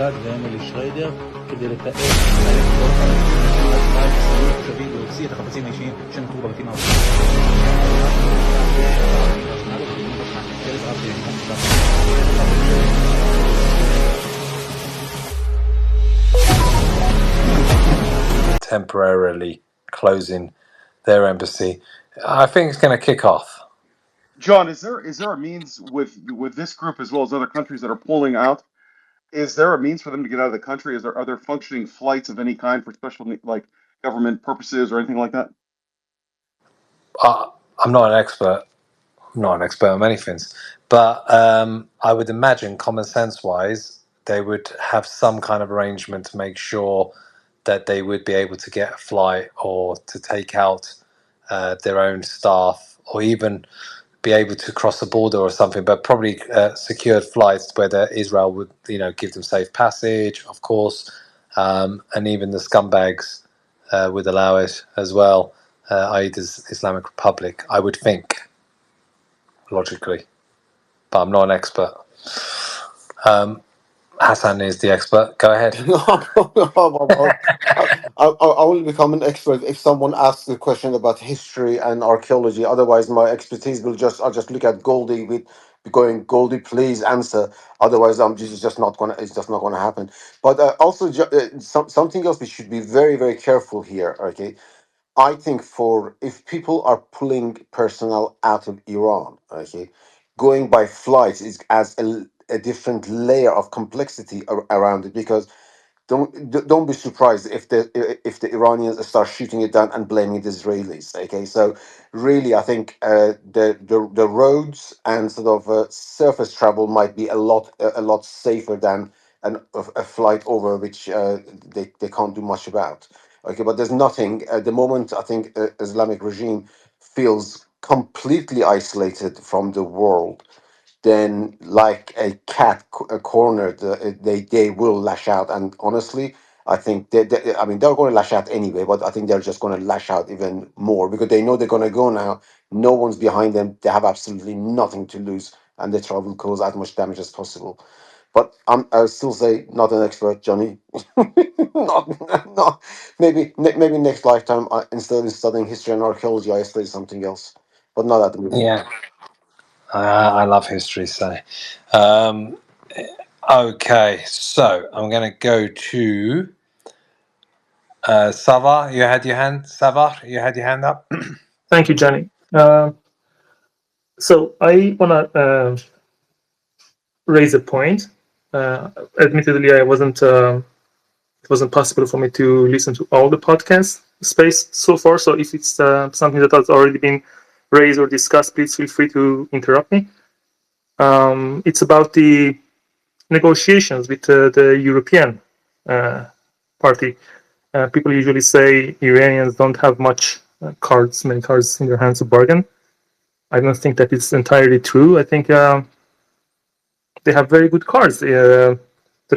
אלדד ואמילי שריידר כדי לתאר להוציא את החפצים האישיים שנותרו בבתים הארציים. Temporarily closing their embassy. I think it's going to kick off. John, is there a means with this group as well as other countries that are pulling out? Is there a means for them to get out of the country? Are there functioning flights of any kind for special like government purposes or anything like that? I'm not an expert. I'm not an expert on many things, but I would imagine, common sense wise, they would have some kind of arrangement to make sure that they would be able to get a flight or to take out their own staff, or even be able to cross the border or something, but probably secured flights where Israel would, give them safe passage, of course, and even the scumbags would allow it as well, i.e. the Islamic Republic, I would think, logically, but I'm not an expert. Hassan is the expert. Go ahead. I will become an expert if someone asks a question about history and archaeology. Otherwise, my expertise I'll just look at Goldie with going, Goldie, please answer. Otherwise, it's just not gonna happen. But also, something else we should be very, very careful here. Okay, I think if people are pulling personnel out of Iran, okay, going by flights is as a different layer of complexity around it, because don't be surprised if the Iranians start shooting it down and blaming the Israelis. Okay, so really, I think the roads and sort of surface travel might be a lot safer than a flight over, which they can't do much about. Okay, but there's nothing at the moment. I think Islamic regime feels completely isolated from the world. Then, like a cat cornered, they will lash out. And honestly, I think I mean, they're going to lash out anyway, but I think they're just going to lash out even more because they know they're going to go now. No one's behind them. They have absolutely nothing to lose, and they try to cause as much damage as possible. But I still say not an expert, Johnny. not maybe next lifetime. Instead of studying history and archaeology, I study something else, but not at the moment. Yeah. I love history, so. Okay, so I'm going to go to Savar. You had your hand, Savar. You had your hand up. Thank you, Johnny. So I want to raise a point. Admittedly, it wasn't possible for me to listen to all the podcast space so far. So if it's something that has already been raised or discussed, please feel free to interrupt me. It's about the negotiations with the European party. People usually say Iranians don't have many cards in their hands to bargain. I don't think that it's entirely true. I think they have very good cards. The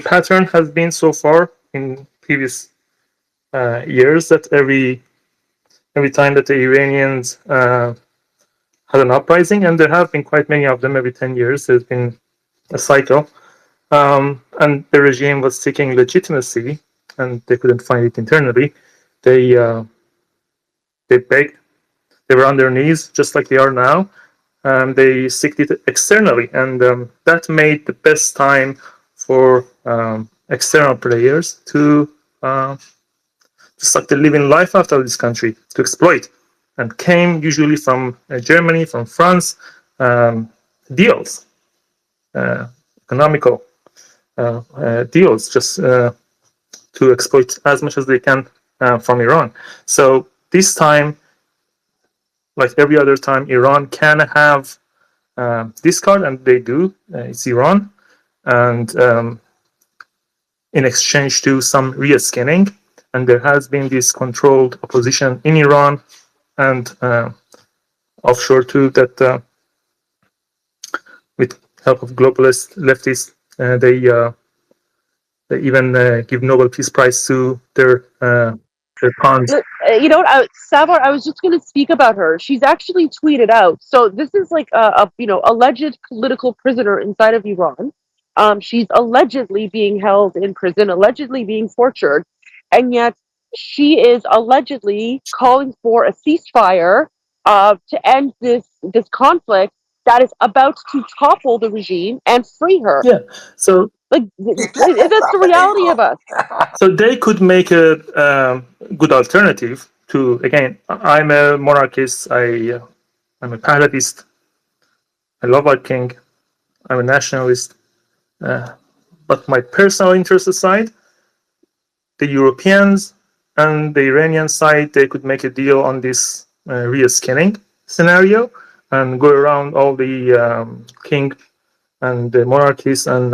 pattern has been so far in previous years that every time that the Iranians had an uprising, and there have been quite many of them every 10 years, there's been a cycle, and the regime was seeking legitimacy, and they couldn't find it internally. They begged. They were on their knees, just like they are now. They seeked it externally, and that made the best time for external players to suck the living life out of this country, to exploit, and came usually from Germany, from France, deals, economical deals, just to exploit as much as they can from Iran. So this time, like every other time, Iran can have this card, and they do. It's Iran, and in exchange to some re-skinning, and there has been this controlled opposition in Iran and offshore too, that with help of globalist leftists, they even give Nobel Peace Prize to their pawns. You know what, Savar, I was just going to speak about her. She's actually tweeted out. So this is like a alleged political prisoner inside of Iran. She's allegedly being held in prison, allegedly being tortured, and yet she is allegedly calling for a ceasefire to end this conflict that is about to topple the regime and free her. Yeah. So Like that's the reality of us. so they could make a good alternative to, again, I'm a monarchist. I'm a Pahlavism. I love our king. I'm a nationalist. But my personal interest aside, the Europeans and the Iranian side, they could make a deal on this re-skinning scenario and go around all the king and the monarchies, and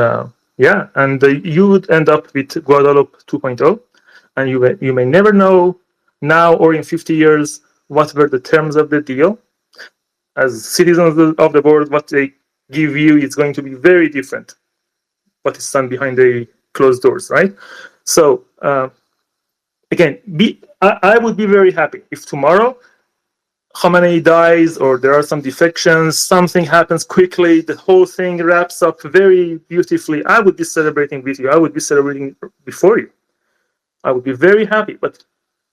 you would end up with Guadeloupe 2.0, and you may never know now or in 50 years what were the terms of the deal. As citizens of the world, what they give you is going to be very different. What is done behind the closed doors, right? So again, I would be very happy if tomorrow Khamenei dies or there are some defections, something happens quickly, the whole thing wraps up very beautifully. I would be celebrating with you. I would be celebrating before you. I would be very happy. But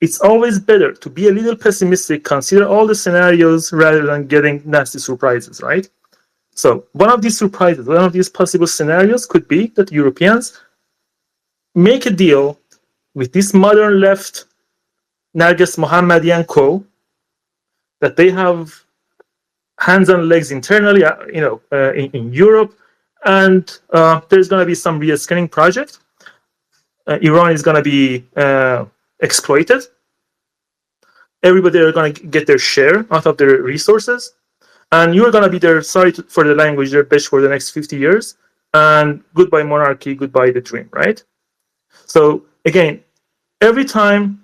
it's always better to be a little pessimistic, consider all the scenarios rather than getting nasty surprises, right? So one of these surprises, one of these possible scenarios could be that Europeans make a deal with this modern left, Narges Mohammadi and co., that they have hands and legs internally, in Europe, and there's going to be some re-scanning project. Iran is going to be exploited. Everybody are going to get their share out of their resources, and you're going to be their, sorry for the language, their bitch for the next 50 years. And goodbye monarchy, goodbye the dream, right? So again, every time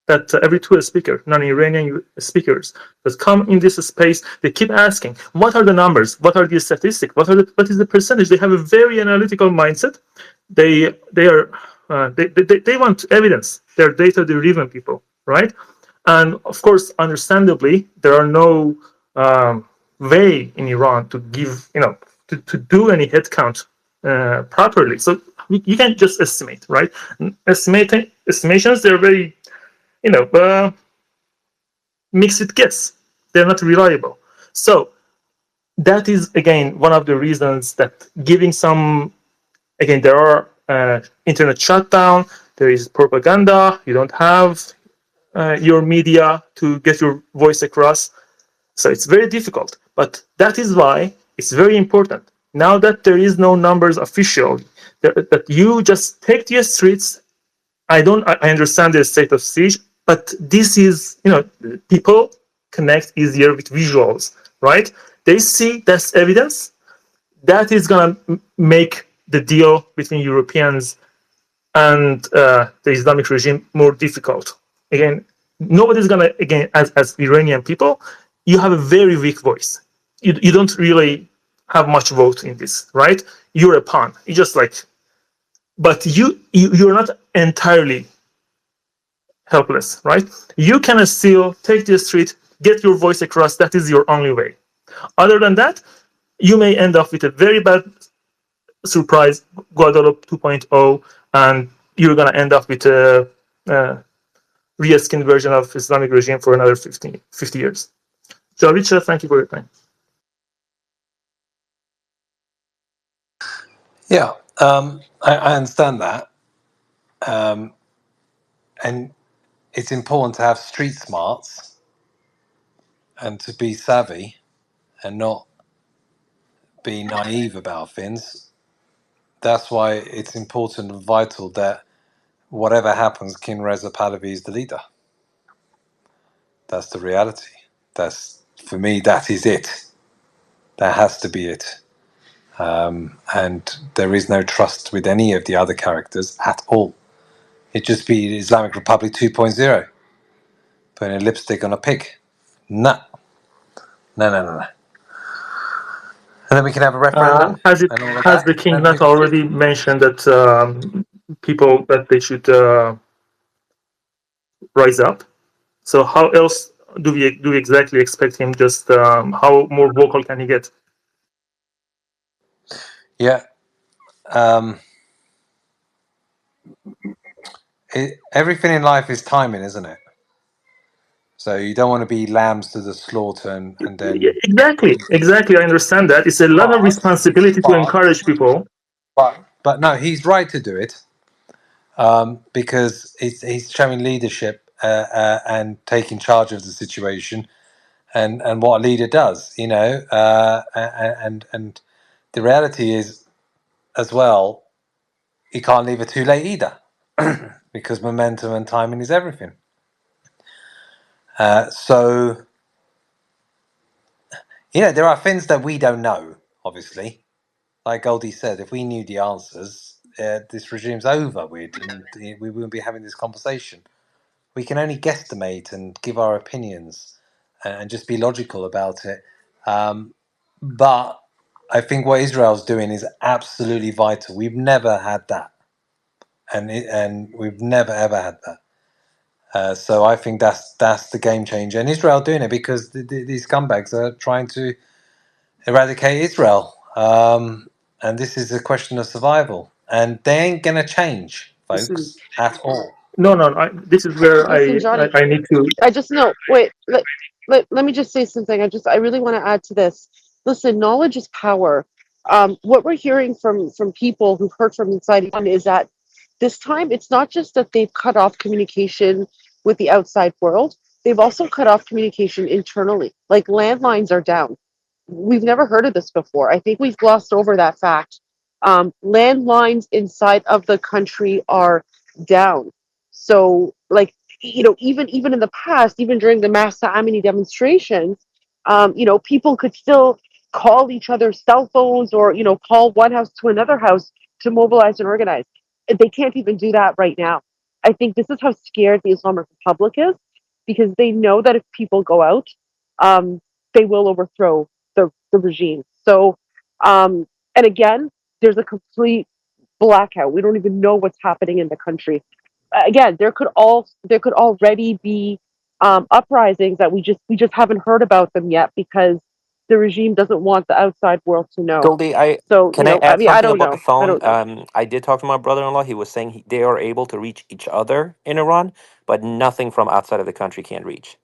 that every two speaker, non-Iranian speakers that come in this space, they keep asking, what are the numbers? What are the statistics? What is the percentage? They have a very analytical mindset. They want evidence. They're data-driven people, right? And of course, understandably, there are no way in Iran to give, to do any headcount properly. So you can't just estimate, right? Estimations, they're very mixed guess. They're not reliable. So that is, again, one of the reasons that giving some, again, there are internet shutdown, there is propaganda, you don't have your media to get your voice across. So it's very difficult. But that is why it's very important. Now that there is no numbers official, that you just take the streets. I understand the state of siege, but this is, people connect easier with visuals, right? They see that's evidence. That is going to make the deal between Europeans and the Islamic regime more difficult. Again, nobody's going to, again, as Iranian people, you have a very weak voice. You don't really have much vote in this, right? You're a pawn. You just like, but you're not entirely helpless, right? You can still take the street, get your voice across. That is your only way. Other than that, you may end up with a very bad surprise, Guadeloupe 2.0, and you're going to end up with a re-skinned version of Islamic regime for another 50 years. So, Richard, thank you for your time. Yeah, I understand that. And it's important to have street smarts and to be savvy and not be naive about things. That's why it's important and vital that whatever happens, King Reza Pahlavi is the leader. That's the reality. That's, for me, that is it. That has to be it. And there is no trust with any of the other characters at all. It'd just be Islamic Republic 2.0, putting a lipstick on a pig. No. And then we can have a referendum. Has the king not already mentioned that people that they should rise up? So how else do we exactly expect him? Just how more vocal can he get? Yeah. Everything in life is timing, isn't it? So you don't want to be lambs to the slaughter and Yeah, then. exactly. I understand that. It's a lot of responsibility to encourage people. But no, he's right to do it, because he's showing leadership, and taking charge of the situation, and what a leader does, and the reality is as well, you can't leave it too late either, because momentum and timing is everything. So there are things that we don't know, obviously. Like Goldie said, if we knew the answers, this regime's over with, and we wouldn't be having this conversation. We can only guesstimate and give our opinions, and just be logical about it. But I think what Israel's doing is absolutely vital. We've never had that, and we've never ever had that. So I think that's the game changer. And Israel doing it because these scumbags are trying to eradicate Israel. And this is a question of survival. And they ain't going to change, This is folks, at all. no. This is where Listen, Johnny, I need to. I just know. Wait, let me just say something. I really want to add to this. Listen, knowledge is power. What we're hearing from people who've heard from inside Iran is that this time it's not just that they've cut off communication with the outside world. They've also cut off communication internally. Like landlines are down. We've never heard of this before. I think we've glossed over that fact. Landlines inside of the country are down. So, like, even in the past, even during the Massa Amini demonstrations, people could still call each other's cell phones or call one house to another house to mobilize and organize. They can't even do that right now. I think this is how scared the Islamic Republic is, because they know that if people go out, um, they will overthrow the regime. So, and again, there's a complete blackout. We don't even know what's happening in the country. Again, there could already be uprisings that we just haven't heard about them yet because the regime doesn't want the outside world to know. Goldie, I So, can I I add mean, I something don't about the know. I phone? don't know. I did talk to my brother-in-law. He was saying they are able to reach each other in Iran, but nothing from outside of the country can reach.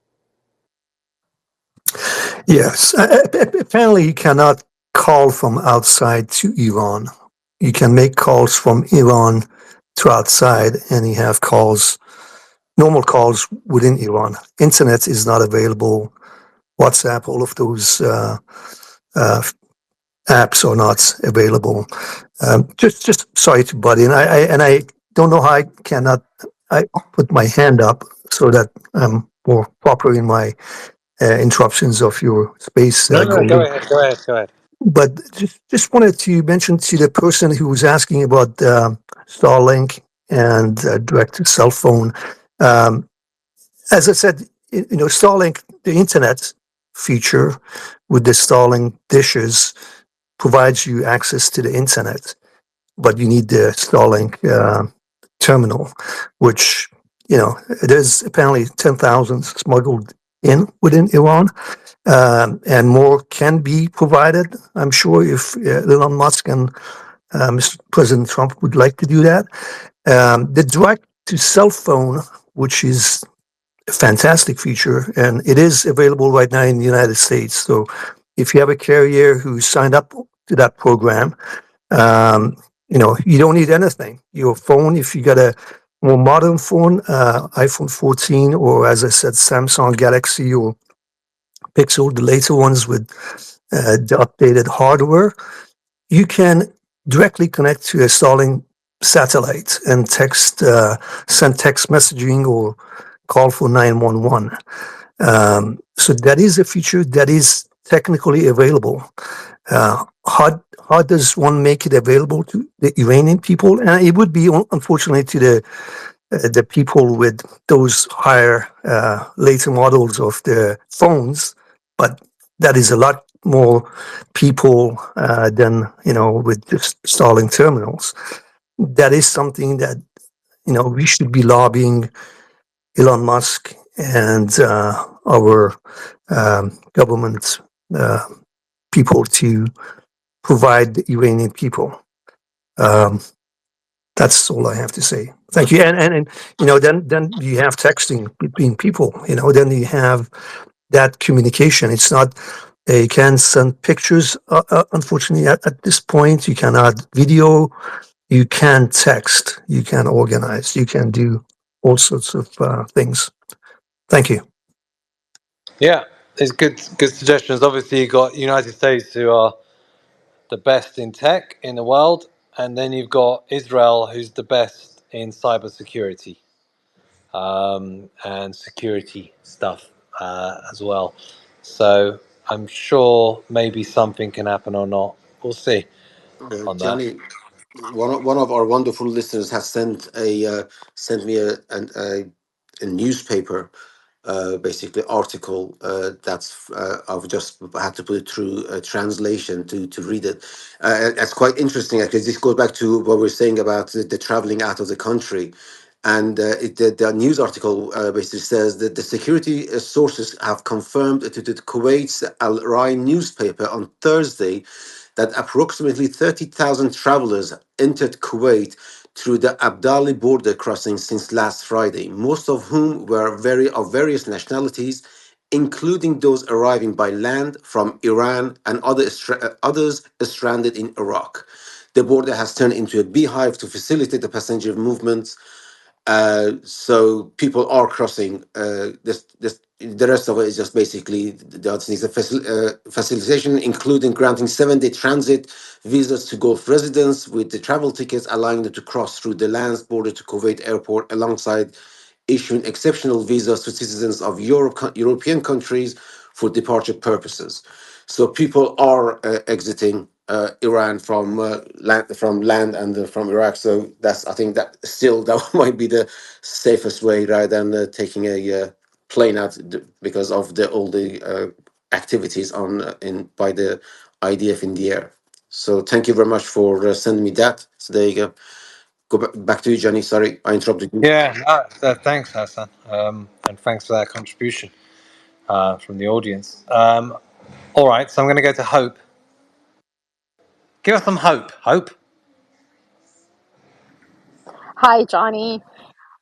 Yes. Apparently, you cannot call from outside to Iran. You can make calls from Iran to outside, and you have normal calls within Iran. Internet is not available. WhatsApp, all of those uh, apps are not available. Just sorry to butt in. I don't know how I put my hand up so that I'm more proper in my interruptions of your space, No, go Goldie. ahead, go ahead, go ahead. But just wanted to mention to the person who was asking about Starlink and direct to cell phone. Um, as I said, Starlink, the internet feature with the Starlink dishes provides you access to the internet, but you need the Starlink terminal, which it is apparently 10,000 smuggled in within Iran. And more can be provided, I'm sure, if Elon Musk and Mr. President Trump would like to do that. The direct to cell phone, which is a fantastic feature, and it is available right now in the United States. So if you have a carrier who signed up to that program, you don't need anything. Your phone, if you got a more modern phone, iPhone 14, or as I said, Samsung Galaxy or Pixel, the later ones with the updated hardware, you can directly connect to a Starlink satellite and send text messaging or call for 911. So that is a feature that is technically available. How does one make it available to the Iranian people? And it would be, unfortunately, to the people with those higher, later models of the phones, but that is a lot more people than with just Starlink terminals. That is something that we should be lobbying Elon Musk and our government people to provide the Iranian people. That's all I have to say. Thank you. And then you have texting between people. Then you have that communication. It's not you can send pictures. Unfortunately, at this point, you cannot video. You can text. You can organize. You can do all sorts of things. Thank you. Yeah, it's good suggestions. Obviously, you've got United States, who are the best in tech in the world, and then you've got Israel, who's the best in cybersecurity and security stuff as well. So I'm sure maybe something can happen or not. We'll see on that. Johnny, one of our wonderful listeners has sent me a newspaper, basically article, that's I've just had to put it through a translation to read it. It's quite interesting, because this goes back to what we're saying about the traveling out of the country. And the news article basically says that the security sources have confirmed to the Kuwait's Al Rai newspaper on Thursday that approximately 30,000 travelers entered Kuwait through the Abdali border crossing since last Friday, most of whom were of various nationalities, including those arriving by land from Iran and others stranded in Iraq. The border has turned into a beehive to facilitate the passenger movements, so people are crossing. The rest of it is just basically the other things, the facilitation, including granting 7-day transit visas to Gulf residents with the travel tickets, allowing them to cross through the lands border to Kuwait airport, alongside issuing exceptional visas to citizens of European countries for departure purposes. So people are exiting Iran from land and from Iraq. So I think that still that might be the safest way, rather than taking a plane out, because of all the activities by the IDF in the air. So thank you very much for sending me that. So there you go. Back to you, Johnny. Sorry, I interrupted you. Yeah, thanks, Hassan, and thanks for that contribution from the audience. All right, so I'm going to go to Hope. Give us some hope. Hope. Hi, Johnny.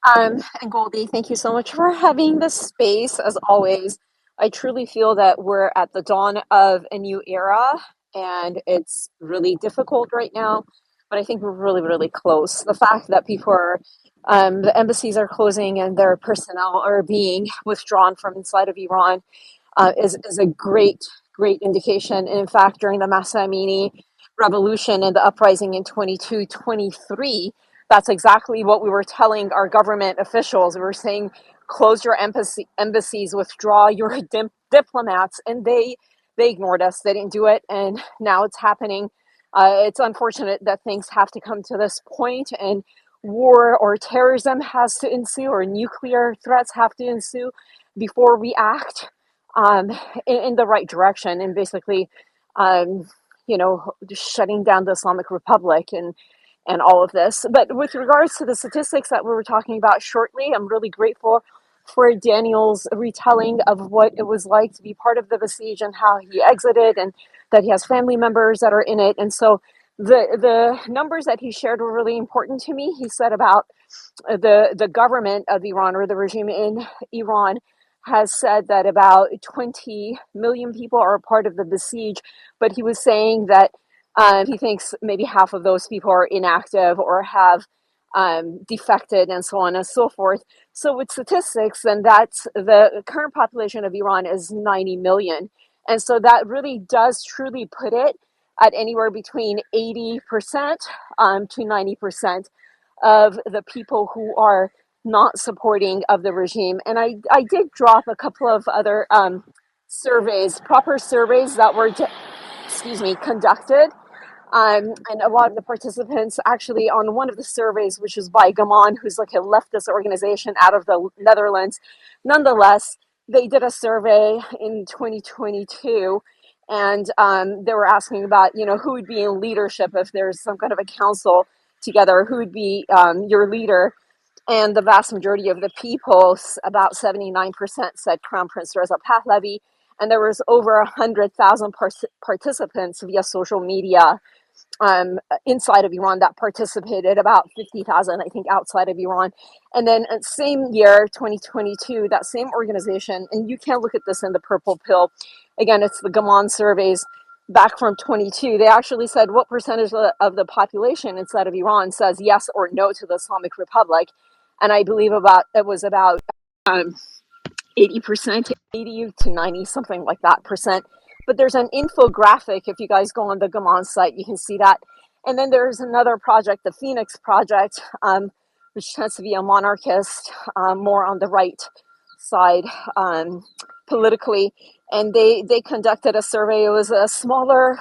And Goldie, thank you so much for having this space, as always. I truly feel that we're at the dawn of a new era, and it's really difficult right now, but I think we're really, really close. The fact that the embassies are closing and their personnel are being withdrawn from inside of Iran is a great indication. And in fact, during the Masa Amini revolution and the uprising in 22-23, that's exactly what we were telling our government officials. We were saying, close your embassies, withdraw your diplomats, and they ignored us. They didn't do it, and now it's happening. It's unfortunate that things have to come to this point, and war or terrorism has to ensue, or nuclear threats have to ensue before we act um, in the right direction, and basically, um, just shutting down the Islamic Republic and all of this. But with regards to the statistics that we were talking about shortly, I'm really grateful for Daniel's retelling of what it was like to be part of the besiege and how he exited, and that he has family members that are in it. And so the numbers that he shared were really important to me. He said about the government of Iran, or the regime in Iran, has said that about 20 million people are a part of the besiege, but he was saying that he thinks maybe half of those people are inactive or have defected, and so on and so forth. So with statistics, then that's the current population of Iran is 90 million. And so that really does truly put it at anywhere between 80% to 90% of the people who are not supporting of the regime. And I did drop a couple of other proper surveys that were, conducted. And a lot of the participants actually on one of the surveys, which is by Gaman, who's like a leftist organization out of the Netherlands. Nonetheless, they did a survey in 2022, and they were asking about, who would be in leadership if there's some kind of a council together, who would be your leader. And the vast majority of the people, about 79%, said Crown Prince Reza Pahlavi, and there was over 100,000 participants via social media inside of Iran that participated, about 50,000, I think, outside of Iran. And then same year, 2022, that same organization, and you can look at this in the Purple Pill, again, it's the Gaman surveys back from 22, they actually said what percentage of the population inside of Iran says yes or no to the Islamic Republic. And I believe it was about 80%, 80 to 90, something like that percent. But there's an infographic. If you guys go on the Gaman site, you can see that. And then there's another project, the Phoenix Project, which tends to be a monarchist, more on the right side politically. And they conducted a survey. It was a smaller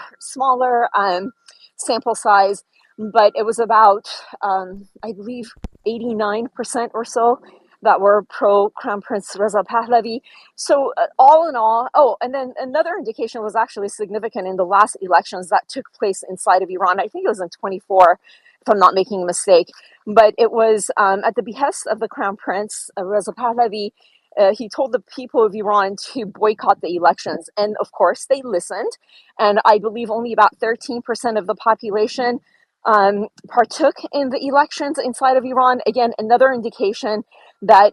sample size, but it was about, I believe, 89% or so that were pro Crown Prince Reza Pahlavi. So all in all, and then another indication was actually significant in the last elections that took place inside of Iran. I think it was in 24, if I'm not making a mistake. But it was at the behest of the Crown Prince Reza Pahlavi. He told the people of Iran to boycott the elections. And of course, they listened. And I believe only about 13% of the population partook in the elections inside of Iran. Again, another indication that,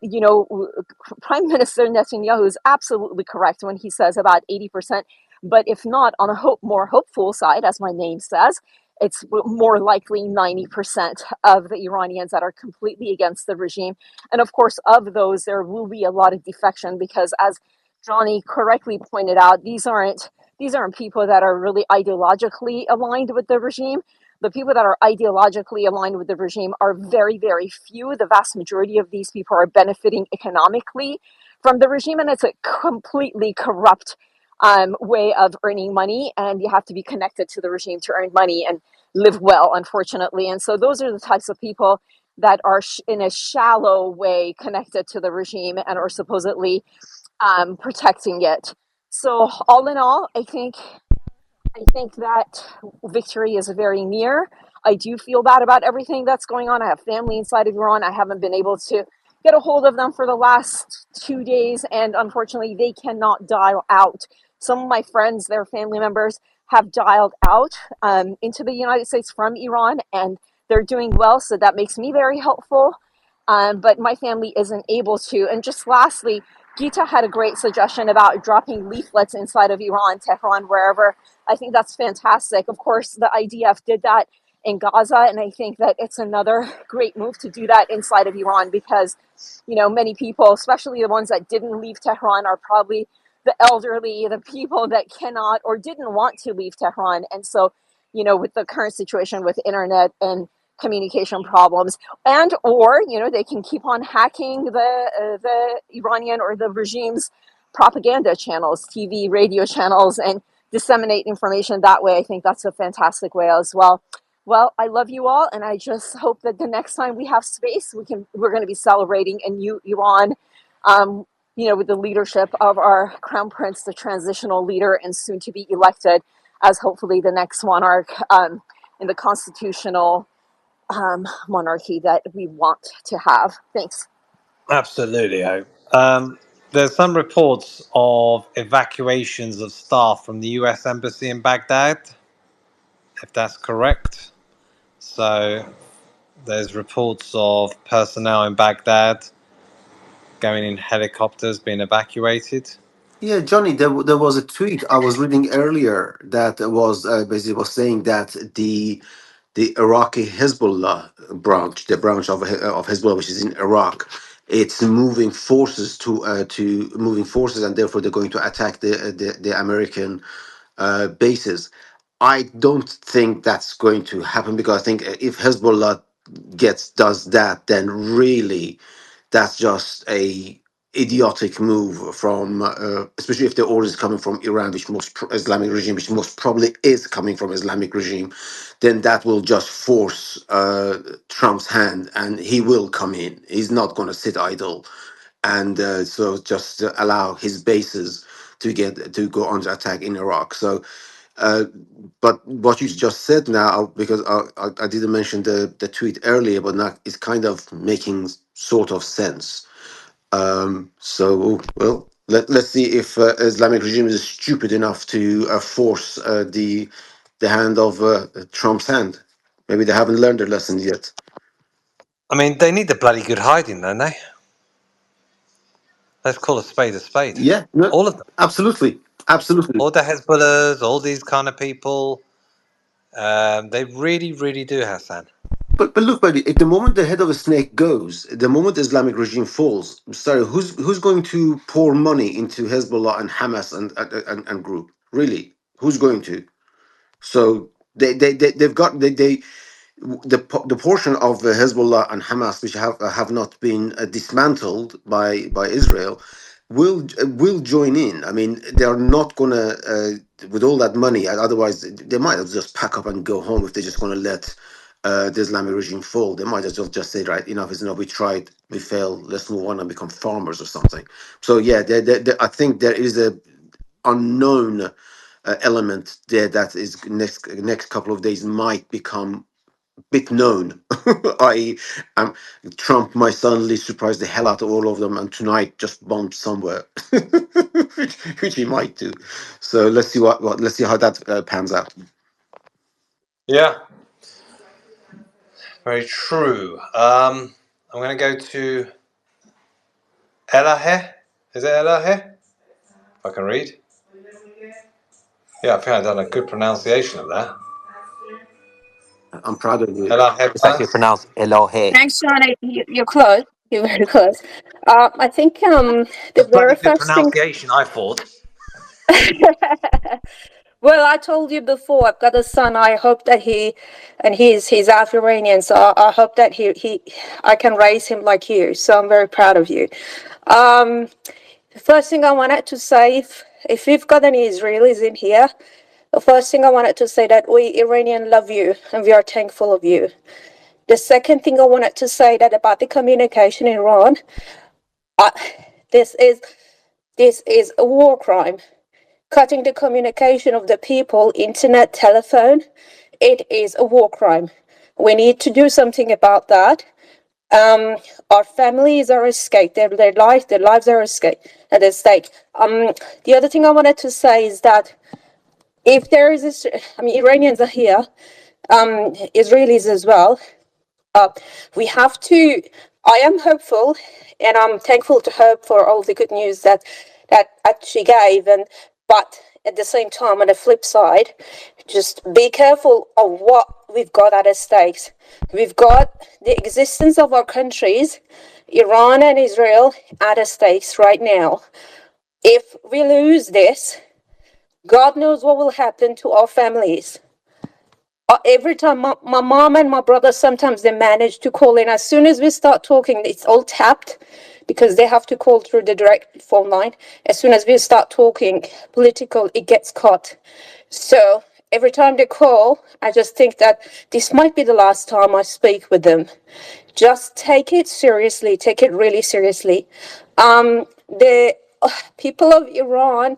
Prime Minister Netanyahu is absolutely correct when he says about 80%. But if not, on a more hopeful side, as my name says, it's more likely 90% of the Iranians that are completely against the regime. And of course, of those, there will be a lot of defection because, as Johnny correctly pointed out, these aren't people that are really ideologically aligned with the regime. The people that are ideologically aligned with the regime are very, very few. The vast majority of these people are benefiting economically from the regime, and it's a completely corrupt way of earning money, and you have to be connected to the regime to earn money and live well, unfortunately. And so those are the types of people that are in a shallow way connected to the regime and are supposedly protecting it. So all in all, I think that victory is very near. I do feel bad about everything that's going on. I have family inside of Iran. I haven't been able to get a hold of them for the last 2 days, and unfortunately, they cannot dial out. Some of my friends, their family members, have dialed out into the United States from Iran, and they're doing well, so that makes me very helpful. But my family isn't able to. And just lastly, Gita had a great suggestion about dropping leaflets inside of Iran, Tehran, wherever. I think that's fantastic. Of course, the IDF did that in Gaza, and I think that it's another great move to do that inside of Iran because, many people, especially the ones that didn't leave Tehran, are probably the elderly, the people that cannot or didn't want to leave Tehran. And so, with the current situation with internet and communication problems, or they can keep on hacking the Iranian or the regime's propaganda channels, TV, radio channels, and disseminate information that way. I think that's a fantastic way as well. Well, I love you all, and I just hope that the next time we have space, we're going to be celebrating a new Iran, with the leadership of our Crown Prince, the transitional leader, and soon to be elected as hopefully the next monarch in the constitutional monarchy that we want to have. Thanks. Absolutely. There's some reports of evacuations of staff from the US Embassy in Baghdad, if that's correct. So there's reports of personnel in Baghdad going in helicopters being evacuated. Yeah, Johnny, there was a tweet I was reading earlier that was basically was saying that the Iraqi Hezbollah branch, the branch of Hezbollah which is in Iraq, it's moving forces to moving forces, and therefore they're going to attack the American bases. I don't think that's going to happen because I think if Hezbollah does that, then really that's just a idiotic move from, especially if the order is coming from Iran, which Islamic regime, which most probably is coming from Islamic regime, then that will just force Trump's hand, and he will come in. He's not going to sit idle, and so just allow his bases to go under attack in Iraq. So uh, but what you just said now, because I didn't mention the tweet earlier, but now it's kind of making sort of sense. So, well, Let's see if Islamic regime is stupid enough to force the hand of Trump's hand. Maybe they haven't learned their lesson yet. I mean, they need the bloody good hiding, don't they? Let's call a spade a spade. Yeah, no, All of them. absolutely. All the Hezbollahs, all these kind of people. They really, really do, Hassan. But look, buddy, at the moment the head of a snake goes, the moment the Islamic regime falls, sorry, who's going to pour money into Hezbollah and Hamas and group? Really, who's going to? So they've got the portion of Hezbollah and Hamas which have not been dismantled by Israel will join in. I mean, they are not gonna with all that money. Otherwise, they might have just pack up and go home if they're just gonna let the Islamic regime fall. They might as well just say, right, enough is enough. We tried, we failed. Let's move on and become farmers or something. So yeah, I think there is a unknown element there that is next couple of days might become bit known. I um, Trump might suddenly surprise the hell out of all of them, and tonight just bomb somewhere, which he might do. So let's see what let's see how that pans out. Yeah, very true. I'm going to go to Elahe. Is it Elahe? If I can read. Yeah, I think I've done a good pronunciation of that. I'm proud of you. Elahe It's actually Banks. pronounced Elohe. Thanks, Johnny. You're close. You're very close. I think A the bloody very good first thing. pronunciation, I thought. Well, I told you before, I've got a son. I hope that he's Afro-Iranian, so I hope that I can raise him like you. So I'm very proud of you. The first thing I wanted to say, if we've got any Israelis in here, the first thing I wanted to say that we Iranian love you and we are thankful of you. The second thing I wanted to say that about the communication in Iran, this is a war crime. Cutting the communication of the people, internet, telephone, it is a war crime. We need to do something about that. Our families are at stake. Their lives are at stake. The other thing I wanted to say is that if there is this, I mean, Iranians are here, Israelis as well. We have to. I am hopeful, and I'm thankful to Hope for all the good news that she gave. But at the same time, on the flip side, just be careful of what we've got at stake. We've got the existence of our countries, Iran and Israel, at stakes right now. If we lose this, God knows what will happen to our families. Every time my mom and my brother, sometimes they manage to call in. As soon as we start talking, it's all tapped because they have to call through the direct phone line. As soon as we start talking political, it gets cut. So every time they call, I just think that this might be the last time I speak with them. Just take it seriously. Take it really seriously. The people of Iran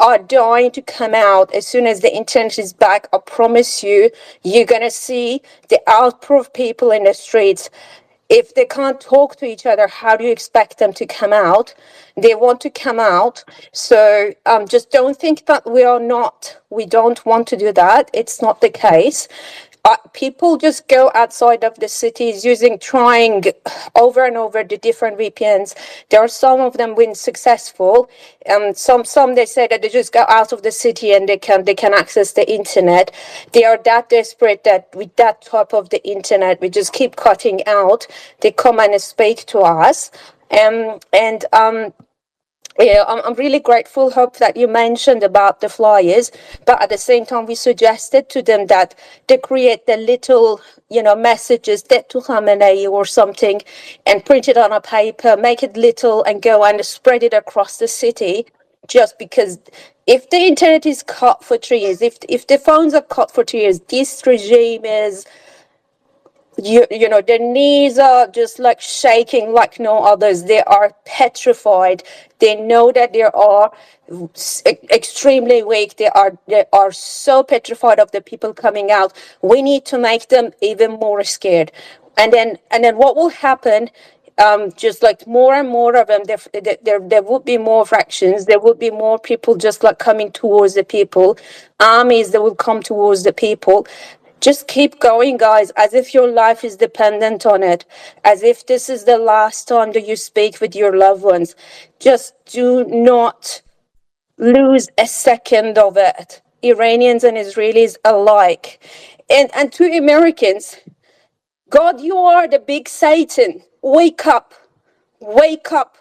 are dying to come out as soon as the internet is back. I promise you, you're going to see the outpour of people in the streets. If they can't talk to each other, how do you expect them to come out? They want to come out. So just don't think that we don't want to do that. It's not the case. People just go outside of the cities trying over and over the different VPNs. There are some of them been successful. Some they say that they just go out of the city and they can access the internet. They are that desperate that with that type of the internet, we just keep cutting out. They come and speak to us. Yeah, I'm really grateful, Hope, that you mentioned about the flyers, but at the same time, we suggested to them that they create the little, messages that to Khamenei or something and print it on a paper, make it little and go and spread it across the city. Just because if the internet is cut for 3 years, if the phones are cut for 2 years, this regime is their knees are just like shaking like no others. They are petrified. They know that they are extremely weak. They are so petrified of the people coming out. We need to make them even more scared. And then what will happen? just like more and more of them, there would be more fractions. There would be more people just like coming towards the people, armies that will come towards the people. Just keep going, guys, as if your life is dependent on it, as if this is the last time that you speak with your loved ones. Just do not lose a second of it, Iranians and Israelis alike. And to Americans, God, you are the big Satan. Wake up. Wake up.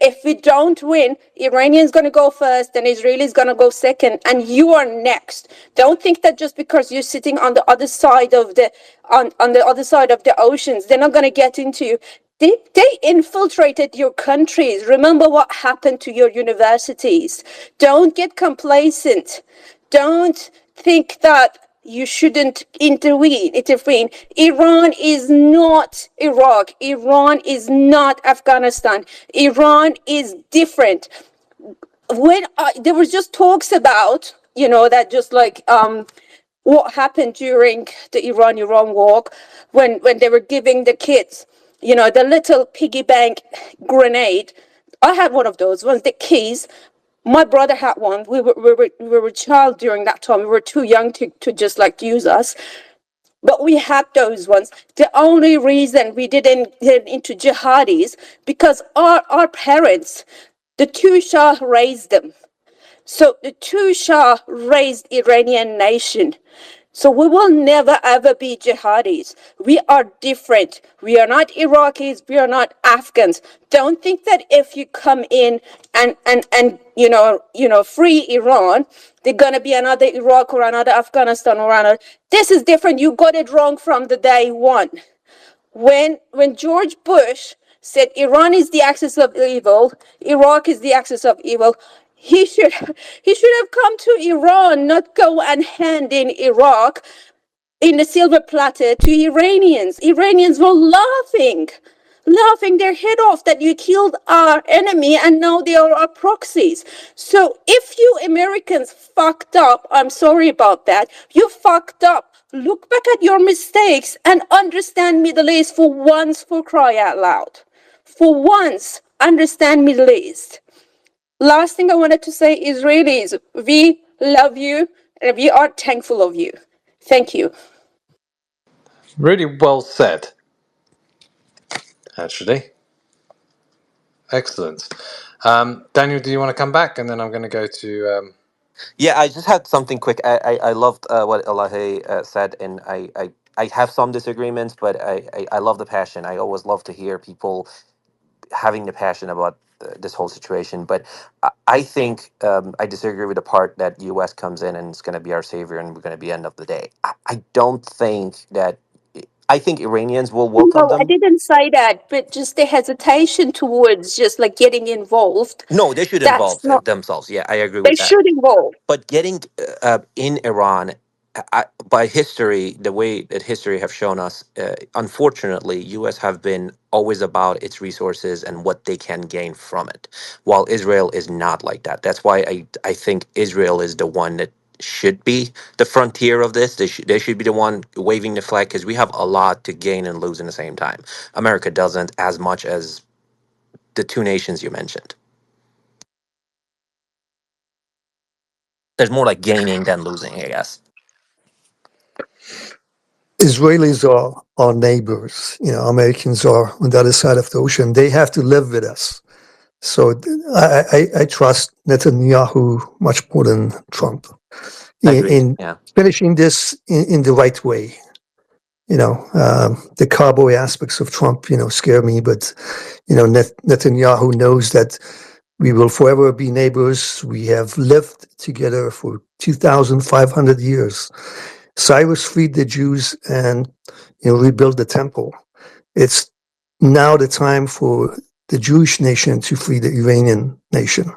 If we don't win, Iranians going to go first and Israelis going to go second, and you are next. Don't think that just because you're sitting on the other side of the on the other side of the oceans, they're not going to get into you. They infiltrated your countries. Remember what happened to your universities. Don't get complacent. Don't think that you shouldn't intervene. Iran is not Iraq. Iran is not Afghanistan. Iran is different. When there was just talks about, that just like what happened during the Iran war when they were giving the kids, the little piggy bank grenade. I had one of those ones, the keys. My brother had one. We were a child during that time. We were too young to just like use us. But we had those ones. The only reason we didn't get into jihadis because our parents, the two Shah raised them. So the two Shah raised Iranian nation. So we will never ever be jihadis. We are different. We are not Iraqis. We are not Afghans. Don't think that if you come in and free Iran, they're gonna be another Iraq or another Afghanistan or another. This is different. You got it wrong from the day one. When George Bush said Iran is the axis of evil, Iraq is the axis of evil, he should have come to Iran, not go and hand in Iraq in the silver platter to Iranians. Iranians were laughing their head off that you killed our enemy and now they are our proxies. So if you Americans fucked up, I'm sorry about that, you fucked up. Look back at your mistakes and understand Middle East for once, for cry out loud. For once, understand Middle East. Last thing I wanted to say, Israelis, we love you and we are thankful of you. Thank you. Really well said, actually. Excellent. Daniel, do you want to come back? And then I'm going to go to... Yeah, I just had something quick. I loved what Elahe said, and I have some disagreements, but I love the passion. I always love to hear people having the passion about this whole situation. But I think I disagree with the part that U.S. comes in and it's going to be our savior and we're going to be end of the day. I don't think that. I think Iranians will welcome No, I them. didn't say that, but just the hesitation towards just like getting involved. No, they should That's involve not, themselves. Yeah, I agree they with that. should involve. But getting in Iran, by history, the way that history have shown us, unfortunately, U.S. have been always about its resources and what they can gain from it, while Israel is not like that. That's why I think Israel is the one that should be the frontier of this. They should be the one waving the flag because we have a lot to gain and lose in the same time. America doesn't as much as the two nations you mentioned. There's more like gaining than losing, I guess. Israelis are our neighbors. Americans are on the other side of the ocean. They have to live with us. So I trust Netanyahu much more than Trump Agreed. in Yeah. finishing this in the right way. The cowboy aspects of Trump, scare me, but Netanyahu knows that we will forever be neighbors. We have lived together for 2,500 years. Cyrus freed the Jews and rebuilt the temple. It's now the time for the Jewish nation to free the Iranian nation.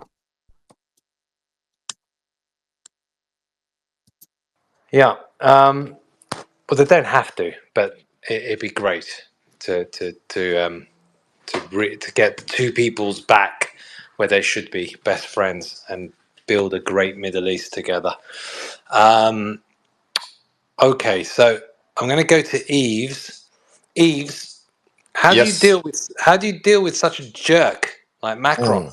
Yeah. Well, they don't have to, but it'd be great to get the two peoples back where they should be, best friends, and build a great Middle East together. Okay, so I'm going to go to Eves. Eves, How do you Yes. deal with such a jerk like Macron? Mm.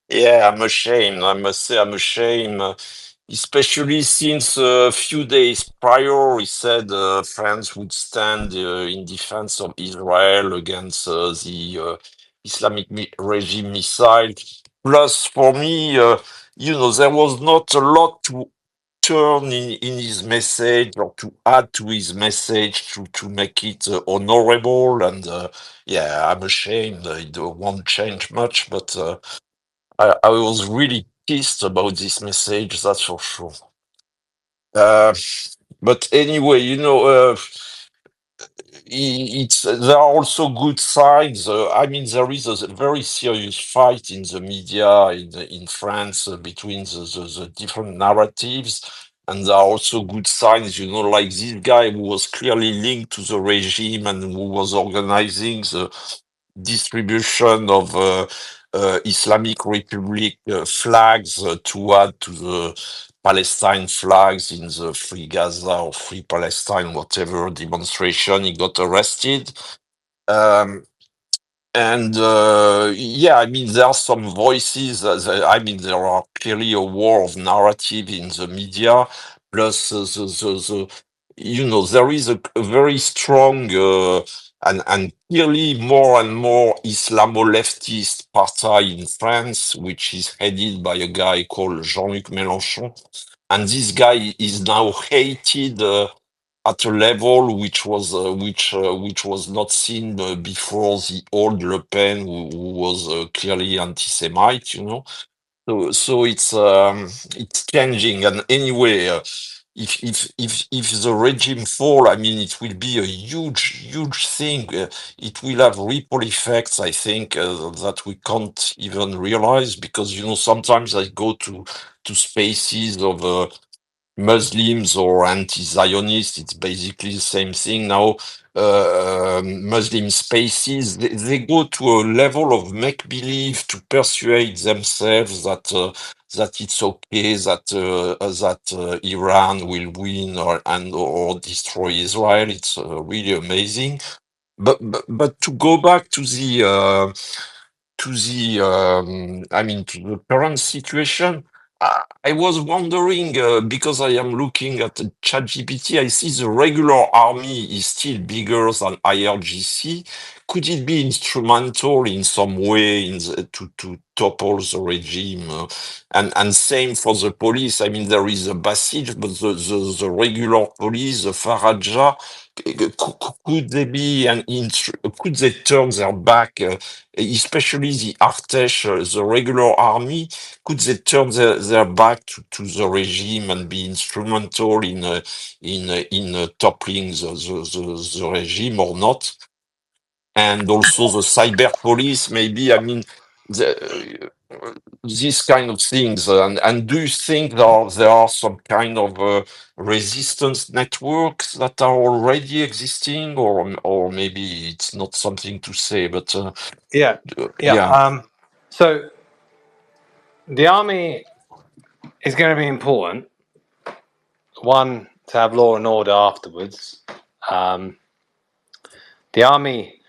Yeah, I'm ashamed. I must say, I'm ashamed. Especially since a few days prior, he said France would stand in defense of Israel against the Islamic regime missile. Plus, for me, there was not a lot to turn in his message or to add to his message to make it honorable. And yeah, I'm ashamed. It won't change much, but I was really pissed about this message, that's for sure. But anyway, there are also good sides. I mean, there is a very serious fight in the media in France between the different narratives, and there are also good signs. Like this guy who was clearly linked to the regime and who was organizing the distribution of Islamic Republic flags to add to the Palestine flags in the Free Gaza or Free Palestine, whatever demonstration. He got arrested. Um, and yeah, I mean, there are some voices. I mean, there are clearly a war of narrative in the media. Plus, there is a very strong and clearly more and more Islamo-leftist party in France, which is headed by a guy called Jean-Luc Mélenchon. And this guy is now hated at a level which was not seen before the old Le Pen, who was clearly anti-Semite. So it's changing. And anyway, if the regime fall, I mean, it will be a huge thing. It will have ripple effects, I think, that we can't even realize, because sometimes I go to spaces of Muslims or anti-Zionists. It's basically the same thing now. Muslim spaces, they go to a level of make-believe to persuade themselves that it's okay, that Iran will win or destroy Israel. It's really amazing. But to go back to the current situation, I was wondering, because I am looking at ChatGPT, I see the regular army is still bigger than IRGC. Could it be instrumental in some way to topple the regime? And same for the police. I mean, there is a Basij, but the regular police, the Faraja, could they be could they turn their back, especially the Artesh, the regular army? Could they turn their back to the regime and be instrumental in toppling the regime or not? And also the cyber police, maybe. I mean, these kind of things. And do you think there are some kind of resistance networks that are already existing, or maybe it's not something to say, but Yeah. yeah. So the army is going to be important. One, to have law and order afterwards. The army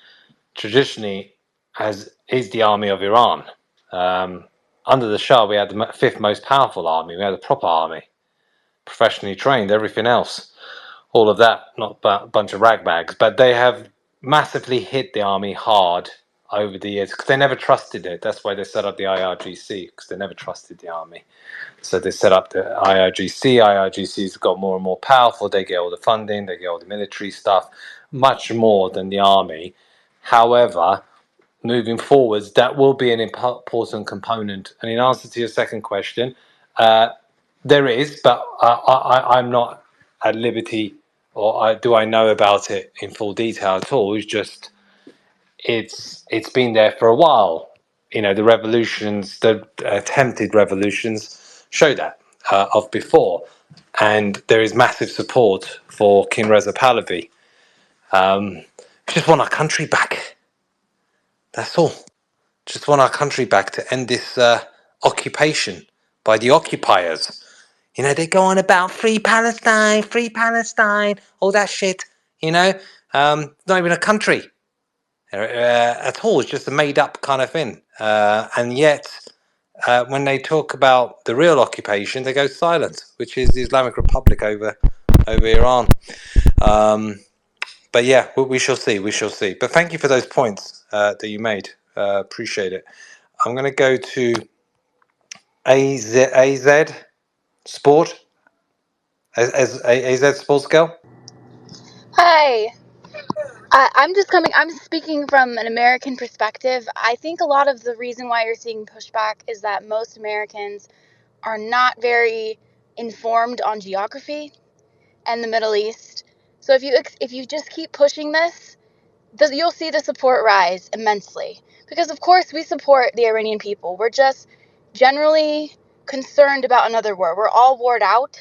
traditionally is the army of Iran. Under the Shah, we had the fifth most powerful army. We had a proper army, professionally trained, everything else. All of that, not a bunch of ragbags, but they have massively hit the army hard over the years because they never trusted it. That's why they set up the IRGC, because they never trusted the army. So they set up the IRGC. IRGC's got more and more powerful. They get all the funding, they get all the military stuff, much more than the army. However, moving forwards, that will be an important component. And in answer to your second question, there is, but I'm not at liberty, or do I know about it in full detail at all. It's just it's been there for a while. The revolutions, the attempted revolutions, show that of before, and there is massive support for King Reza Pahlavi. We just want our country back. That's all. Just want our country back to end this occupation by the occupiers. They go on about free Palestine, all that shit. Not even a country. at all. It's just a made up kind of thing. And yet, when they talk about the real occupation, they go silent, which is the Islamic Republic over Iran. But yeah, we shall see. We shall see. But thank you for those points that you made. Appreciate it. I'm going to go to AZ Sport. As AZ Sports Girl. Hi. I'm speaking from an American perspective. I think a lot of the reason why you're seeing pushback is that most Americans are not very informed on geography and the Middle East. So if you just keep pushing this, you'll see the support rise immensely. Because of course we support the Iranian people. We're just generally concerned about another war. We're all warred out.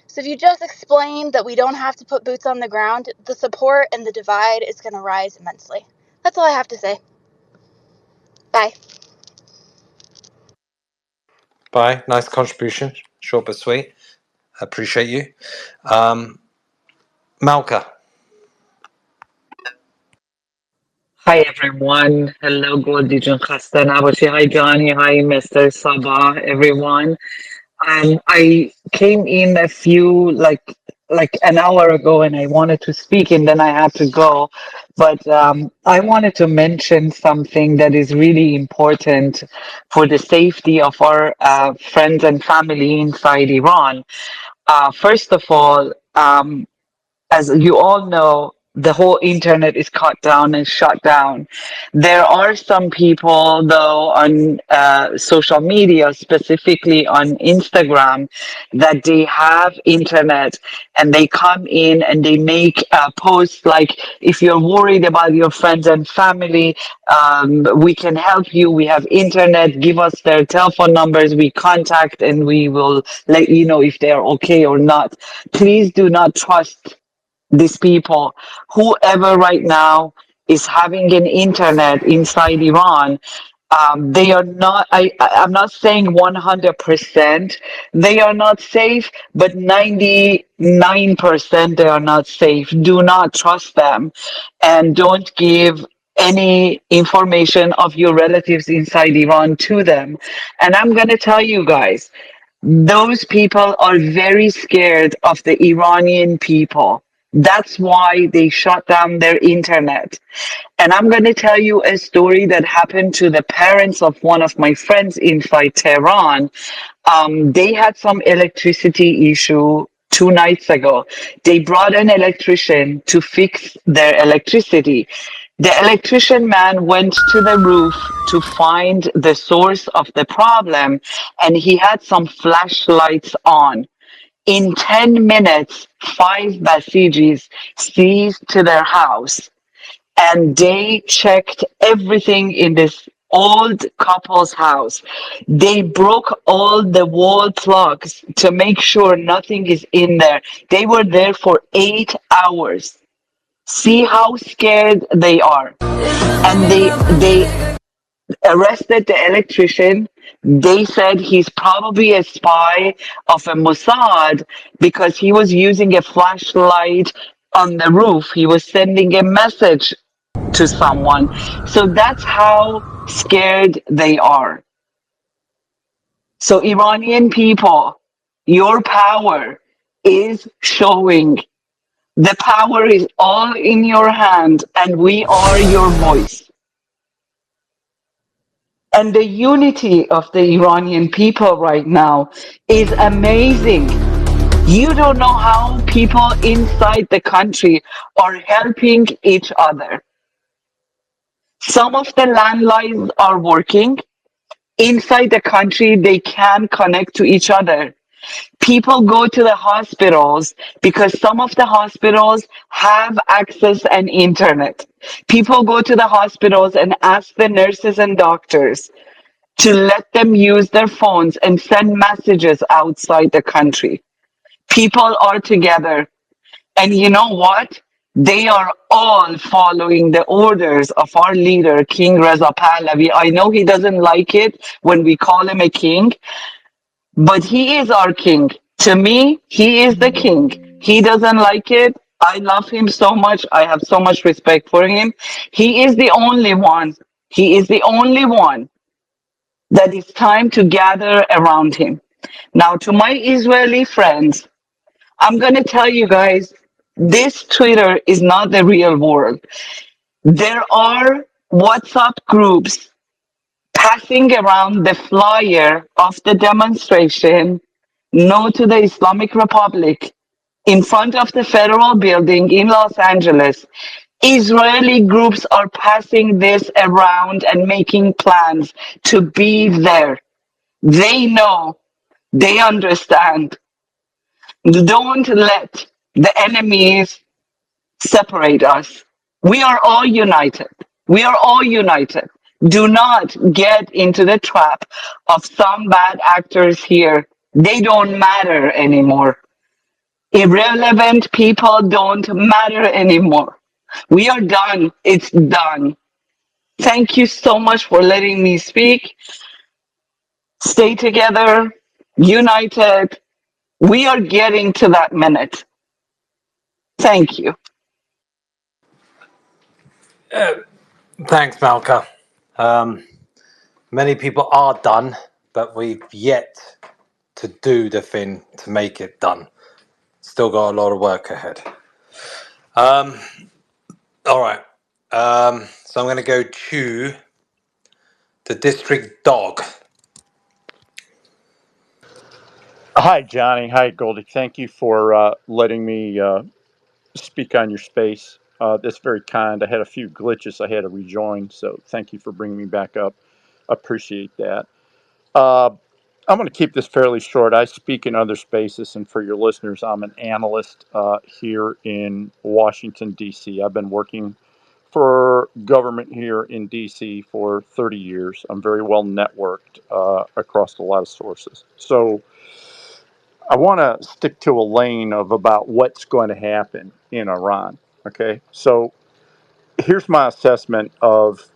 So if you just explain that we don't have to put boots on the ground, the support and the divide is going to rise immensely. That's all I have to say. Bye. Bye. Nice contribution. Short but sweet. Appreciate you. Malka. Hi everyone. Hello Goldie Jun Khasta nabashi. Hi Johnny. Hi Mr. Sabah. Everyone. I came in a few like an hour ago and I wanted to speak and then I had to go. But I wanted to mention something that is really important for the safety of our friends and family inside Iran. First of all, as you all know, the whole internet is cut down and shut down. There are some people, though, on social media, specifically on Instagram, that they have internet and they come in and they make posts like, if you're worried about your friends and family, we can help you. We have internet. Give us their telephone numbers. We contact and we will let you know if they're okay or not. Please do not trust these people. Whoever right now is having an internet inside Iran, they are not, I'm not saying 100% they are not safe, but 99% they are not safe. Do not trust them and don't give any information of your relatives inside Iran to them. And I'm going to tell you guys, those people are very scared of the Iranian people. That's why they shut down their internet. And I'm going to tell you a story that happened to the parents of one of my friends inside Tehran. They had some electricity issue 2 nights ago. They brought an electrician to fix their electricity. The electrician man went to the roof to find the source of the problem, and he had some flashlights on. In 10 minutes, 5 Basijis seized to their house and they checked everything in this old couple's house. They broke all the wall plugs to make sure nothing is in there. They were there for 8 hours. See how scared they are. And they arrested the electrician. They said he's probably a spy of a Mossad because he was using a flashlight on the roof. He was sending a message to someone. So that's how scared they are. So Iranian people, your power is showing. The power is all in your hand and we are your voice. And the unity of the Iranian people right now is amazing. You don't know how people inside the country are helping each other. Some of the landlines are working. Inside the country, they can connect to each other. People go to the hospitals because some of the hospitals have access and internet. People go to the hospitals and ask the nurses and doctors to let them use their phones and send messages outside the country. People are together. And you know what? They are all following the orders of our leader, King Reza Pahlavi. I know he doesn't like it when we call him a king, but he is our king. To me, he is the king. He doesn't like it. I love him so much. I have so much respect for him. He is the only one. He is the only one that it's time to gather around him. Now, to my Israeli friends, I'm going to tell you guys this Twitter is not the real world. There are WhatsApp groups passing around the flyer of the demonstration, No to the Islamic Republic, in front of the federal building in Los Angeles. Israeli groups are passing this around and making plans to be there. They know, they understand. Don't let the enemies separate us. We are all united. We are all united. Do not get into the trap of some bad actors here. They don't matter anymore. Irrelevant people don't matter anymore. We are done. It's done. Thank you so much for letting me speak. Stay together, united. We are getting to that minute. Thank you. Thanks, Malka. Many people are done, but we've yet to do the thing to make it done. Still got a lot of work ahead. All right. So I'm going to go to the district dog. Hi, Johnny. Hi, Goldie. Thank you for letting me speak on your space. That's very kind. I had a few glitches I had to rejoin, so thank you for bringing me back up. Appreciate that. Uh, I'm going to keep this fairly short. I speak in other spaces, and for your listeners, I'm an analyst here in Washington, D.C. I've been working for government here in D.C. for 30 years. I'm very well networked across a lot of sources. So I want to stick to a lane of about what's going to happen in Iran. Okay, so here's my assessment of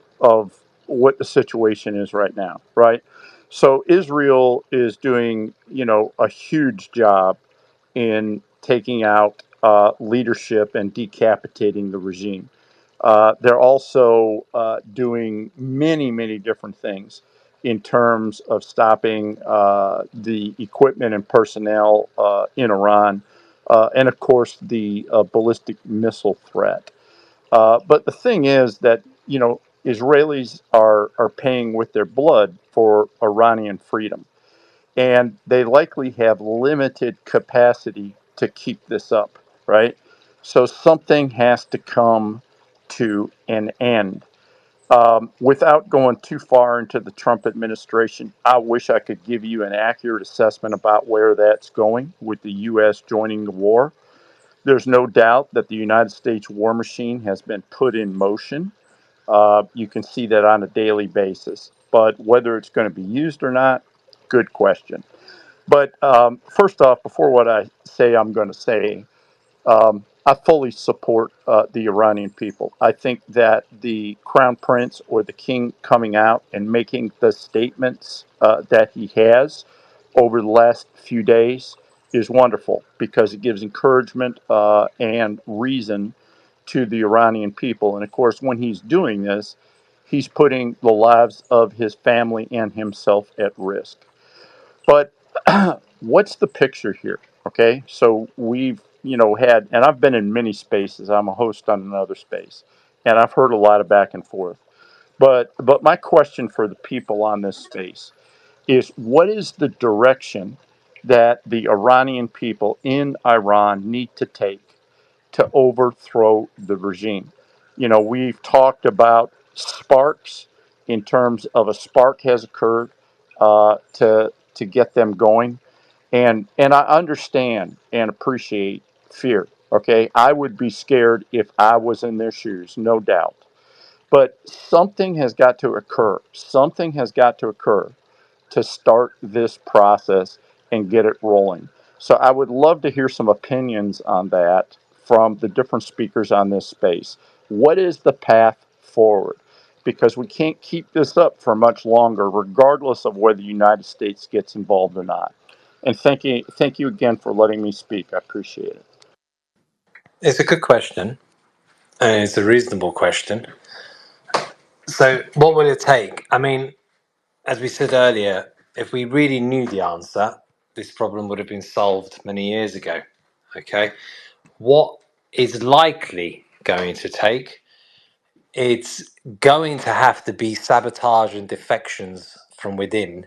what the situation is right now. Right, so Israel is doing a huge job in taking out leadership and decapitating the regime. They're also doing many different things in terms of stopping the equipment and personnel in Iran, and of course the ballistic missile threat. But the thing is that Israelis are paying with their blood for Iranian freedom, and they likely have limited capacity to keep this up, right? So something has to come to an end. Without going too far into the Trump administration, I wish I could give you an accurate assessment about where that's going with the U.S. joining the war. There's no doubt that the United States war machine has been put in motion. You can see that on a daily basis. But whether it's going to be used or not, good question. But first off, before what I say I'm going to say, I fully support the Iranian people. I think that the crown prince or the king coming out and making the statements that he has over the last few days is wonderful because it gives encouragement and reason to the Iranian people. And of course, when he's doing this, he's putting the lives of his family and himself at risk. But what's the picture here? Okay, so we've had, and I've been in many spaces. I'm a host on another space, and I've heard a lot of back and forth. But my question for the people on this space is, what is the direction that the Iranian people in Iran need to take to overthrow the regime? We've talked about sparks in terms of a spark has occurred to get them going, and I understand and appreciate fear. Okay, I would be scared if I was in their shoes, no doubt. But something has got to occur. Something has got to occur to start this process and get it rolling. So I would love to hear some opinions on that from the different speakers on this space. What is the path forward? Because we can't keep this up for much longer, regardless of whether the United States gets involved or not. And thank you again for letting me speak. I appreciate it. It's a good question, and it's a reasonable question. So, what will it take? I mean, as we said earlier, if we really knew the answer, this problem would have been solved many years ago. Okay, what is likely going to take? It's going to have to be sabotage and defections from within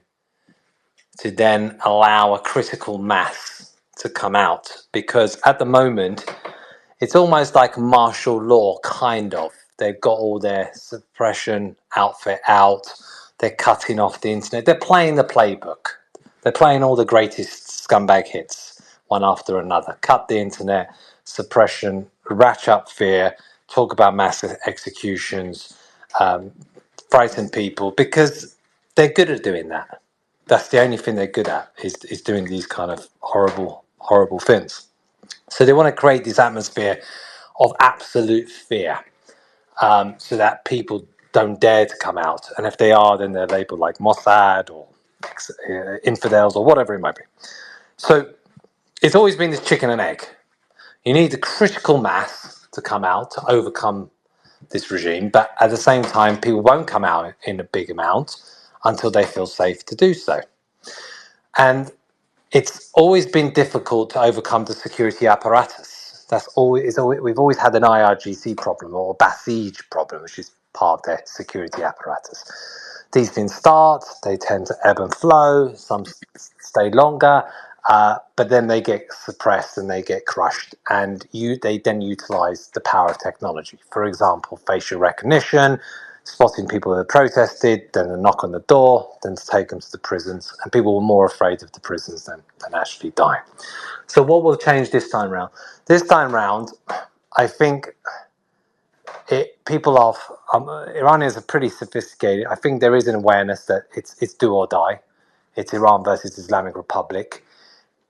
to then allow a critical mass to come out. Because at the moment, it's almost like martial law, kind of. They've got all their suppression outfit out. They're cutting off the internet. They're playing the playbook. They're playing all the greatest scumbag hits, one after another. Cut the internet, suppression, ratchet up fear, talk about massive executions, frighten people, because they're good at doing that. That's the only thing they're good at, is doing these kind of horrible things. So they want to create this atmosphere of absolute fear, so that people don't dare to come out. And if they are, then they're labeled like Mossad or infidels or whatever it might be. So it's always been this chicken and egg. You need the critical mass to come out to overcome this regime, but at the same time, people won't come out in a big amount until they feel safe to do so. And it's always been difficult to overcome the security apparatus. We've always had an IRGC problem or a Basij problem, which is part of their security apparatus. These things start, they tend to ebb and flow, some stay longer, but then they get suppressed and they get crushed, and they then utilize the power of technology. For example, facial recognition, spotting people that protested, then a knock on the door, then to take them to the prisons, and people were more afraid of the prisons than actually dying. So what will change this time round? This time round, I think Iranians are pretty sophisticated. I think there is an awareness that it's do or die. It's Iran versus Islamic Republic.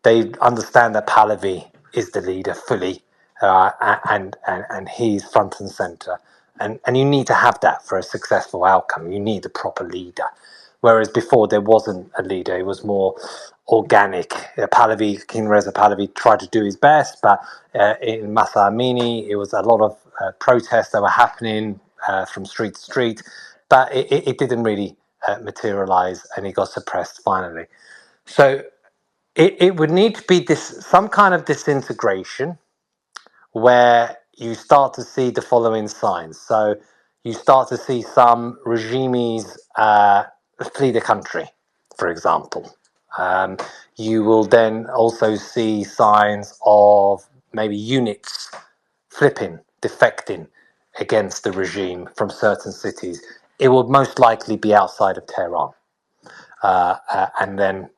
They understand that Pahlavi is the leader fully, and he's front and center. And you need to have that for a successful outcome. You need a proper leader. Whereas before there wasn't a leader, it was more organic. King Reza Pahlavi tried to do his best, but in Masa Amini, it was a lot of protests that were happening from street to street, but it didn't really materialize, and it got suppressed finally. So it would need to be some kind of disintegration where you start to see the following signs. So you start to see some regimes flee the country, for example. You will then also see signs of maybe units flipping, defecting against the regime from certain cities. It will most likely be outside of Tehran, and then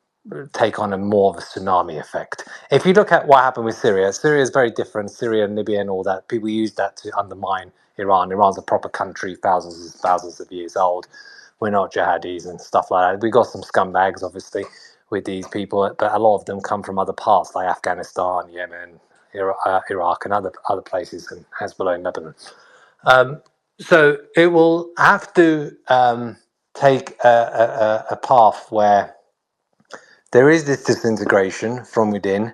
take on a more of a tsunami effect. If you look at what happened with Syria, Syria is very different. Syria and Libya and all that, people use that to undermine Iran. Iran's a proper country, thousands of years old. We're not jihadis and stuff like that. We got some scumbags, obviously, with these people, but a lot of them come from other parts like Afghanistan, Yemen, Iraq, and other places, and Hezbollah in Lebanon. So it will have to take a path where there is this disintegration from within,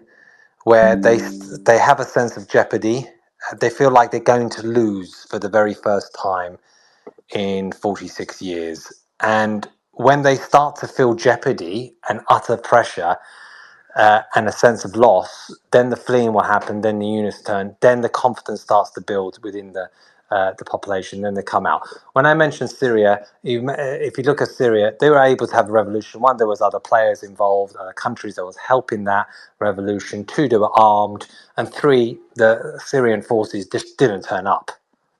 where they have a sense of jeopardy. They feel like they're going to lose for the very first time in 46 years. And when they start to feel jeopardy and utter pressure, and a sense of loss, then the fleeing will happen, then the units turn, then the confidence starts to build within the population, then they come out. When I mentioned Syria, if you look at Syria, they were able to have a revolution. One, there was other players involved, other countries that was helping that revolution. Two, they were armed. And three, the Syrian forces just didn't turn up.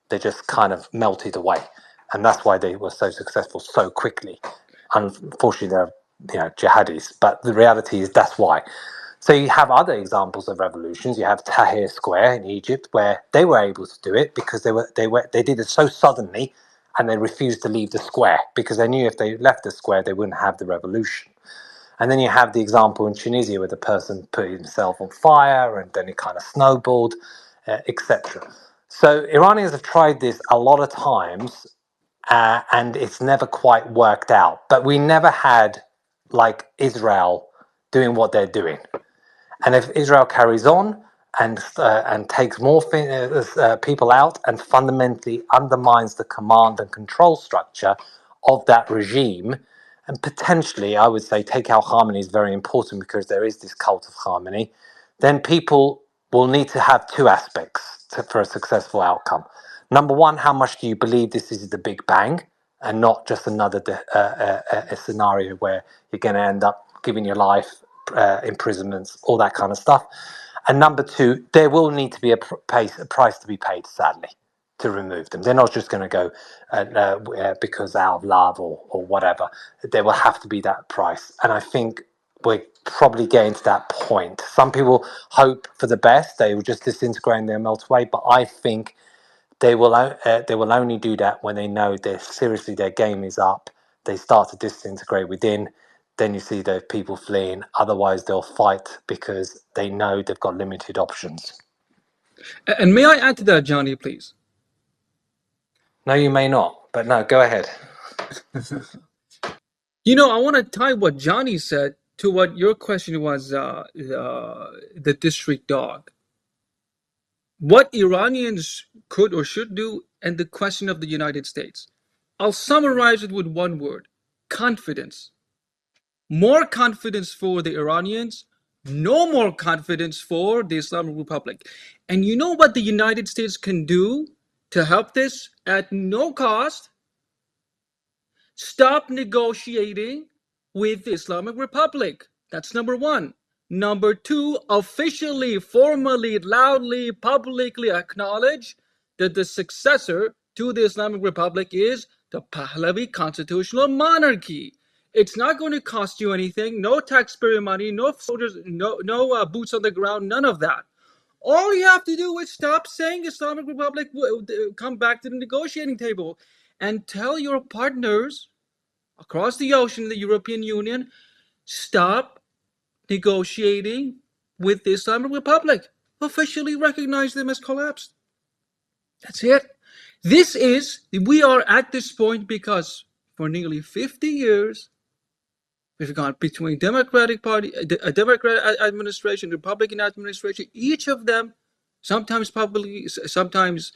They just kind of melted away. And that's why they were so successful so quickly. Unfortunately, they're jihadis, but the reality is that's why. So you have other examples of revolutions. You have Tahrir Square in Egypt, where they were able to do it because they did it so suddenly, and they refused to leave the square because they knew if they left the square, they wouldn't have the revolution. And then you have the example in Tunisia where the person put himself on fire, and then it kind of snowballed, etc. So Iranians have tried this a lot of times, and it's never quite worked out. But we never had like Israel doing what they're doing. And if Israel carries on and takes more people out and fundamentally undermines the command and control structure of that regime. And potentially, I would say take-out harmony is very important because there is this cult of harmony. Then people will need to have two aspects for a successful outcome. Number one, how much do you believe this is the Big Bang and not just another a scenario where you're going to end up giving your life, imprisonments, all that kind of stuff. And number two, there will need to be a price to be paid, sadly, to remove them. They're not just going to go because out of love or whatever. There will have to be that price. And I think we're probably getting to that point. Some people hope for the best. They will just disintegrate and they'll melt away. But I think they will only do that when they know that seriously their game is up. They start to disintegrate within. Then you see the people fleeing. Otherwise, they'll fight because they know they've got limited options. And may I add to that, Johnny, please? No, you may not. But no, go ahead. You know, I want to tie what Johnny said to what your question was, the district dog. What Iranians could or should do, and the question of the United States. I'll summarize it with one word: confidence. More confidence for the Iranians, no more confidence for the Islamic Republic. And you know what the United States can do to help this at no cost? Stop negotiating with the Islamic Republic. That's number one. Number two, officially, formally, loudly, publicly acknowledge that the successor to the Islamic Republic is the Pahlavi constitutional monarchy. It's not going to cost you anything. No taxpayer money, no soldiers, no boots on the ground, none of that. All you have to do is stop saying Islamic Republic will come back to the negotiating table and tell your partners across the ocean, the European Union, stop negotiating with the Islamic Republic. Officially recognize them as collapsed. That's it. We are at this point because for nearly 50 years, we've gone between Democratic Party, a Democratic administration, Republican administration, each of them, sometimes publicly, sometimes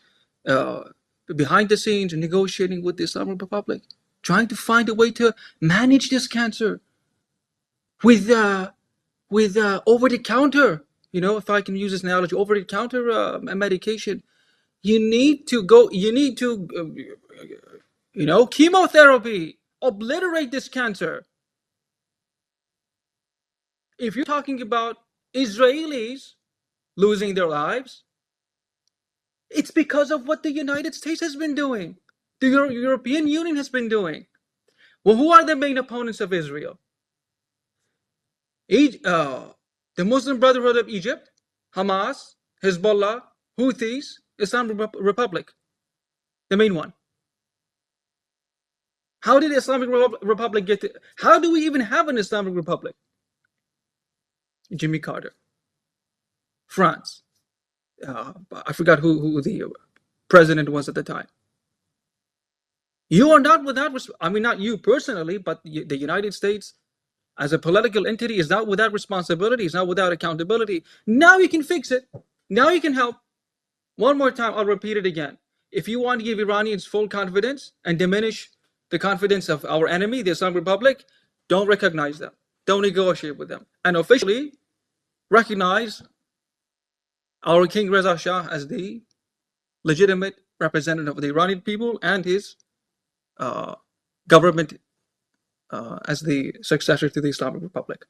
behind the scenes, negotiating with the Islamic Republic, trying to find a way to manage this cancer with over the counter. You know, if I can use this analogy, over the counter medication. You need to chemotherapy, obliterate this cancer. If you're talking about Israelis losing their lives, it's because of what the United States has been doing, the European Union has been doing. Well, who are the main opponents of Israel? The Muslim Brotherhood of Egypt, Hamas, Hezbollah, Houthis, Islamic Republic, the main one. How did the Islamic Republic get to? How do we even have an Islamic Republic? Jimmy Carter, France. I forgot who the president was at the time. You are not without. I mean, not you personally, but the United States, as a political entity, is not without responsibility. Is not without accountability. Now you can fix it. Now you can help. One more time, I'll repeat it again. If you want to give Iranians full confidence and diminish the confidence of our enemy, the Islamic Republic, don't recognize them. Don't negotiate with them. And officially recognize our King Reza Shah as the legitimate representative of the Iranian people and his government as the successor to the Islamic Republic.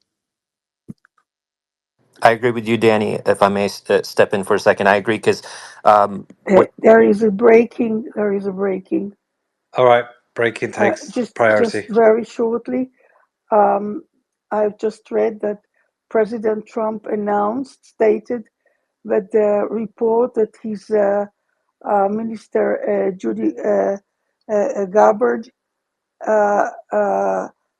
I agree with you, Danny. If I may step in for a second, I agree because what There is a breaking. There is a breaking. All right, breaking takes Just priority. very shortly. I've just read that President Trump stated that the report that his Minister Judy Gabbard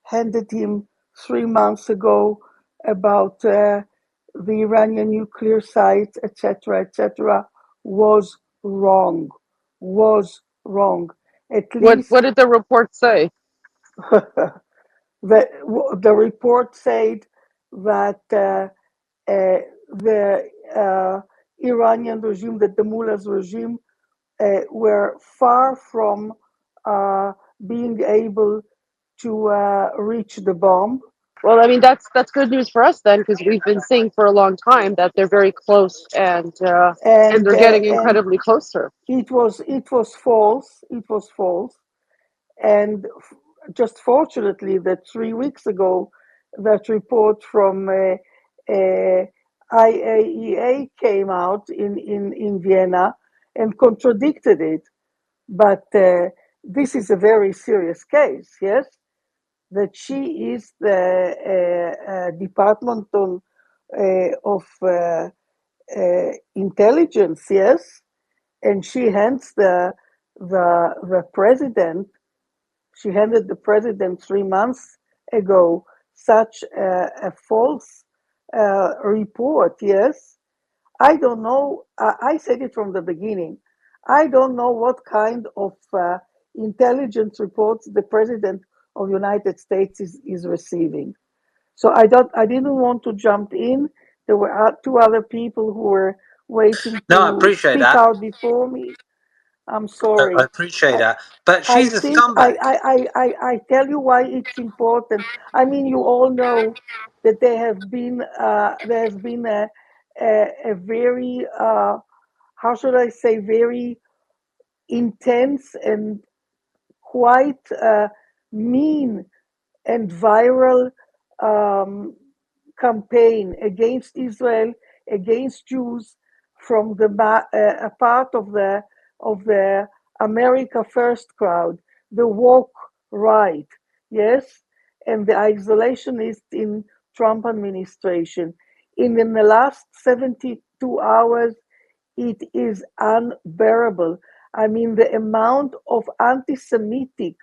handed him 3 months ago about the Iranian nuclear sites, etc., was wrong. Was wrong. At least What did the report say? the report said that the Iranian regime, that the mullahs regime were far from being able to reach the bomb. Well, I mean that's good news for us then, because we've been saying for a long time that they're very close, and they're getting And incredibly closer. it was false. It was false. And just fortunately, that 3 weeks ago, that report from IAEA came out in Vienna and contradicted it. But this is a very serious case, yes? That she is the Department of Intelligence, yes? And she hands the president, she handed the president 3 months ago such a false report, yes? I don't know, I said it from the beginning. I don't know what kind of intelligence reports the president of the United States is receiving. So I didn't want to jump in. There were two other people who were waiting No, I to appreciate speak that. out before me. I'm I sorry. appreciate I, that. But I she's a think scumbag. I tell you why it's important. I mean, you all know that there has been a very how should I say, very intense and quite mean and viral um, campaign against Israel, against Jews, from a part of the America First crowd, the woke right, yes, and the isolationist in Trump administration. In the last 72 hours, it is unbearable. I mean, the amount of anti-Semitic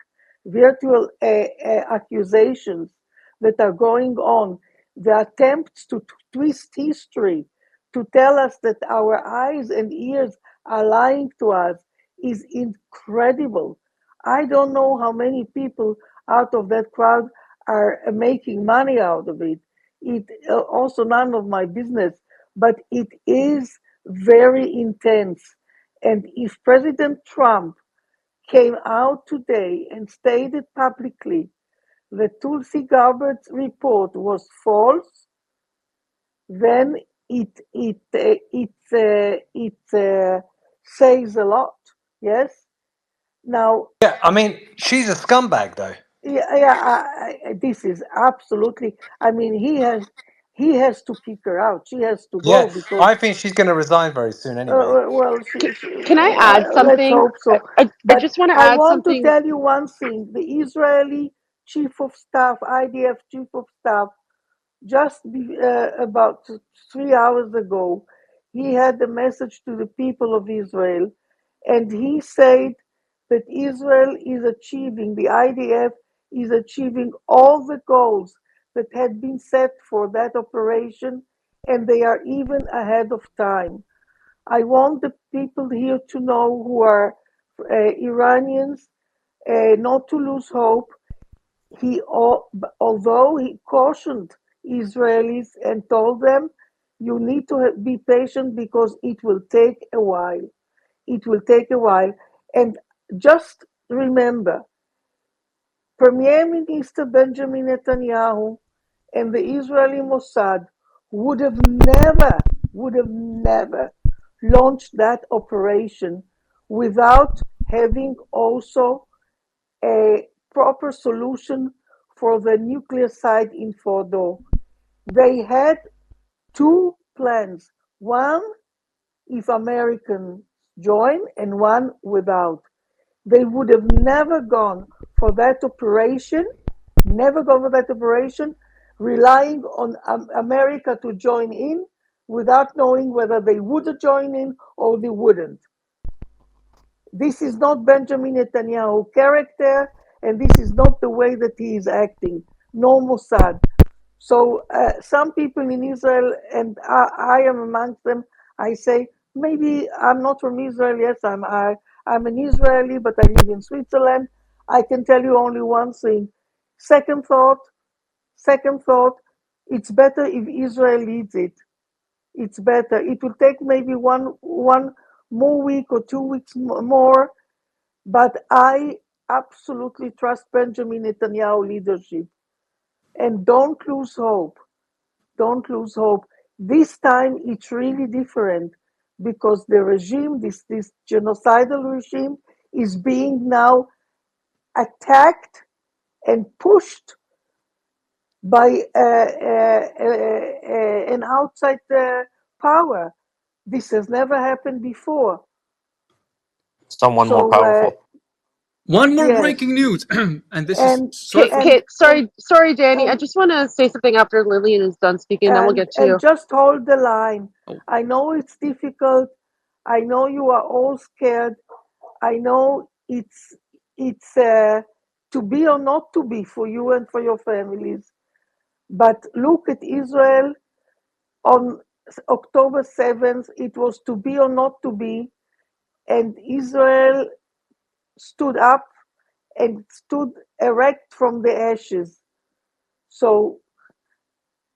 virtual accusations that are going on, the attempts to twist history, to tell us that our eyes and ears are lying to us, is incredible. I don't know how many people out of that crowd are making money out of it. It also none of my business, but it is very intense. And if President Trump came out today and stated publicly that Tulsi Gabbard's report was false, then it says a lot. Yes. Now, Yeah, I mean, she's a scumbag, though. this is absolutely. I mean, he has to kick her out. She has to go Yeah, because I think she's going to resign very soon anyway. well, Can I add let's something? hope so. I But just want to I add want to something. tell you one thing: the Israeli chief of staff, IDF chief of staff, about 3 hours ago, he had a message to the people of Israel, and he said that Israel is achieving, the IDF is achieving all the goals that had been set for that operation, and they are even ahead of time. I want the people here to know, who are Iranians, not to lose hope. Although he cautioned Israelis and told them, you need to be patient because it will take a while. It will take a while. And just remember, Premier Minister Benjamin Netanyahu and the Israeli Mossad would have never launched that operation without having also a proper solution for the nuclear site in Fordo. They had two plans: one if Americans join, and one without. They would have never gone for that operation, relying on America to join in without knowing whether they would join in or they wouldn't. This is not Benjamin Netanyahu character, and this is not the way that he is acting. No Mossad. So some people in Israel, and I am amongst them, I say, maybe I'm not from Israel. Yes, I'm an Israeli, but I live in Switzerland. I can tell you only one thing. Second thought, it's better if Israel leads it. It's better. It will take maybe one more week or 2 weeks more, but I absolutely trust Benjamin Netanyahu leadership. And don't lose hope. Don't lose hope. This time it's really different because the regime, this genocidal regime, is being now attacked and pushed by an outside power. This has never happened before. Someone more So powerful. One more yes, breaking news, and this is and sorry for Sorry, Danny. I and just want to say something after Lillian is done speaking, and then we'll get to and you. just hold the line. oh, I know it's difficult. I know you are all scared. I know it's to be or not to be for you and for your families. But look at Israel on October 7th. It was to be or not to be, and Israel stood up and stood erect from the ashes. So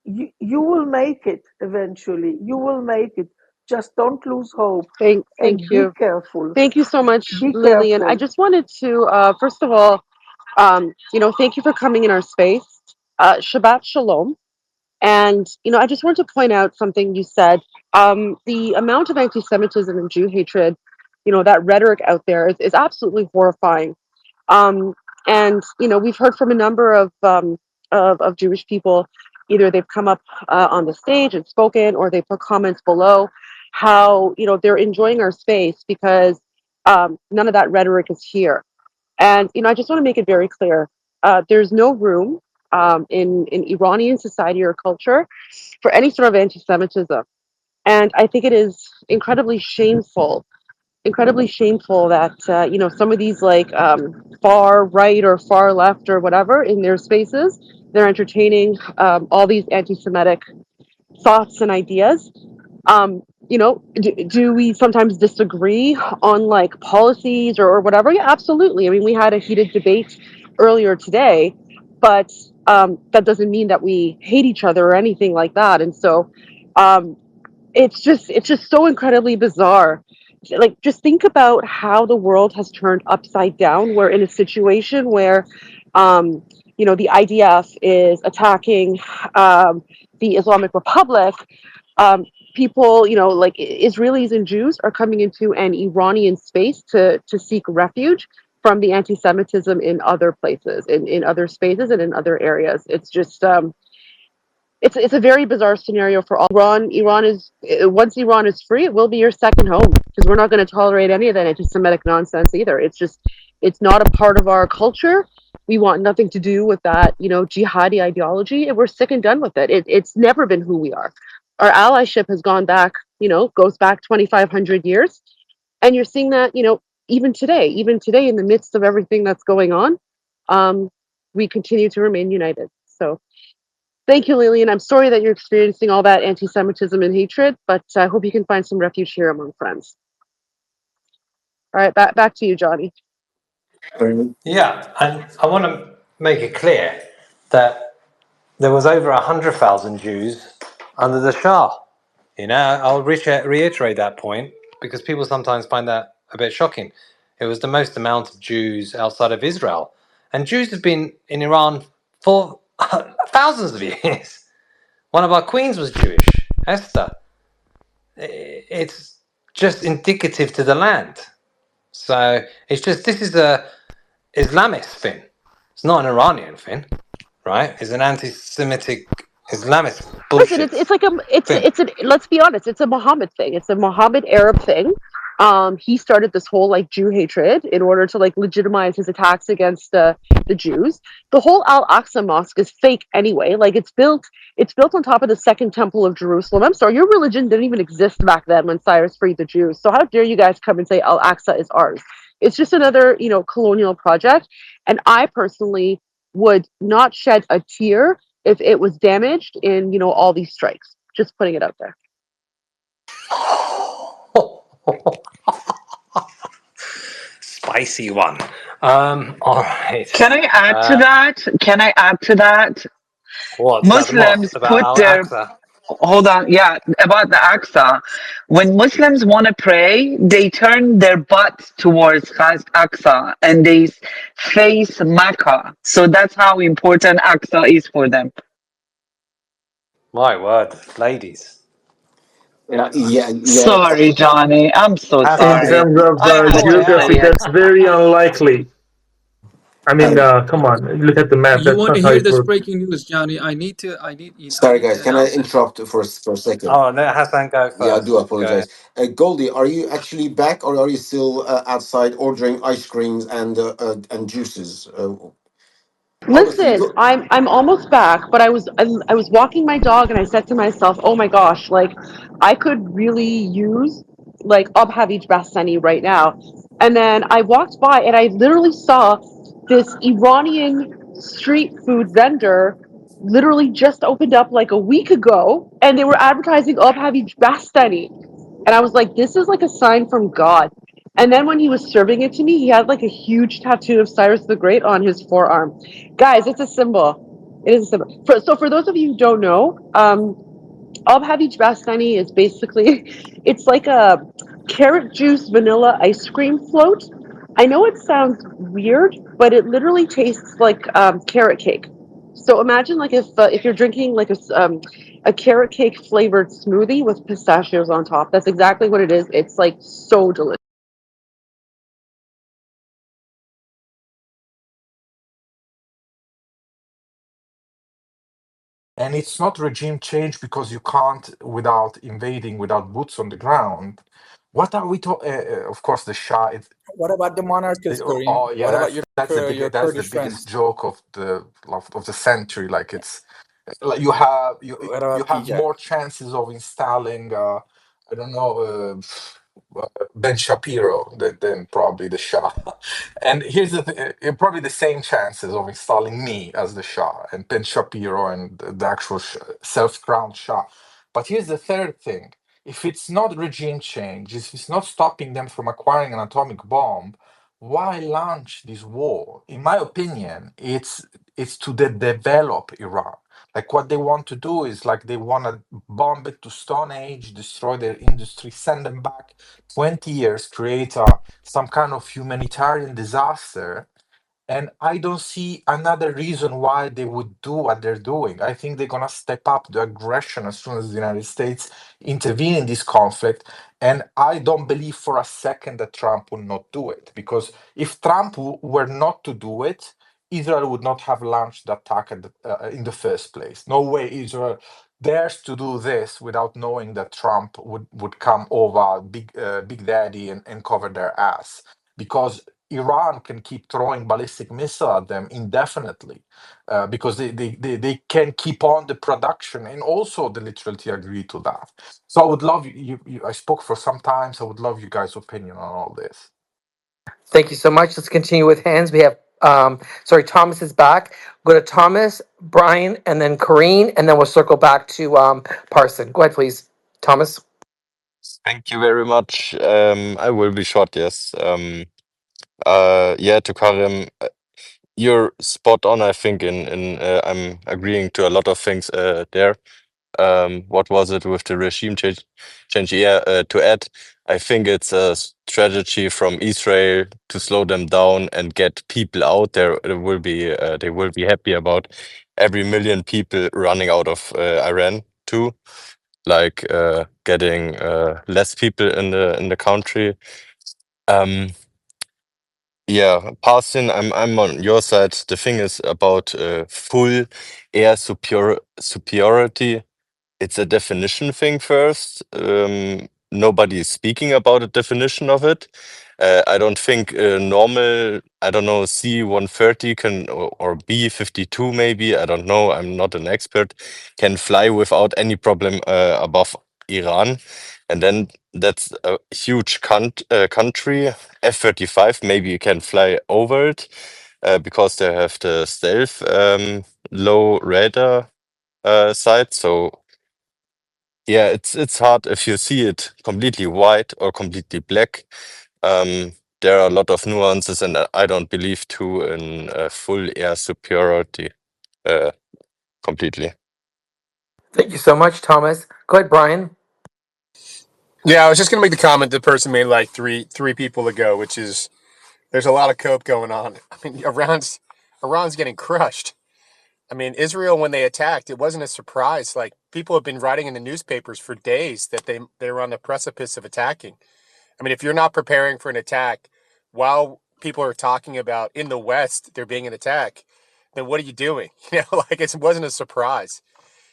you will make it eventually. You will make it. Just don't lose hope Thank and be you. careful. Thank you so much, Be Lillian. I careful. just wanted to, first of all, thank you for coming in our space. Shabbat Shalom. And, I just wanted to point out something you said. The amount of anti Semitism and Jew hatred, that rhetoric out there is absolutely horrifying. Um, and we've heard from a number of Jewish people. Either they've come up on the stage and spoken, or they put comments below. How they're enjoying our space because none of that rhetoric is here. And I just want to make it very clear: there's no room in Iranian society or culture for any sort of anti-Semitism. And I think it is incredibly shameful that some of these like far right or far left or whatever in their spaces, they're entertaining all these anti-Semitic thoughts and ideas. Do we sometimes disagree on like policies or whatever? Yeah, absolutely. I mean, we had a heated debate earlier today, but that doesn't mean that we hate each other or anything like that. And so um, it's just so incredibly bizarre. Like, just think about how the world has turned upside down. We're in a situation where the IDF is attacking the Islamic Republic. um, People, like Israelis and Jews, are coming into an Iranian space to seek refuge from the anti-Semitism in other places, in other spaces, and in other areas. It's just it's a very bizarre scenario for all. Iran is once Iran is free, it will be your second home because we're not going to tolerate any of that anti-Semitic nonsense either. It's not a part of our culture. We want nothing to do with that, jihadi ideology, and we're sick and done with it. It's never been who we are. Our allyship has gone back, goes back 2,500 years, and you're seeing that, even today, in the midst of everything that's going on, we continue to remain united. So. Thank you, Lillian. I'm sorry that you're experiencing all that anti-Semitism and hatred, but I hope you can find some refuge here among friends. All right, back to you, Johnny. Yeah, and I want to make it clear that there was over 100,000 Jews under the Shah. I'll reiterate that point because people sometimes find that a bit shocking. It was the most amount of Jews outside of Israel. And Jews have been in Iran for thousands of years. One of our queens was Jewish, Esther. It's just indicative to the land. So this is a Islamist thing. It's not an Iranian thing, right? It's an anti-Semitic Islamist Listen, bullshit it's like thing. let's be honest, it's a Muhammad thing. It's a Muhammad Arab thing. He started this whole like Jew hatred in order to like legitimize his attacks against the Jews. The whole Al-Aqsa Mosque is fake anyway. Like it's built on top of the Second Temple of Jerusalem. I'm sorry, your religion didn't even exist back then when Cyrus freed the Jews. So how dare you guys come and say Al-Aqsa is ours? It's just another, colonial project. And I personally would not shed a tear if it was damaged in, all these strikes. Just putting it out there. Spicy one. All right. Can I add to that? What about the mosque? Muslims About put Al their Aqsa? hold on. Yeah, about the Aqsa. When Muslims want to pray, they turn their butt towards Aqsa and they face Mecca. So that's how important Aqsa is for them. My word, ladies. Yeah. Sorry, Johnny. I'm so In Hassan, sorry. terms of I Go just ahead, geography, say Ian. it. that's very unlikely. I mean, Um, come on, look at the map. You That's want not to how hear it this works. breaking news, Johnny? I Sorry, need guys. to Can I announce this. interrupt for a second? oh, let Hassan go Yeah, I do first. Go ahead. apologize. Goldie, are you actually back, or are you still outside ordering ice creams and juices? Honestly, Listen, I'm almost back, but I was walking my dog and I said to myself, "Oh my gosh, like I could really use like Ab Havij Bastani right now." And then I walked by and I literally saw this Iranian street food vendor literally just opened up like a week ago and they were advertising Ab Havij Bastani. And I was like, this is like a sign from God. And then when he was serving it to me, he had like a huge tattoo of Cyrus the Great on his forearm. Guys, it's a symbol. It is a symbol. So for those of you who don't know, Ab Havij Bastani is basically, it's like a carrot juice vanilla ice cream float. I know it sounds weird, but it literally tastes like carrot cake. So imagine like if you're drinking like a carrot cake flavored smoothie with pistachios on top. That's exactly what it is. It's like so delicious. And it's not regime change because you can't without invading, without boots on the ground. What are we talking? Of course, the Shah. What about the monarchists, Kareem? Oh yeah, What about that's the your biggest Kurdish friends? joke of the century. Like it's like you have What you about have PJ? more chances of installing I don't know Ben Shapiro than probably the Shah. And here's the thing, probably the same chances of installing me as the Shah and Ben Shapiro and the actual self-crowned Shah. But here's the third thing. If it's not regime change, if it's not stopping them from acquiring an atomic bomb, why launch this war? In my opinion, it's to develop Iran. Like what they want to do is like they want to bomb it to Stone Age, destroy their industry, send them back 20 years, create some kind of humanitarian disaster, and I don't see another reason why they would do what they're doing. I think they're going to step up the aggression as soon as the United States intervene in this conflict. And I don't believe for a second that Trump will not do it. Because if Trump were not to do it, Israel would not have launched the attack in the first place. No way Israel dares to do this without knowing that Trump would come over Big Daddy and cover their ass. Because Iran can keep throwing ballistic missile at them indefinitely because they can keep on the production, and also the literally agree to that. So I would love I spoke for some time, so I would love you guys' opinion on all this. Thank you so much. Let's continue with hands. We have, Thomas is back. Go to Thomas, Brian, and then Kareen, and then we'll circle back to Parson. Go ahead, please, Thomas. Thank you very much. I will be short, yes. Yeah, to Karim, you're spot on, I think, in I'm agreeing to a lot of things there. What was it with the regime change? Yeah, to add, I think it's a strategy from Israel to slow them down and get people out there. They will be happy about every million people running out of Iran too, like getting less people in the country. Um, yeah, Parson, I'm on your side. The thing is about full air superiority. It's a definition thing first. Nobody is speaking about a definition of it. I don't think normal, I don't know, C-130 can or B-52 maybe, I don't know, I'm not an expert, can fly without any problem above Iran. And then that's a huge country. F-35, maybe you can fly over it because they have the stealth low radar side. So yeah, it's hard if you see it completely white or completely black. There are a lot of nuances, and I don't believe too in full air superiority completely. Thank you so much, Thomas. Go ahead, Brian. Yeah, I was just gonna make the comment the person made like three people ago, which is there's a lot of cope going on. I mean, Iran's getting crushed. I mean, Israel when they attacked, it wasn't a surprise. Like people have been writing in the newspapers for days that they were on the precipice of attacking. I mean, if you're not preparing for an attack while people are talking about in the West there being an attack, then what are you doing? Like it wasn't a surprise.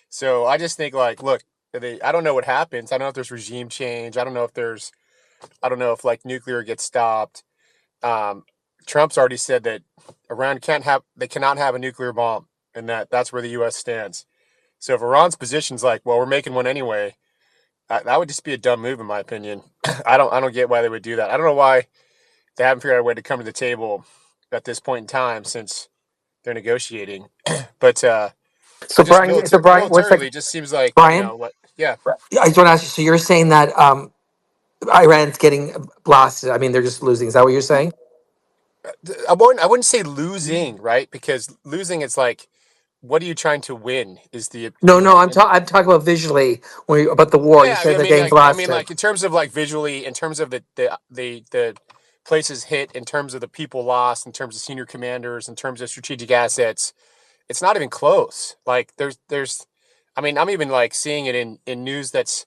So I just think like, look, I don't know what happens. I don't know if there's regime change. I don't know if like nuclear gets stopped. Um, Trump's already said that they cannot have a nuclear bomb, and that's where the U.S. stands. So if Iran's position's like, well, we're making one anyway, that would just be a dumb move, in my opinion. I don't get why they would do that. I don't know why they haven't figured out a way to come to the table at this point in time since they're negotiating. But So just Brian, so Brian, one militarily, second, it just seems like Brian. what? Yeah, I just want to ask you. So you're saying that Iran's getting blasted? I mean, they're just losing. Is that what you're saying? I wouldn't say losing, right? Because losing, it's like, what are you trying to win? Is the No, you no. know? I'm talking about visually about the war. You're Yeah, saying they're getting blasted. like in terms of like visually, in terms of the places hit, in terms of the people lost, in terms of senior commanders, in terms of strategic assets, it's not even close. Like I mean, I'm even like seeing it in news that's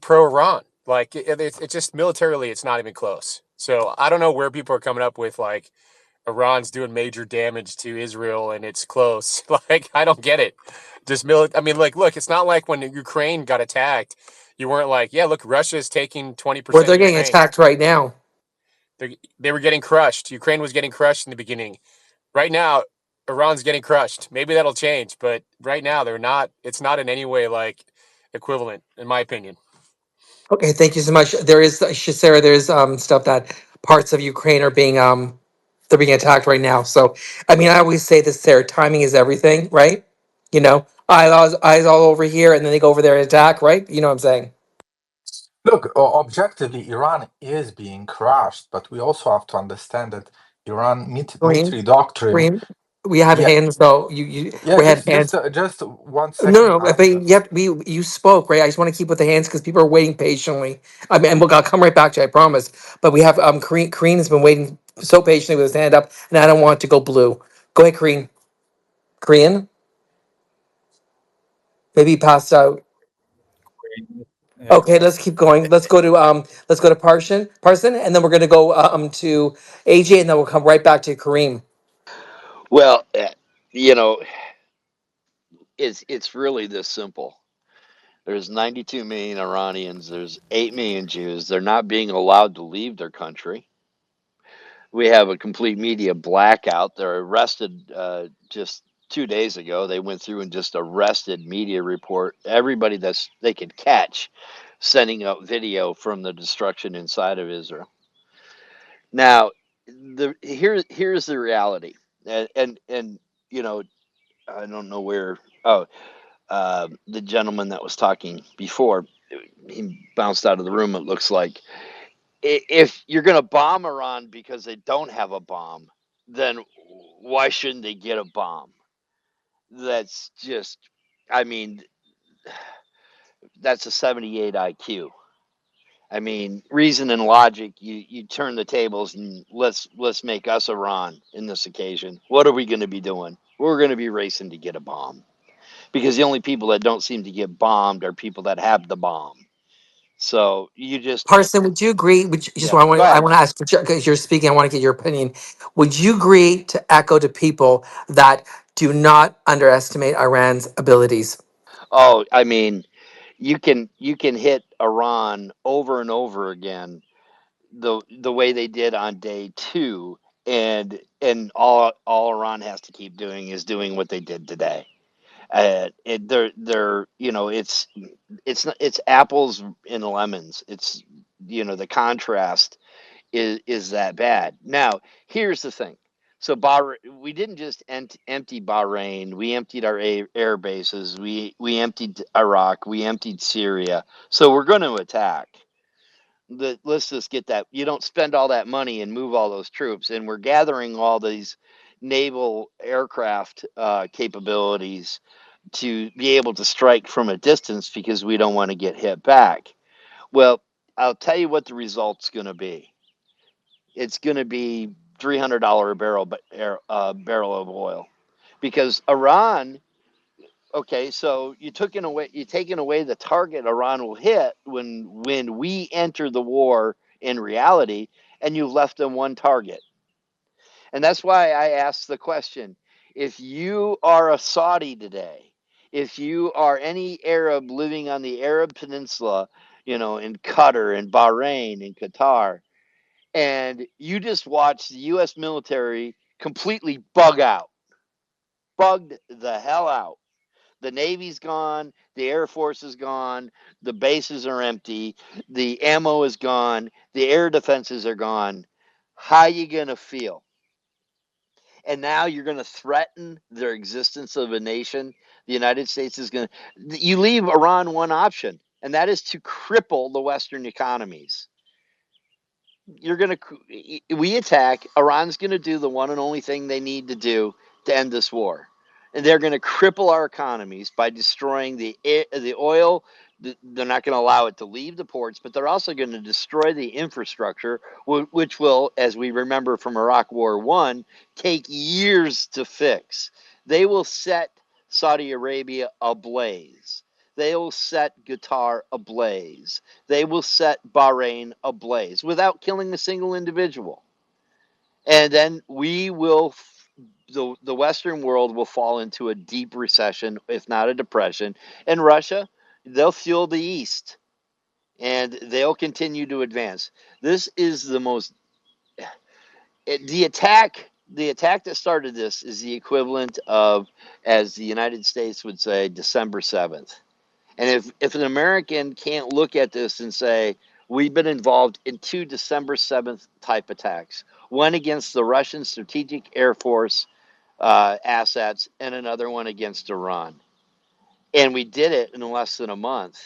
pro Iran. Like it's just militarily, it's not even close. So I don't know where people are coming up with like Iran's doing major damage to Israel and it's close. Like I don't get it. I mean, like, look, it's not like when Ukraine got attacked, you weren't like, yeah, look, Russia's taking Where 20% they're of getting Ukraine. attacked right now. They were getting crushed. Ukraine was getting crushed in the beginning. Right now, Iran's getting crushed. Maybe that'll change, but right now they're not. It's not in any way like equivalent, in my opinion. Okay, thank you so much. There is Sarah. There's stuff that parts of Ukraine are being they're being attacked right now. So I mean, I always say this, Sarah. Timing is everything, right? You know, eyes all over here, and then they go over there and attack, right? You know what I'm saying? Look, objectively, Iran is being crushed, but we also have to understand that Iran Green, military doctrine. green. We have Yeah, hands though. You yeah. we had hands. Just 1 second. No, no, but you spoke, right? I just want to keep with the hands because people are waiting patiently. I mean, and look, I'll come right back to you, I promise. But we have Kareen has been waiting so patiently with his hand up, and I don't want it to go blue. Go ahead, Kareen. Korean? Maybe he passed out. Yeah. Okay, let's keep going. Let's go to Parson, and then we're gonna go to AJ, and then we'll come right back to Kareem. Well, you know, it's really this simple. There's 92 million Iranians. There's 8 million Jews. They're not being allowed to leave their country. We have a complete media blackout. They're arrested just 2 days ago. They went through and just arrested media report everybody they could catch, sending out video from the destruction inside of Israel. Now, here's the reality, and you know, I don't know where. Oh, the gentleman that was talking before, he bounced out of the room. It looks like if you're going to bomb Iran because they don't have a bomb, then why shouldn't they get a bomb? That's just, I mean, that's a 78 IQ. I mean, reason and logic. You turn the tables and let's make us Iran in this occasion. What are we going to be doing? We're going to be racing to get a bomb because the only people that don't seem to get bombed are people that have the bomb. So you just, Parson, would you agree? yeah. Go I ahead. want to ask because you're speaking. I want to get your opinion. Would you agree to echo to people that do not underestimate Iran's abilities? Oh, I mean, you can hit Iran over and over again the way they did on day two, and all Iran has to keep doing is doing what they did today. They're it's apples and lemons. It's the contrast is that bad. Now, here's the thing. So we didn't just empty Bahrain. We emptied our air bases. We emptied Iraq. We emptied Syria. So we're going to attack. Let's just get that. You don't spend all that money and move all those troops. And we're gathering all these naval aircraft capabilities to be able to strike from a distance because we don't want to get hit back. Well, I'll tell you what the result's going to be. It's going to be $300 a barrel of oil, because Iran. Okay, so you're taking away the target Iran will hit when we enter the war in reality, and you've left them one target. And that's why I asked the question: if you are a Saudi today, if you are any Arab living on the Arab Peninsula, in Qatar and Bahrain and Qatar, and you just watch the U.S. military completely bugged the hell out. The Navy's gone, the Air Force is gone, the bases are empty, the ammo is gone, the air defenses are gone. How you gonna feel? And now you're going to threaten their existence of a nation. The United States is going to. You leave Iran one option, and that is to cripple the Western economies. You're going to. We attack. Iran's going to do the one and only thing they need to do to end this war, and they're going to cripple our economies by destroying the oil. They're not going to allow it to leave the ports, but they're also going to destroy the infrastructure, which will, as we remember from Iraq War One, take years to fix. They will set Saudi Arabia ablaze. They will set Qatar ablaze. They will set Bahrain ablaze without killing a single individual. And then the Western world will fall into a deep recession, if not a depression. And Russia, they'll fuel the East, and they'll continue to advance. This is the attack. The attack that started this is the equivalent of, as the United States would say, December 7th. And if an American can't look at this and say, we've been involved in two December 7th type attacks, one against the Russian Strategic Air Force assets and another one against Iran. And we did it in less than a month.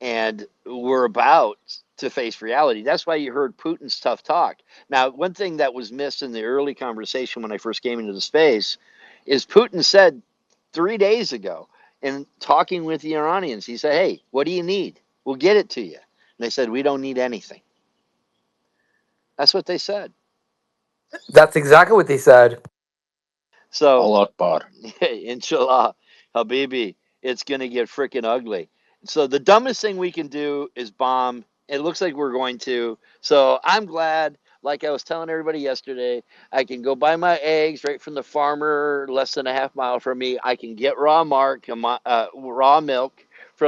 And we're about to face reality. That's why you heard Putin's tough talk. Now, one thing that was missed in the early conversation when I first came into the space is Putin said 3 days ago, in talking with the Iranians, he said, hey, what do you need? We'll get it to you. And they said, we don't need anything. That's what they said. That's exactly what they said. So, Allah Akbar. inshallah, Habibi, it's going to get freaking ugly. So, the dumbest thing we can do is bomb. It looks like we're going to. So, I'm glad, like I was telling everybody yesterday, I can go buy my eggs right from the farmer less than a half mile from me. I can get raw milk from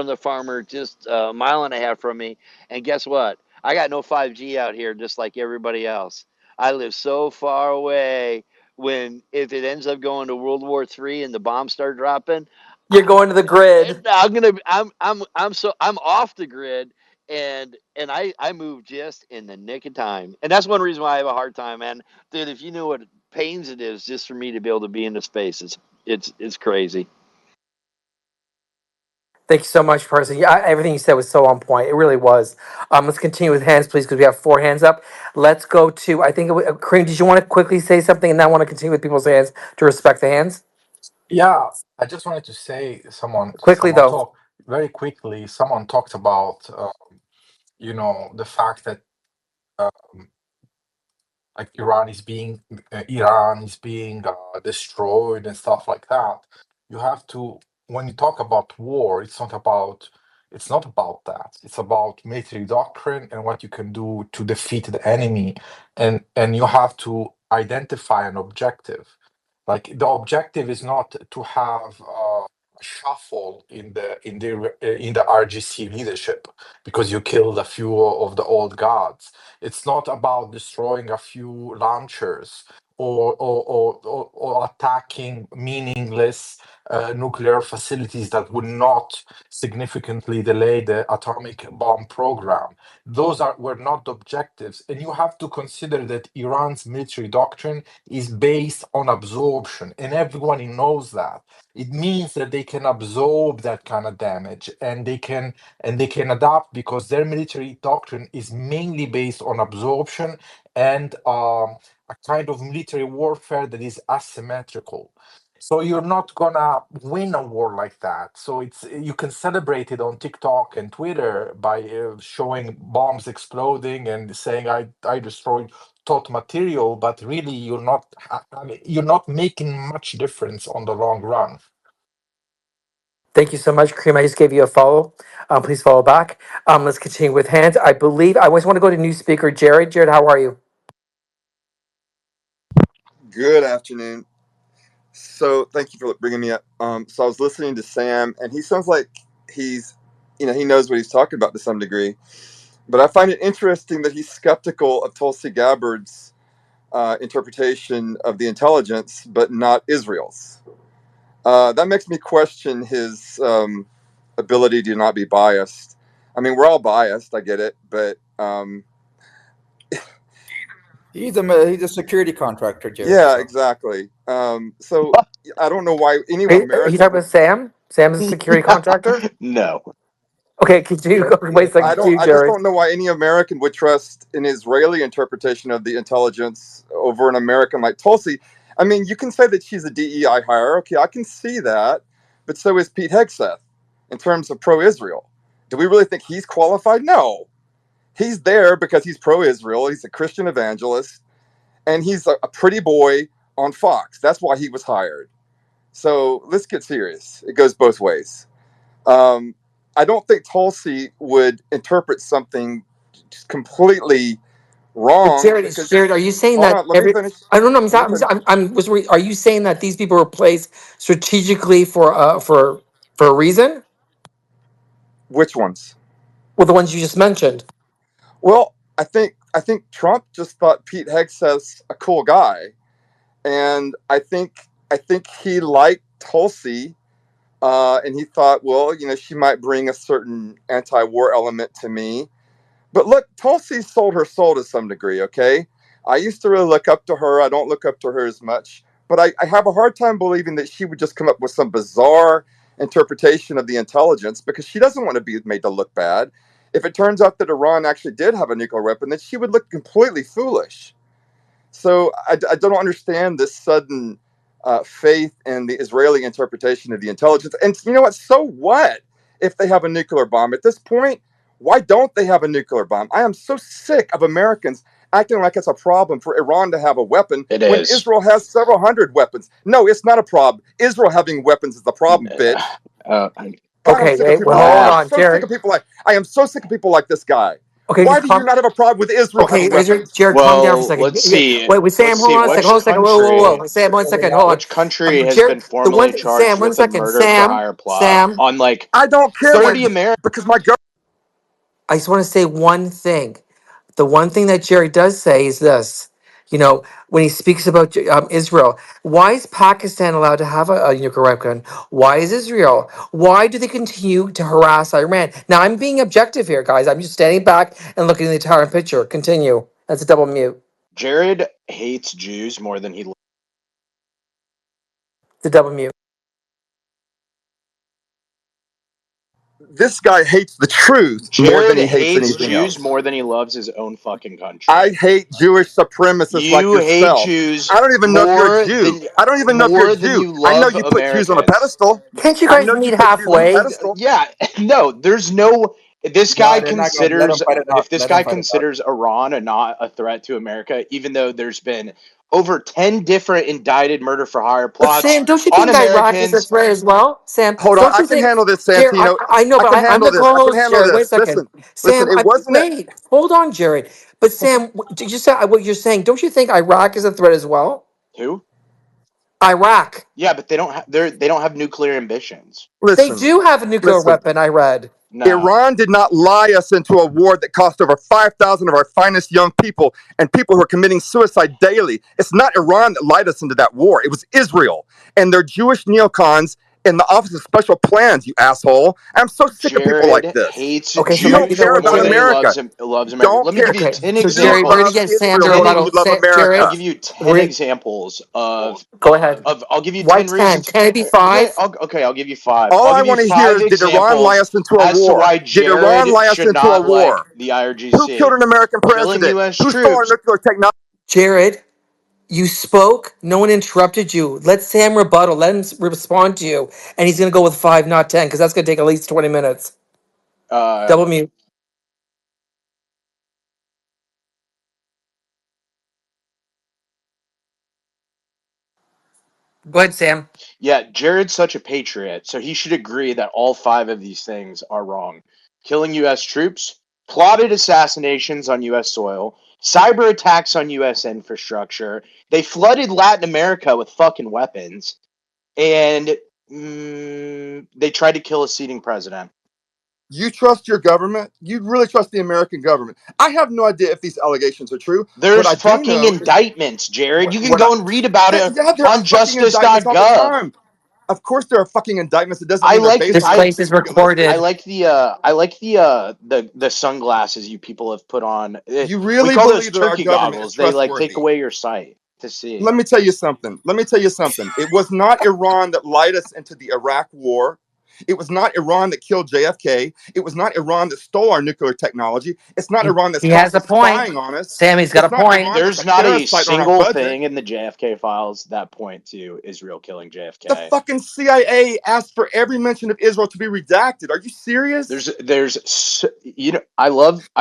the farmer just a mile and a half from me. And guess what? I got no 5G out here, just like everybody else. I live so far away. If it ends up going to World War III and the bombs start dropping, You're going to the grid. I'm off the grid, and I move just in the nick of time. And that's one reason why I have a hard time, man. Dude, if you knew what pains it is just for me to be able to be in the space, it's crazy. Thank you so much, Percy. Yeah, everything you said was so on point. It really was. Let's continue with hands, please, because we have 4 hands up. Let's go to, I think, Kareem, did you want to quickly say something and then want to continue with people's hands to respect the hands? Yeah, I just wanted to say Quickly, someone though. talked very quickly. Someone talked about the fact that um, like Iran is being destroyed and stuff like that. You have to, when you talk about war, it's not about that. It's about military doctrine and what you can do to defeat the enemy, and you have to identify an objective. Like the objective is not to have a shuffle in the RGC leadership because you killed a few of the old gods. It's not about destroying a few launchers or attacking meaningless nuclear facilities that would not significantly delay the atomic bomb program. Were not the objectives, and you have to consider that Iran's military doctrine is based on absorption, and everyone knows that. It means that they can absorb that kind of damage, and they can adapt because their military doctrine is mainly based on absorption and a kind of military warfare that is asymmetrical. So you're not gonna win a war like that. So it's you can celebrate it on TikTok and Twitter by showing bombs exploding and saying I destroyed taught material, but really I mean, you're not making much difference on the long run. Thank you so much, Cream. I just gave you a follow. Please follow back. Let's continue with hands. I believe I always want to go to new speaker, Jared. Jared, how are you? Good afternoon. So thank you for bringing me up. So I was listening to Sam, and he sounds like he's, he knows what he's talking about to some degree. But I find it interesting that he's skeptical of Tulsi Gabbard's interpretation of the intelligence, but not Israel's. That makes me question his ability to not be biased. I mean, we're all biased. I get it, but He's a security contractor, Jared. yeah, So exactly. So I don't know why any Are you American talking would. about Sam? Sam is a security contractor? No. Okay, continue. Wait a second, I don't. continue, I just Jared. don't know why any American would trust an Israeli interpretation of the intelligence over an American like Tulsi. I mean, you can say that she's a DEI hire. Okay, I can see that, but so is Pete Hegseth in terms of pro-Israel. Do we really think he's qualified? No, he's there because he's pro-Israel. He's a Christian evangelist, and he's a pretty boy on Fox. That's why he was hired. So let's get serious. It goes both ways. Um, I don't think Tulsi would interpret something just completely But wrong Jared, because, Jared, are you saying hold that on, let me every? finish. I don't know. Let me finish. Are you saying that these people were placed strategically for a reason? Which ones? Well, the ones you just mentioned. Well, I think Trump just thought Pete Hegseth's a cool guy, and I think he liked Tulsi, and he thought, well, she might bring a certain anti-war element to me. But look, Tulsi sold her soul to some degree, okay? I used to really look up to her. I don't look up to her as much. But I have a hard time believing that she would just come up with some bizarre interpretation of the intelligence because she doesn't want to be made to look bad. If it turns out that Iran actually did have a nuclear weapon, then she would look completely foolish. So I don't understand this sudden faith in the Israeli interpretation of the intelligence. And you know what? So what if they have a nuclear bomb? At this point, why don't they have a nuclear bomb? I am so sick of Americans acting like it's a problem for Iran to have a weapon It when is. Israel has several hundred weapons. No, it's not a problem. Israel having weapons is the problem, bitch. Uh, God, I'm Okay, sick of wait, people well, like. hold I'm uh, on, so sick of Jared. people like. I am so sick of people like this guy. Okay, Why just do you not have a problem with Israel having Jared, weapons? Jared, calm down for a well, second. let's see. Wait, Let's Sam, hold see. on a second. Which Hold on a second. Whoa, whoa, whoa, country? whoa. Sam, one second. Hold on. Which country has been Jared, formally Sam, charged one with a second. murder for Sam, hire plot Sam. on like I don't care what 30 Americans? because my government. I just want to say one thing. The one thing that Jerry does say is this. When he speaks about Israel, why is Pakistan allowed to have a nuclear weapon? Why is Israel? Why do they continue to harass Iran? Now, I'm being objective here, guys. I'm just standing back and looking at the entire picture. Continue. That's a double mute. Jared hates Jews more than he. It's a double mute. This guy hates the truth more than Jared he hates hates anything Jews else. more than he loves his own fucking I country. hate Jewish supremacists like You hate yourself. Jews I don't even know if you're a Jew. I don't even know if you're a more than Jew. you I know love you put Jews on a Americans. pedestal. Can't you I guys know you meet put Jews on a halfway? pedestal. Yeah, no, there's no. This no, guy they're not going to let him considers fight it out. if this Let him guy fight it out. considers Iran not a threat to America, even though there's been over 10 different indicted murder for hire But plots Sam, don't you on think Iraq is a Americans. threat as well? Sam, Hold on, don't I you can think? handle this, Jared, Santino. I know, I but can I'm handle the this. I can co-host, handle Jared. Wait a this. second. Listen. Sam, It wasn't a. wait. Hold on, Jared. But Sam, did you say what you're saying? Don't you think Iraq is a threat as well? Who? Iraq. Yeah, but they don't have nuclear ambitions. They Listen. do have a nuclear Listen. weapon, I read. No. Iran did not lie us into a war that cost over 5,000 of our finest young people and people who are committing suicide daily. It's not Iran that lied us into that war. It was Israel and their Jewish neocons in the Office of Special Plans, you asshole. I'm so sick of people like Jared this. hates Okay, so You maybe don't you know care Jews what, about more than he Jared? America. loves America. Don't Let me care. give you Okay, 10 so Do Jerry, we're gonna love examples. get Sam to Israel more 10 than rebuttal. you love I'll Jared, America. give you 10 we're examples of go ahead. I'll give you Why 10 10? reasons. Can it be Yeah, 5? okay, I'll give you 5. All I'll I give you want to hear 5 is did Iran lie examples us into a as to war? why Did Iran Jared lie us should into a not like war? the Who killed IRGC. an American Killing president? US Who stole our troops. nuclear technology? Jared, You spoke. No one interrupted you. Let Sam rebuttal. Let him respond to you, and he's gonna go with 5, not 10, because that's gonna take at least 20 minutes. Uh, Double mute. Go ahead, Sam. yeah, Jared's such a patriot, so he should agree that all five of these things are wrong. Killing U.S. troops, plotted assassinations on U.S. soil, cyber attacks on U.S. infrastructure. They flooded Latin America with fucking weapons, and they tried to kill a sitting president. You trust your government? You really trust the American government? I have no idea if these allegations are true. What There's I do fucking know is indictments, Jared. You can what I go and read about it yeah, there are on fucking indictments all the justice.gov. time. Of course there are fucking indictments. It doesn't I mean they're like based This on I place anything is I recorded. realistic. like the sunglasses you people have put on. You We really call those believe that our turkey government is goggles. They like take trustworthy? away your sight to see. Let me tell you something. Let me tell you something. It was not Iran that lied us into the Iraq war. It was not Iran that killed JFK. It was not Iran that stole our nuclear technology. It's not Iran that's He has a constantly point. spying on us. Sammy's got a It's not point. Iran that's a There's not a parasite on our single budget. thing in the JFK files that point to Israel killing The JFK. fucking CIA asked for every mention of Israel to be redacted. Are you serious? I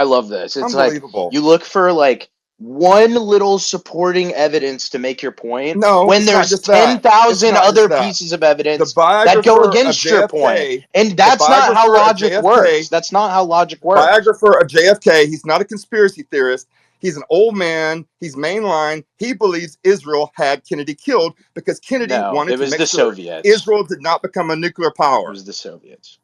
love this. It's like Unbelievable. you look for like one little supporting evidence to make your point No, when it's not there's just that. It's 10,000 not just other that. pieces of The evidence that go biographer of against your point. JFK, And the that's not how biographer of logic works. JFK, That's not how logic the works. biographer of JFK, he's not a conspiracy theorist. He's an old man. He's mainline. He believes Israel had Kennedy killed because Kennedy No, wanted it to was make the sure Soviets. Israel did not become a nuclear It power. was the Soviets.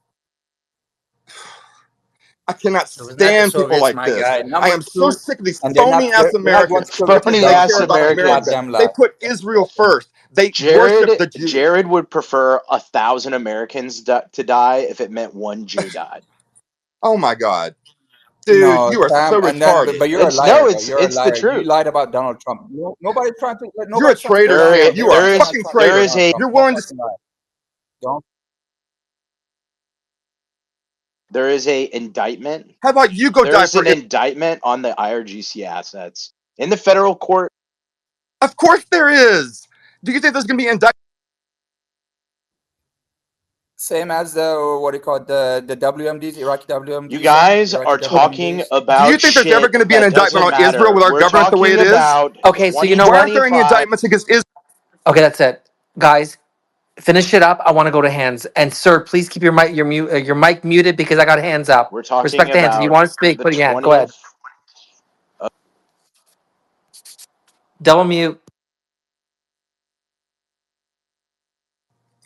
I cannot It was not the stand people Soviets, like my this. guy. I Number am so two, sick of these and phony ass they're not ones Americans killed that the think Phony they Saddam ass care about Hussein, America. Americans. goddamn They lie. put Israel first. They worship Jared the Jew. Jared would prefer 1,000 Americans to die if it meant one Jew died. Oh my God. Dude, No, you are so Sam, and then retarded. but you're a It's no, liar though. it's You're a it's the liar. You truth. lied about Donald Trump. You're a Nobody's trying to traitor, put Donald Sam. Trump. You are a Iran did not fucking try to there kill is traitor. Donald a Trump. You're Don't willing to fucking lie. Don't. there is a indictment. how about you go There die is for an Israel? indictment on the IRGC assets in the federal court. Of course there is. Do you think there's gonna be indictment? Same as the what do you call it, the WMDs, Iraqi You WMDs, Sam, guys Iraqi are talking WMDs. Do you about think there's ever shit gonna be an that indictment doesn't on Israel matter. with our We're government the way talking it is? about Okay, so you know Why what? aren't there any 2025. indictments against Israel? Okay, that's it, guys. Finish it up. I want to go to hands. And sir, please keep your mic muted because I got hands up. We're talking Respect the hands. If you about want to speak, the put your hand. Go ahead. 20th. Double mute.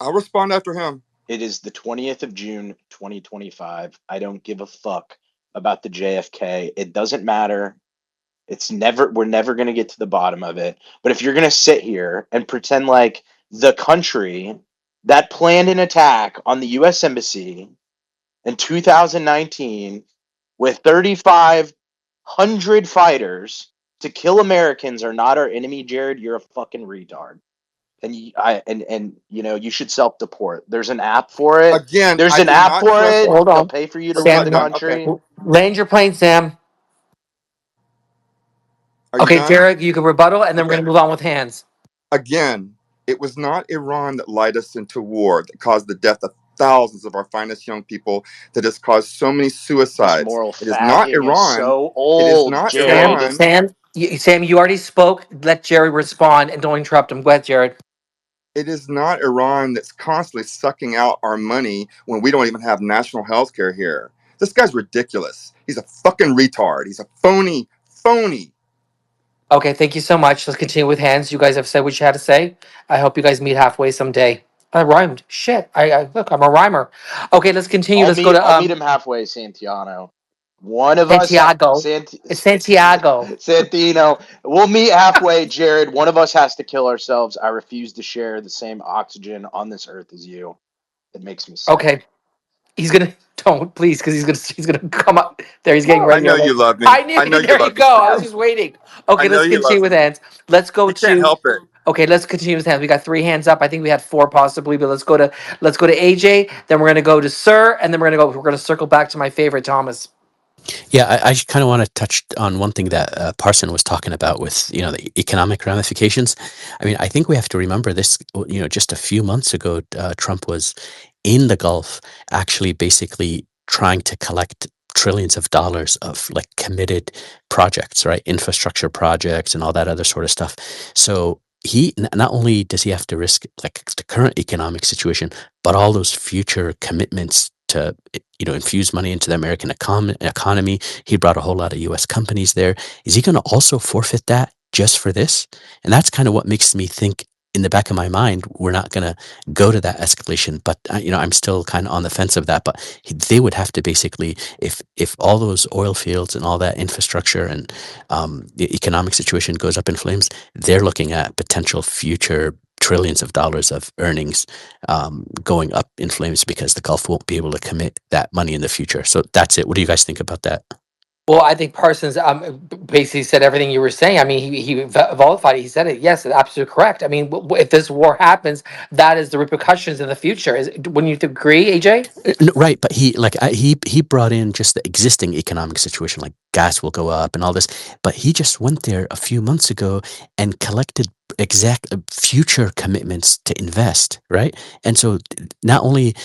I'll respond after him. It is the 20th of June, 2025. I don't give a fuck about the JFK. It doesn't matter. We're never going to get to the bottom of it. But if you're going to sit here and pretend like the country that planned an attack on the US Embassy in 2019 with 3,500 fighters to kill Americans are not our enemy, Jared, you're a fucking retard. And you know you should self deport. There's an app for it. Again, There's I an do app not for trust it. Hold They'll on. pay for you to okay, leave I'm the Sam, done. Okay. country. land your plane, Sam. Are you Okay, done? Jared, you can rebuttal, and then we're Okay. going to move on with hands. Again, it was not Iran that led us into war that caused the death of thousands of our finest young people, that has caused so many This suicides. moral It is not fagging is Iran. so It is old, not Sam, Jared. Iran. Sam, you already spoke. Let Jared respond and don't interrupt him. Go ahead, Jared. It is not Iran that's constantly sucking out our money when we don't even have national health care here. This guy's ridiculous. He's a fucking retard. He's a phony. Okay, thank you so much. Let's continue with hands. You guys have said what you had to say. I hope you guys meet halfway someday. I rhymed. Shit. I look. I'm a rhymer. Okay, let's continue. Let's go to I'll meet him halfway, Santiano. One of us, Santiago. It's Santiago. Santino. We'll meet halfway, Jared. One of us has to kill ourselves. I refuse to share the same oxygen on this earth as you. It makes me sick. Okay, he's gonna don't please because he's gonna come up there. He's getting I ready know here. you love me. I knew. I know you There you love me, go. I was Sam. just waiting. I Okay, know let's you continue love with me. hands. Let's go You can't to. help it. Okay, let's continue with hands. We got 3 hands up. I think we had 4 possibly, but let's go to AJ. Then we're gonna go to Sir, and then we're gonna circle back to my favorite Thomas. Yeah, I kind of want to touch on one thing that Parson was talking about with, the economic ramifications. I mean, I think we have to remember this, just a few months ago, Trump was in the Gulf actually basically trying to collect trillions of dollars of like committed projects, right? Infrastructure projects and all that other sort of stuff. So not only does he have to risk like the current economic situation, but all those future commitments to infuse money into the American economy. He brought a whole lot of U.S. companies there. Is he going to also forfeit that just for this? And that's kind of what makes me think in the back of my mind we're not going to go to that escalation. But I'm still kind of on the fence of that. But they would have to basically, if all those oil fields and all that infrastructure and the economic situation goes up in flames, they're looking at potential future trillions of dollars of earnings going up in flames because the Gulf won't be able to commit that money in the future. So that's it. What do you guys think about that? Well, I think Parsons basically said everything you were saying. I mean, he validated. He said it. Yes, absolutely correct. I mean, if this war happens, that is the repercussions in the future. Wouldn't you agree, AJ? No, right, but he brought in just the existing economic situation, like gas will go up and all this. But he just went there a few months ago and collected exact future commitments to invest, right? And so not only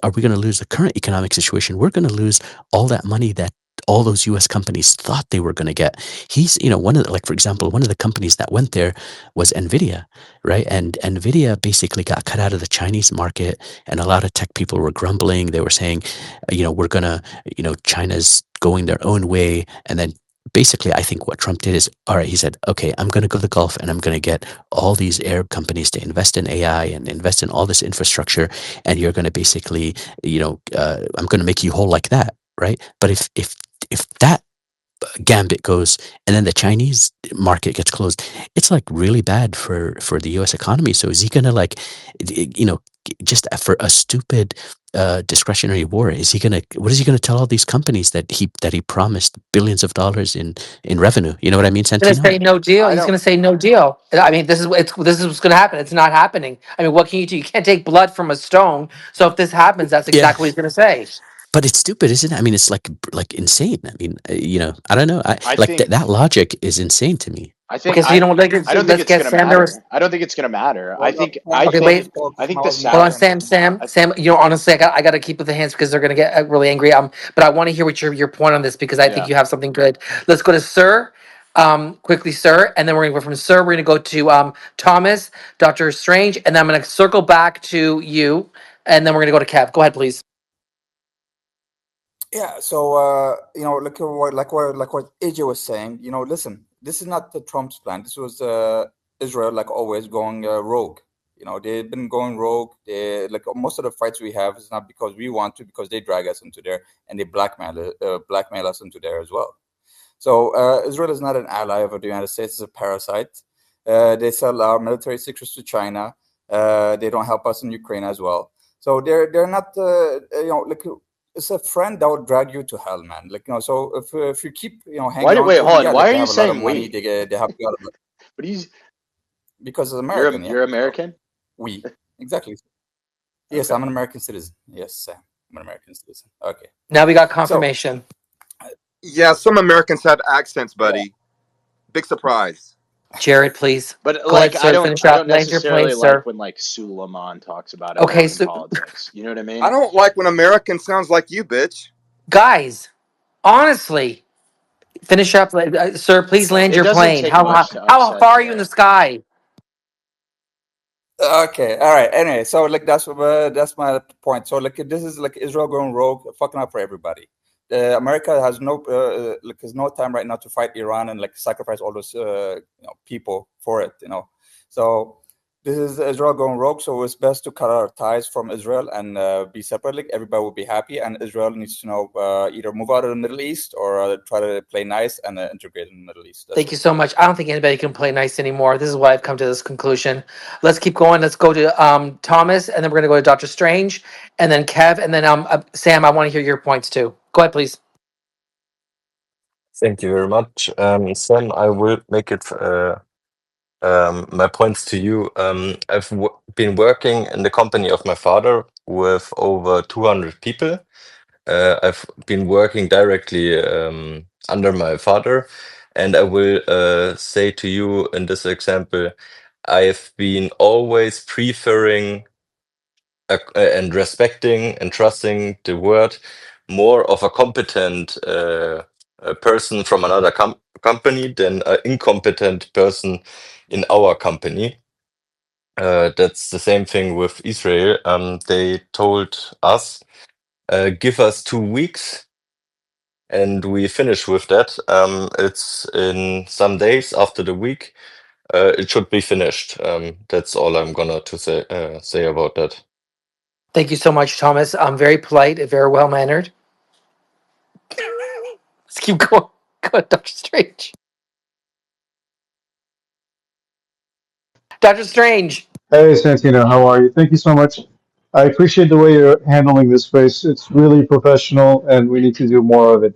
are we going to lose the current economic situation, we're going to lose all that money that all those U.S. companies thought they were going to get. He's, one of the, like for example, one of the companies that went there was Nvidia, right? And Nvidia basically got cut out of the Chinese market, and a lot of tech people were grumbling. They were saying, we're gonna, China's going their own way. And then basically, I think what Trump did is, all right, he said, okay, I'm going to go to the Gulf and I'm going to get all these Arab companies to invest in AI and invest in all this infrastructure. And you're going to basically, I'm going to make you whole like that. Right. But if that gambit goes and then the Chinese market gets closed, it's like really bad for the US economy. So is he gonna like just for a stupid discretionary war, what is he gonna tell all these companies that he promised billions of dollars in revenue? You know what I mean, Going to Santino? say no deal. I He's don't. going to say no deal. I mean, this is what's going to happen. It's not happening. I mean, what can you do? You can't take blood from a stone. So if this happens, that's Yeah, exactly what he's going to say. but it's stupid, isn't it? I mean, it's like insane. I mean, I don't know. I I like think. that logic is insane to me. I think. Okay, so you know what? I don't think Let's it's get gonna Sam to. matter. I don't think it's gonna matter. Hold up, Sam. Okay, Let me wait. talk. I think the How's Hold South. on, Byron? I, Sam. Honestly, I got to keep with the hands because they're going to get really angry. But I want to hear what your point on this because I think yeah. you have something good. Let's go to Sir, quickly, Sir, and then we're going to go from Sir. We're going to go to Thomas, Doctor Strange, and then I'm going to circle back to you, and then we're going to go to Kev. Go ahead, please. Yeah. So like what AJ was saying. Listen, this is not the Trump's plan. This was Israel, like always, going rogue. They've been going rogue. They like most of the fights we have is not because we want to, because they drag us into there and they blackmail us into there as well. So Israel is not an ally of the United States; it's a parasite. They sell our military secrets to China. They don't help us in Ukraine as well. So they're not like it's a friend that will drag you to hell, man. So if you keep Why hanging did on wait? to them, Hold on. yeah, Why are they you have a lot of saying money. we? They have a lot of, But because it's American, yeah. you're So American. we exactly. Yes, Okay. I'm an American citizen. Yes, Sam, I'm an American citizen. Okay, Now we got so confirmation. Yeah. Yeah, some Americans have accents, yeah. buddy. Big surprise. Jared, please. But Go ahead, like, sir. Finish I up. don't Land your plane, necessarily like sir. when like Suleiman talks about Okay, American so politics. You know what I I mean? don't like when American sounds like you, bitch. guys, honestly, finish up, sir. Please land It your doesn't plane. take much to How upset far are you in the Jared. sky? Okay, all right. Anyway, so like that's my point. So like this is like Israel going rogue, fucking up for everybody. America has has no time right now to fight Iran and like sacrifice all those people for it. So this is Israel going rogue. So it's best to cut our ties from Israel and be separate. Like everybody will be happy, and Israel needs to either move out of the Middle East or try to play nice and integrate in the Middle East. That's Thank it. you so much. I don't think anybody can play nice anymore. This is why I've come to this conclusion. Let's keep going. Let's go to Thomas, and then we're going to go to Doctor Strange, and then Kev, and then Sam. I want to hear your points too. Go ahead, please. Thank you very much. Sam, I will make it my points to you. I've been working in the company of my father with over 200 people. I've been working directly under my father, and I will say to you in this example, I've been always preferring and respecting and trusting the word more of a competent a person from another company than an incompetent person in our company. That's the same thing with Israel. They told us, give us 2 weeks and we finish with that. It's in some days after the week. It should be finished. That's all I'm gonna to say about that. Thank you so much, Thomas. I'm very polite and very well mannered. Let's keep going. Go ahead, Dr. Strange. Dr. Strange. Hey, Santino, how are you? Thank you so much. I appreciate the way you're handling this space. It's really professional, and we need to do more of it.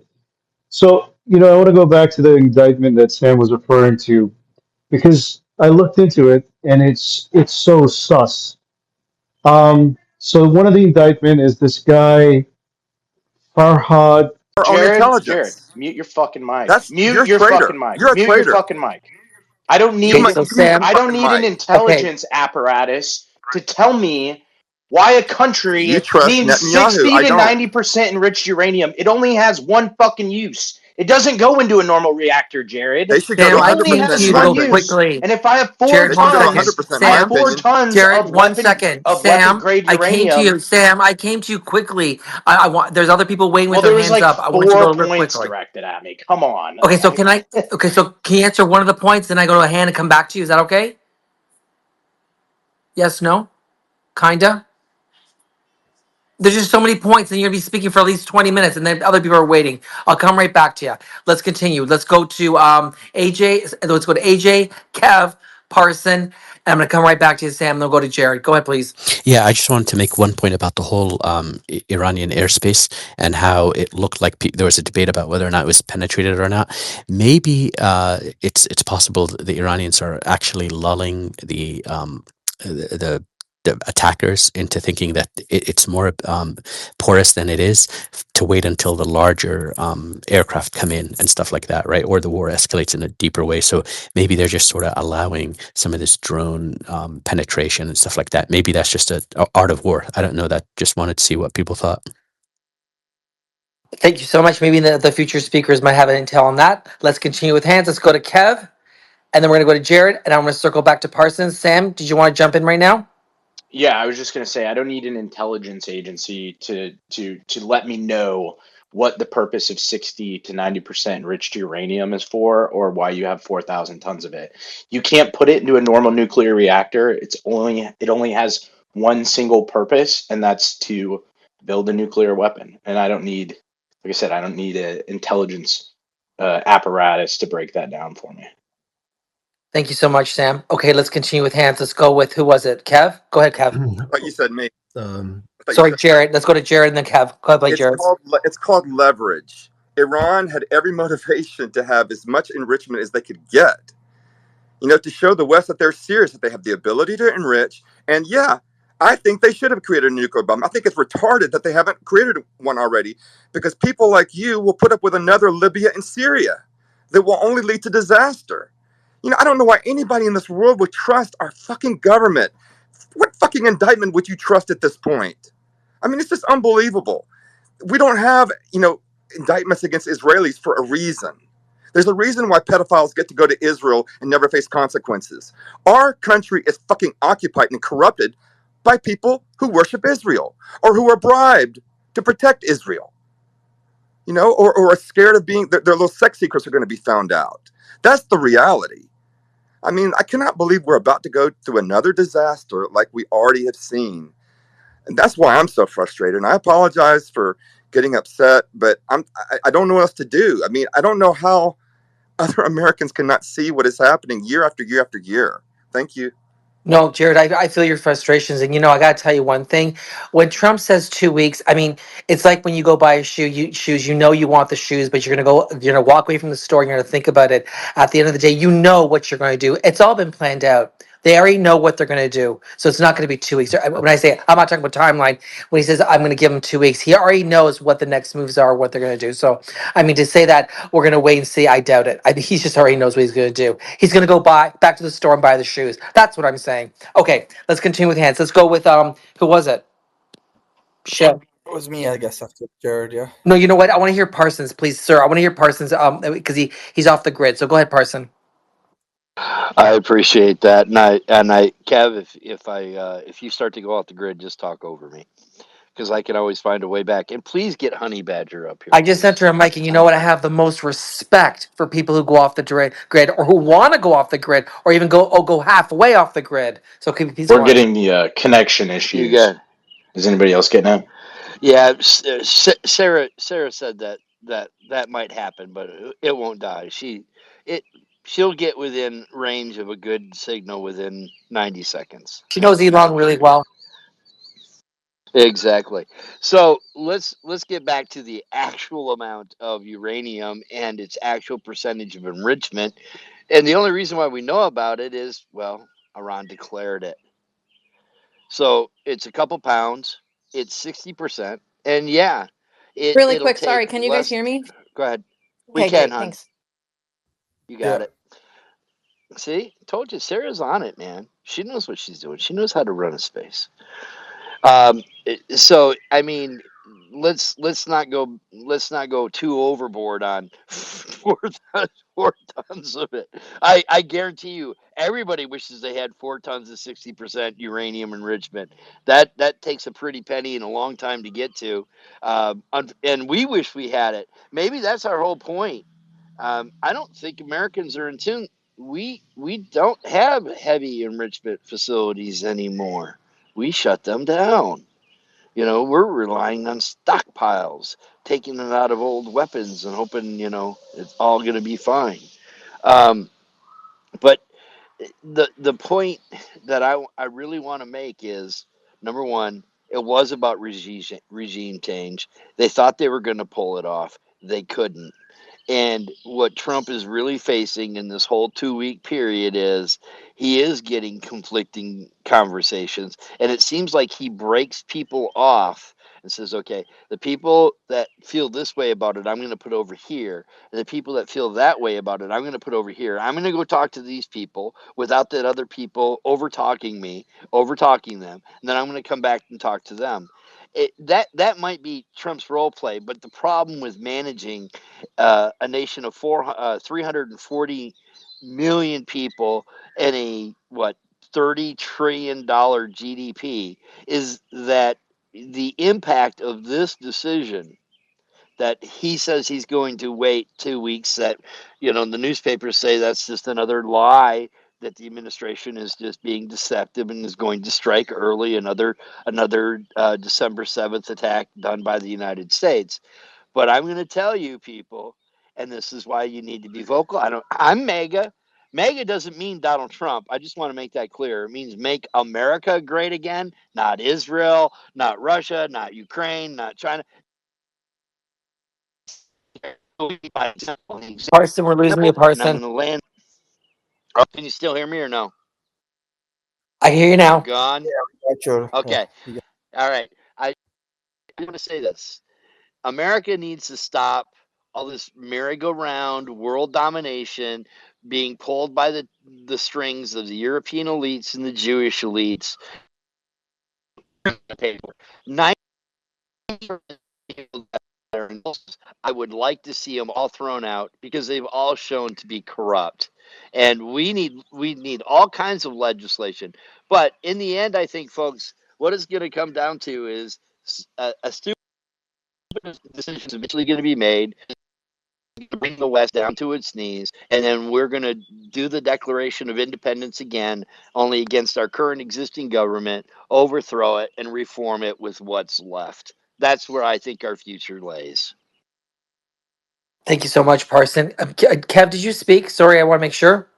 So, I want to go back to the indictment that Sam was referring to because I looked into it, and it's so sus. So one of the indictment is this guy Farhad. Our own Jared, intelligence. mute your fucking mic. That's Mute you're a your fucking traitor. mic. You're a Mute your traitor. fucking mic. I don't You Okay, need might so you mute your Sam. I don't fucking need an mic. Okay, intelligence apparatus to tell me why a You country trust needs Netanyahu. 60 I to don't. 90% enriched uranium. It only has one fucking use. It doesn't go into a normal reactor, Jared. They should go to It Sam, I only came to 100% has in you to my one go opinion. use. quickly. And if I have four Jared, They should one go to second. tons, 100% in my I have Sam, 4 opinion. tons Jared, of one second. weapon Sam, grade I came to you. uranium. Sam, I came to you quickly. I want. There's other people waiting with Well, their there was hands like up. I want you to 4 go real points quickly. directed at me. Come on. Okay, so can I? Okay, so can you answer one of the points? Then I go to a hand and come back to you. Is that okay? Yes, no, kinda. There's just so many points, and you're gonna be speaking for at least 20 minutes, and then other people are waiting. I'll come right back to you. Let's continue. Let's go to AJ. Let's go to AJ, Kev, Parson, and I'm gonna come right back to you, Sam. Then we'll go to Jared. Go ahead, please. Yeah, I just wanted to make one point about the whole Iranian airspace and how it looked like there was a debate about whether or not it was penetrated or not. Maybe it's possible that the Iranians are actually lulling the the attackers into thinking that it's more porous than it is, to wait until the larger aircraft come in and stuff like that, right? Or the war escalates in a deeper way. So maybe they're just sort of allowing some of this drone penetration and stuff like that. Maybe that's just a art of war. I don't know that. Just wanted to see what people thought. Thank you so much. Maybe the future speakers might have an intel on that. Let's continue with hands. Let's go to Kev, and then we're gonna go to Jared, and I'm gonna circle back to Parsons. Sam, did you want to jump in right now? Yeah, I was just gonna say I don't need an intelligence agency to let me know what the purpose of 60 to 90% enriched uranium is for, or why you have 4,000 tons of it. You can't put it into a normal nuclear reactor. It only has one single purpose, and that's to build a nuclear weapon. And I don't need, like I said, I don't need an intelligence apparatus to break that down for me. Thank you so much, Sam. Okay, let's continue with hands. Let's go with who was it? Kev? Go ahead, Kev. I thought you said me. I thought you Sorry, said Jared. Let's go to Jared and then Kev. Go ahead, play Jared. it's called leverage. Iran had every motivation to have as much enrichment as they could get. To show the West that they're serious, that they have the ability to enrich. And yeah, I think they should have created a nuclear bomb. I think it's retarded that they haven't created one already, because people like you will put up with another Libya and Syria that will only lead to disaster. I don't know why anybody in this world would trust our fucking government. What fucking indictment would you trust at this point? I mean, it's just unbelievable. We don't have, indictments against Israelis for a reason. There's a reason why pedophiles get to go to Israel and never face consequences. Our country is fucking occupied and corrupted by people who worship Israel or who are bribed to protect Israel, or are scared of being, their little sex secrets are going to be found out. That's the reality. I mean, I cannot believe we're about to go through another disaster like we already have seen. And that's why I'm so frustrated. And I apologize for getting upset, but I don't know what else to do. I mean, I don't know how other Americans cannot see what is happening year after year after year. Thank you. No, Jared, I feel your frustrations. And, I got to tell you one thing. When Trump says 2 weeks, I mean, it's like when you go buy a shoes, you want the shoes, but you're going to walk away from the store and you're going to think about it. At the end of the day, you know what you're going to do. It's all been planned out. They already know what they're going to do. So it's not going to be 2 weeks. When I say, I'm not talking about timeline, when he says, I'm going to give him 2 weeks, he already knows what the next moves are, what they're going to do. So, I mean, to say that we're going to wait and see, I doubt it. I think he just already knows what he's going to do. He's going to go back to the store and buy the shoes. That's what I'm saying. Okay, let's continue with hands. Let's go with, who was it? Shit. It was me, I guess, after Jared. Yeah. No, you know what? I want to hear Parsons, please, sir. I want to hear Parsons, because he's off the grid. So go ahead, Parson. I appreciate that, and I, Kev, if you start to go off the grid, just talk over me because I can always find a way back. And please get Honey Badger up here, I just sent please. her a mic, and you know what? I have the most respect for people who go off the grid or who want to go off the grid, or even go halfway off the grid. So please We're go on. getting the connection You issues. got, Is anybody else getting them? yeah. Sarah said that might happen, but it won't die. It she'll get within range of a good signal within 90 seconds. She knows Elon really well. Exactly. So let's get back to the actual amount of uranium and its actual percentage of enrichment. And the only reason why we know about it is, well, Iran declared it. So it's a couple pounds. It's 60%, and yeah, Really it'll quick, sorry, take can you guys less. hear me? Go ahead. We Okay, can, great, hon. thanks. You Yeah. got it. See, told you, Sarah's on it, man. She knows what she's doing. She knows how to run a space. So I mean, let's not go too overboard on 4 tons of it. I guarantee you, everybody wishes they had 4 tons of 60% uranium enrichment. That takes a pretty penny and a long time to get to, and we wish we had it. Maybe that's our whole point. I don't think Americans are in tune. We don't have heavy enrichment facilities anymore. We shut them down. We're relying on stockpiles, taking it out of old weapons and hoping, it's all going to be fine. Um, but the point that I really want to make is, number one, it was about regime change. They thought they were going to pull it off. They couldn't. And what Trump is really facing in this whole 2 week period is he is getting conflicting conversations. And it seems like he breaks people off and says, okay, the people that feel this way about it, I'm going to put over here. And the people that feel that way about it, I'm going to put over here. I'm going to go talk to these people without that other people over talking me, over talking them. And then I'm going to come back and talk to them. That might be Trump's role play, but the problem with managing a nation of 340 million people and a what $30 trillion GDP is that the impact of this decision that he says he's going to wait 2 weeks, that the newspapers say that's just another lie, that the administration is just being deceptive and is going to strike early, another December 7th attack done by the United States. But I'm going to tell you, people, and this is why you need to be vocal. I'm MAGA. MAGA doesn't mean Donald Trump. I just want to make that clear. It means make America great again, not Israel, not Russia, not Ukraine, not China. By example, Parson, we're losing you, and I'm Parson. going to land. Oh, can you still hear me or no? I hear you I'm now. gone. Actually, yeah. Okay. All right. I'm going to say this. America needs to stop all this merry-go-round world domination being pulled by the strings of the European elites and the Jewish elites. 90 I would like to see them all thrown out because they've all shown to be corrupt. And we need all kinds of legislation. But in the end, I think, folks, what it's going to come down to is a stupid decision is eventually going to be made, bring the West down to its knees, and then we're going to do the Declaration of Independence again, only against our current existing government, overthrow it, and reform it with what's left. That's where I think our future lays. Thank you so much, Parson. Kev, did you speak? Sorry, I want to make sure.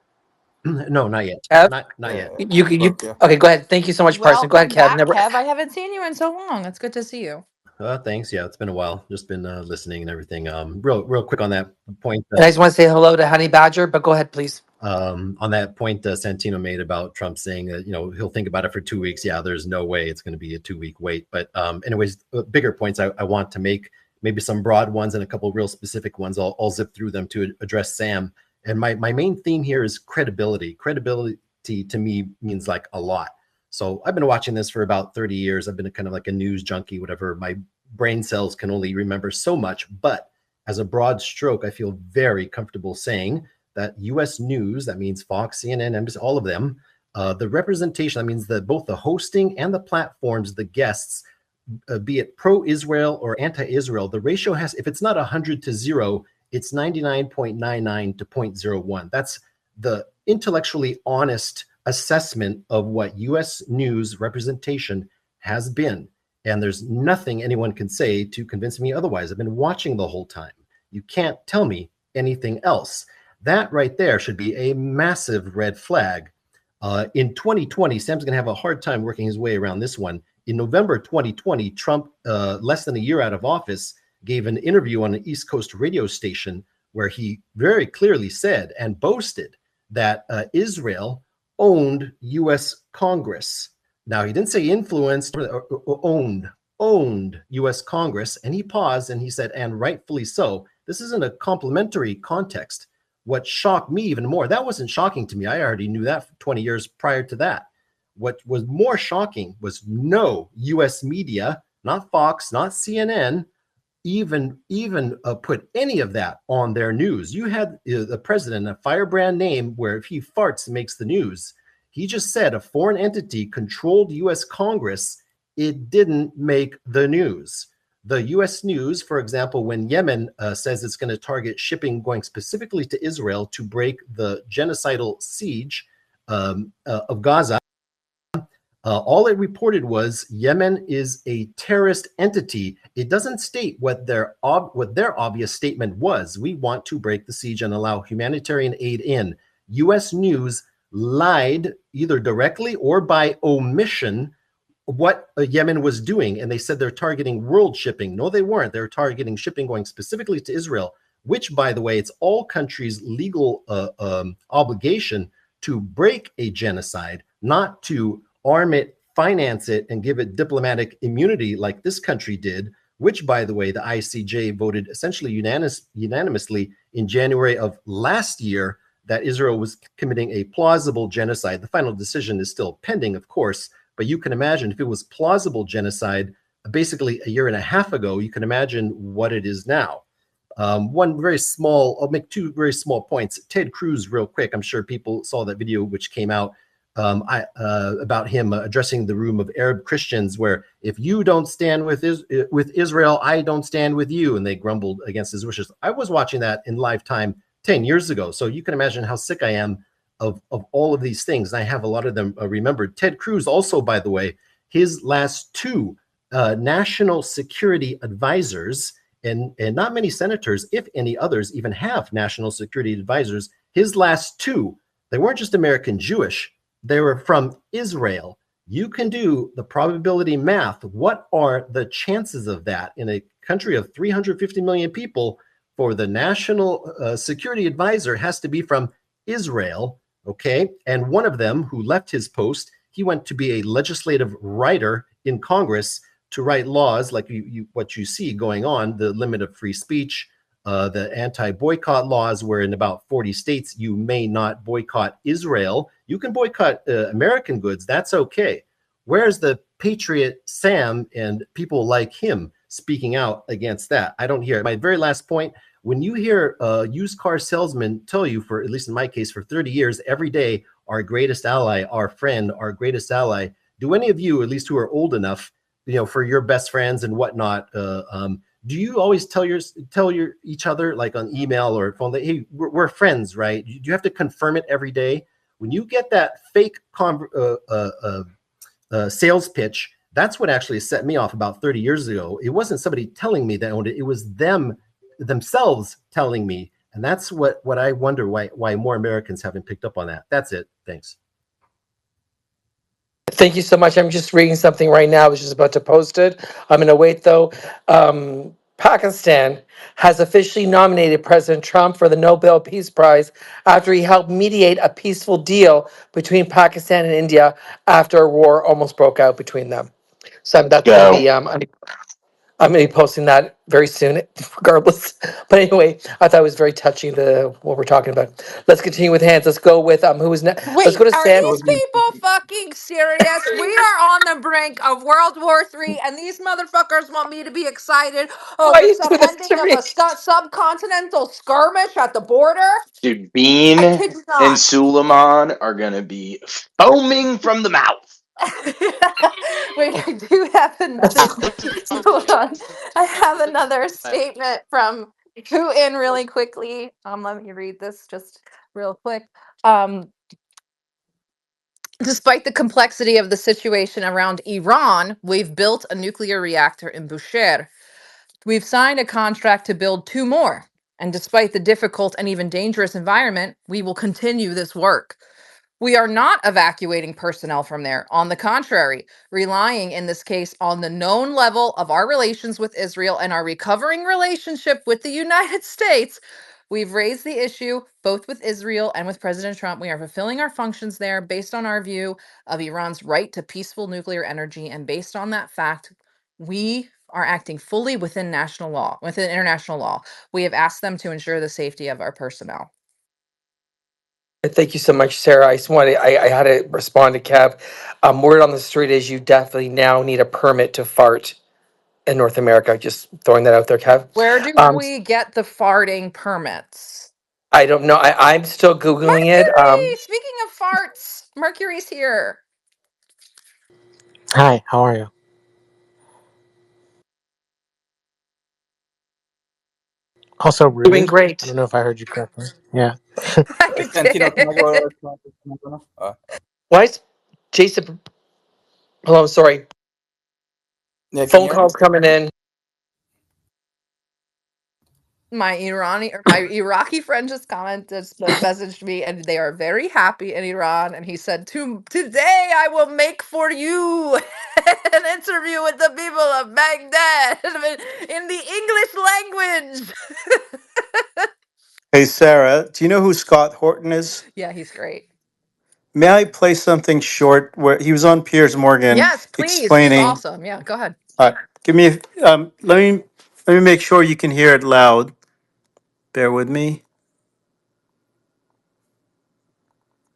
No, not yet. Kev, Not yet. you Spoke, yeah. okay? Go ahead. Thank you so much, Parson. Go ahead, Welcome Kev. back, Never. Kev. I haven't seen you in so long. It's good to see you. Thanks. Yeah, it's been a while. Just been listening and everything. Real quick on that point. And I just want to say hello to Honey Badger, but go ahead, please. On that point Santino made about Trump saying that he'll think about it for 2 weeks. Yeah, there's no way it's going to be a 2 week wait. But anyways, bigger points I want to make, maybe some broad ones and a couple real specific ones. I'll zip through them to address Sam. And my main theme here is credibility. Credibility to me means like a lot. So I've been watching this for about 30 years. I've been kind of like a news junkie, whatever. My brain cells can only remember so much, but as a broad stroke, I feel very comfortable saying that U.S. news, that means Fox, CNN, NBC, all of them, the representation, that means that both the hosting and the platforms, the guests, be it pro-Israel or anti-Israel, the ratio has, if it's not 100 to 0, it's 99.99 to 0.01. That's the intellectually honest assessment of what U.S. news representation has been. And there's nothing anyone can say to convince me otherwise. I've been watching the whole time. You can't tell me anything else. That right there should be a massive red flag. In 2020, Sam's going to have a hard time working his way around this one. In November 2020, Trump, less than a year out of office, gave an interview on an East Coast radio station where he very clearly said and boasted that Israel owned U.S. Congress. Now, he didn't say influenced or owned U.S. Congress. And he paused and he said, and rightfully so. This isn't a complimentary context. What shocked me even more, that wasn't shocking to me. I already knew that for 20 years prior to that. What was more shocking was no U.S. media, not Fox, not CNN, even put any of that on their news. You had the president, a firebrand name where if he farts, it makes the news. He just said a foreign entity controlled U.S. Congress. It didn't make the news. The U.S. news, for example, when Yemen says it's going to target shipping going specifically to Israel to break the genocidal siege of Gaza, all it reported was Yemen is a terrorist entity. It doesn't state what their obvious statement was. We want to break the siege and allow humanitarian aid in. U.S. news lied either directly or by omission what Yemen was doing, and they said they're targeting world shipping. No, they weren't. They're targeting shipping going specifically to Israel, which, by the way, it's all countries' legal obligation to break a genocide, not to arm it, finance it, and give it diplomatic immunity like this country did, which, by the way, the ICJ voted essentially unanimously in January of last year that Israel was committing a plausible genocide. The final decision is still pending, of course, but you can imagine if it was plausible genocide basically a year and a half ago, you can imagine what it is now. One very small, I'll make two very small points. Ted Cruz, real quick, I'm sure people saw that video which came out about him addressing the room of Arab Christians, where if you don't stand with Israel, I don't stand with you, and they grumbled against his wishes. I was watching that in live time 10 years ago, so you can imagine how sick I am of all of these things. And I have a lot of them remembered. Ted Cruz also, by the way, his last two national security advisors, and not many senators, if any others, even have national security advisors. His last two, they weren't just American Jewish, they were from Israel. You can do the probability math. What are the chances of that in a country of 350 million people? For the national security advisor has to be from Israel, okay? And one of them who left his post, he went to be a legislative writer in Congress to write laws like what you see going on, the limit of free speech, the anti-boycott laws, where in about 40 states you may not boycott Israel. You can boycott American goods, that's okay. Where's the patriot Sam and people like him speaking out against that? I don't hear it. My very last point, when you hear used car salesmen tell you, for at least in my case, for 30 years, every day, our greatest ally, our friend, our greatest ally, do any of you, at least who are old enough, for your best friends and whatnot, do you always tell each other, like on email or phone, that, hey, we're friends, right? Do you have to confirm it every day? When you get that fake sales pitch, that's what actually set me off about 30 years ago. It wasn't somebody telling me they owned it. It was them themselves telling me. And that's what I wonder why more Americans haven't picked up on that. That's it. Thanks. Thank you so much. I'm just reading something right now. I was just about to post it. I'm going to wait though. Pakistan has officially nominated President Trump for the Nobel Peace Prize after he helped mediate a peaceful deal between Pakistan and India after a war almost broke out between them. So that's going to Go. be I'm going to be posting that very soon, regardless. But anyway, I thought it was very touching the what we're talking about. Let's continue with hands. Let's go with who is next. Let's Wait, go to are Sam. these people fucking serious? We are on the brink of World War III, and these motherfuckers want me to be excited Why are over you some doing this ending to of me? a subcontinental skirmish at the border? Dude, I Bean kid you and not. Suleiman are gonna be foaming from the mouth. Wait, I do have another. Hold on. I have another statement from Putin really quickly. Let me read this just real quick. Um, Despite the complexity of the situation around Iran, we've built a nuclear reactor in Bushehr. We've signed a contract to build two more. And despite the difficult and even dangerous environment, we will continue this work. We are not evacuating personnel from there. On the contrary, relying in this case on the known level of our relations with Israel and our recovering relationship with the United States, we've raised the issue both with Israel and with President Trump. We are fulfilling our functions there based on our view of Iran's right to peaceful nuclear energy. And based on that fact, we are acting fully within national law, within international law. We have asked them to ensure the safety of our personnel. Thank you so much, Sarah. I just wanted, I had to respond to Kev. Word on the street is you definitely now need a permit to fart in North America. Just throwing that out there, Kev. Where do Um, we get the farting permits? I don't know. I'm still Googling it. Mercury! Speaking of farts, Mercury's here. Hi, how are you? Also Doing rude. I great. don't know if I heard you correctly. Yeah. I Santino, can I did. go? Why is Jason? Hello, sorry. Yeah, can Phone you hear me? calls coming in. My Iraqi friend just messaged me, and they are very happy in Iran. And he said, Today I will make for you an interview with the people of Baghdad in the English language." Hey, Sarah, do you know who Scott Horton is? Yeah, he's great. May I play something short where he was on Piers Morgan Yes, please. He's explaining? awesome. Yeah, go ahead. Give me, let me make sure you can hear it loud. Bear with me.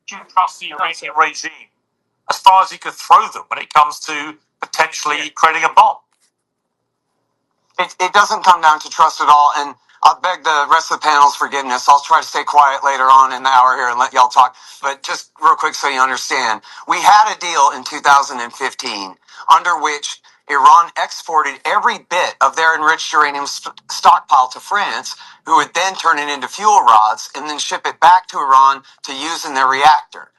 Trust the Iranian regime as far as he could throw them when it comes to potentially creating a bomb. It doesn't come down to trust at all, and I beg the rest of the panel's forgiveness. I'll try to stay quiet later on in the hour here and let y'all talk. But just real quick so you understand, we had a deal in 2015 under which Iran exported every bit of their enriched uranium stockpile to France, who would then turn it into fuel rods and then ship it back to Iran to use in their reactor.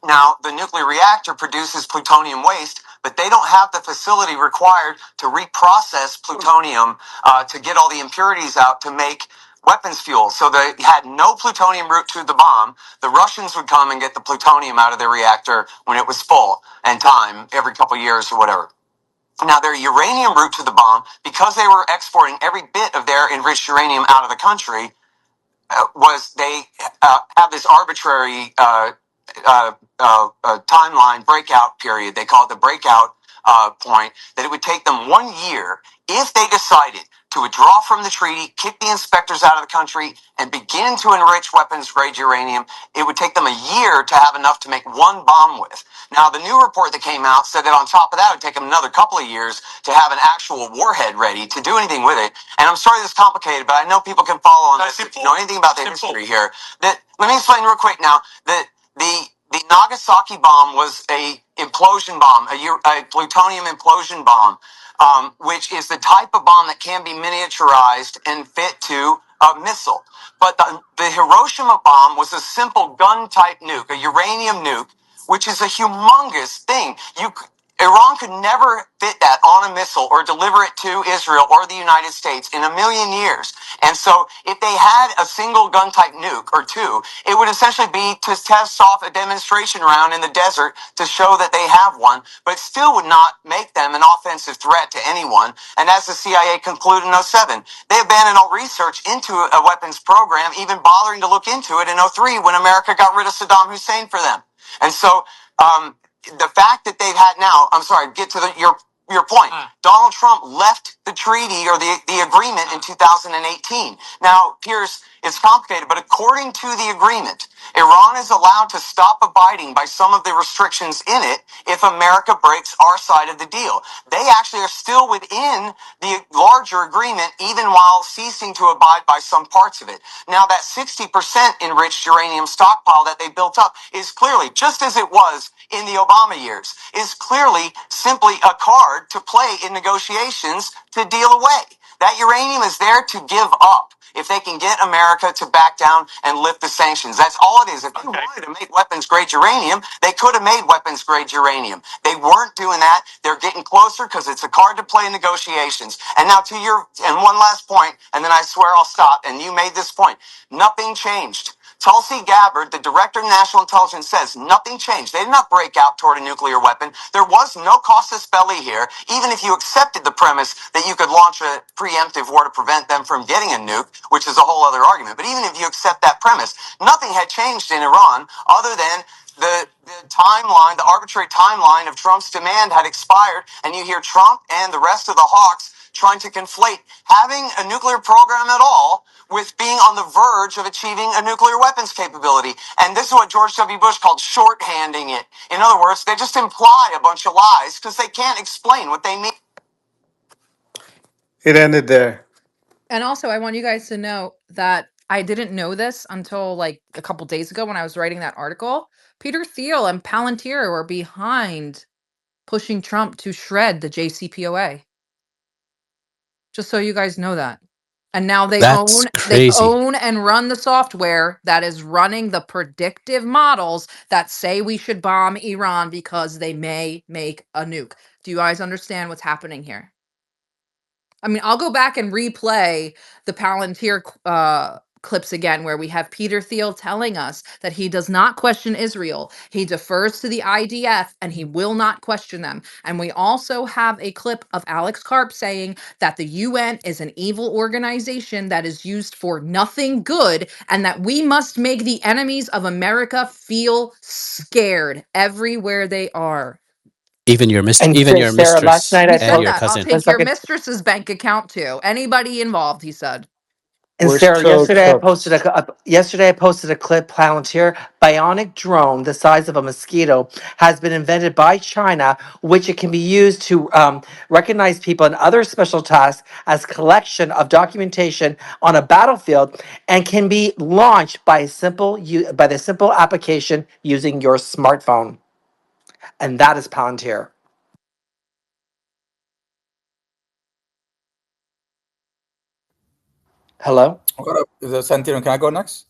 Now the nuclear reactor produces plutonium waste, but they don't have the facility required to reprocess plutonium to get all the impurities out to make weapons fuel. So they had no plutonium route to the bomb. The Russians would come and get the plutonium out of their reactor when it was full and time every couple of years or whatever. Now, their uranium route to the bomb, because they were exporting every bit of their enriched uranium out of the country, was they have this arbitrary timeline breakout period. They call it the breakout point, that it would take them 1 year if they decided to withdraw from the treaty, kick the inspectors out of the country, and begin to enrich weapons grade uranium. It would take them a year to have enough to make one bomb with. Now, the new report that came out said that on top of that, it would take them another couple of years to have an actual warhead ready to do anything with it. And I'm sorry this is complicated, but I know people can follow on this if you know anything about the history here. That let me explain real quick now that the Nagasaki bomb was a implosion bomb, a plutonium implosion bomb, which is the type of bomb that can be miniaturized and fit to a missile. But the Hiroshima bomb was a simple gun type nuke, a uranium nuke, which is a humongous thing. Iran could never fit that on a missile or deliver it to Israel or the United States in a million years. And so if they had a single gun type nuke or two, it would essentially be to test off a demonstration round in the desert to show that they have one, but still would not make them an offensive threat to anyone. And as the CIA concluded in '07, they abandoned all research into a weapons program, even bothering to look into it in '03 when America got rid of Saddam Hussein for them. And so, the fact that they've had now, I'm sorry, get to your point. Donald Trump left the treaty or the agreement in 2018. Now, Pierce, it's complicated, but according to the agreement, Iran is allowed to stop abiding by some of the restrictions in it if America breaks our side of the deal. They actually are still within the larger agreement, even while ceasing to abide by some parts of it. Now, that 60% enriched uranium stockpile that they built up is clearly, just as it was in the Obama years, is clearly simply a card to play in negotiations to deal away. That uranium is there to give up if they can get America to back down and lift the sanctions. That's all it is. If they wanted to make weapons grade uranium, they could have made weapons grade uranium. They weren't doing that. They're getting closer because it's a card to play in negotiations. And now and one last point, and then I swear I'll stop. And you made this point. Nothing changed. Tulsi Gabbard, the director of national intelligence, says nothing changed. They did not break out toward a nuclear weapon. There was no casus belli here, even if you accepted the premise that you could launch a preemptive war to prevent them from getting a nuke, which is a whole other argument. But even if you accept that premise, nothing had changed in Iran other than the timeline, the arbitrary timeline of Trump's demand had expired, and you hear Trump and the rest of the hawks trying to conflate having a nuclear program at all with being on the verge of achieving a nuclear weapons capability. And this is what George W. Bush called shorthanding it. In other words, they just imply a bunch of lies because they can't explain what they mean. It ended there. And also, I want you guys to know that I didn't know this until like a couple days ago when I was writing that article. Peter Thiel and Palantir were behind pushing Trump to shred the JCPOA. Just so you guys know that. And now That's they crazy. own and run the software that is running the predictive models that say we should bomb Iran because they may make a nuke. Do you guys understand what's happening here? I mean, I'll go back and replay the Palantir clips again, where we have Peter Thiel telling us that he does not question Israel. He defers to the IDF and he will not question them. And we also have a clip of Alex Karp saying that the UN is an evil organization that is used for nothing good and that we must make the enemies of America feel scared everywhere they are. And Even your Sarah, last mistress night He I and said your posted that. I'll cousin. one take your second. mistress's bank account too. Anybody involved, he said. And We're Sarah, so cooked. yesterday I posted a clip. Palantir bionic drone the size of a mosquito has been invented by China, which it can be used to recognize people and other special tasks as collection of documentation on a battlefield, and can be launched by by the simple application using your smartphone. And that is Palantir. Hello. What up? Is that Santino? Can I go next?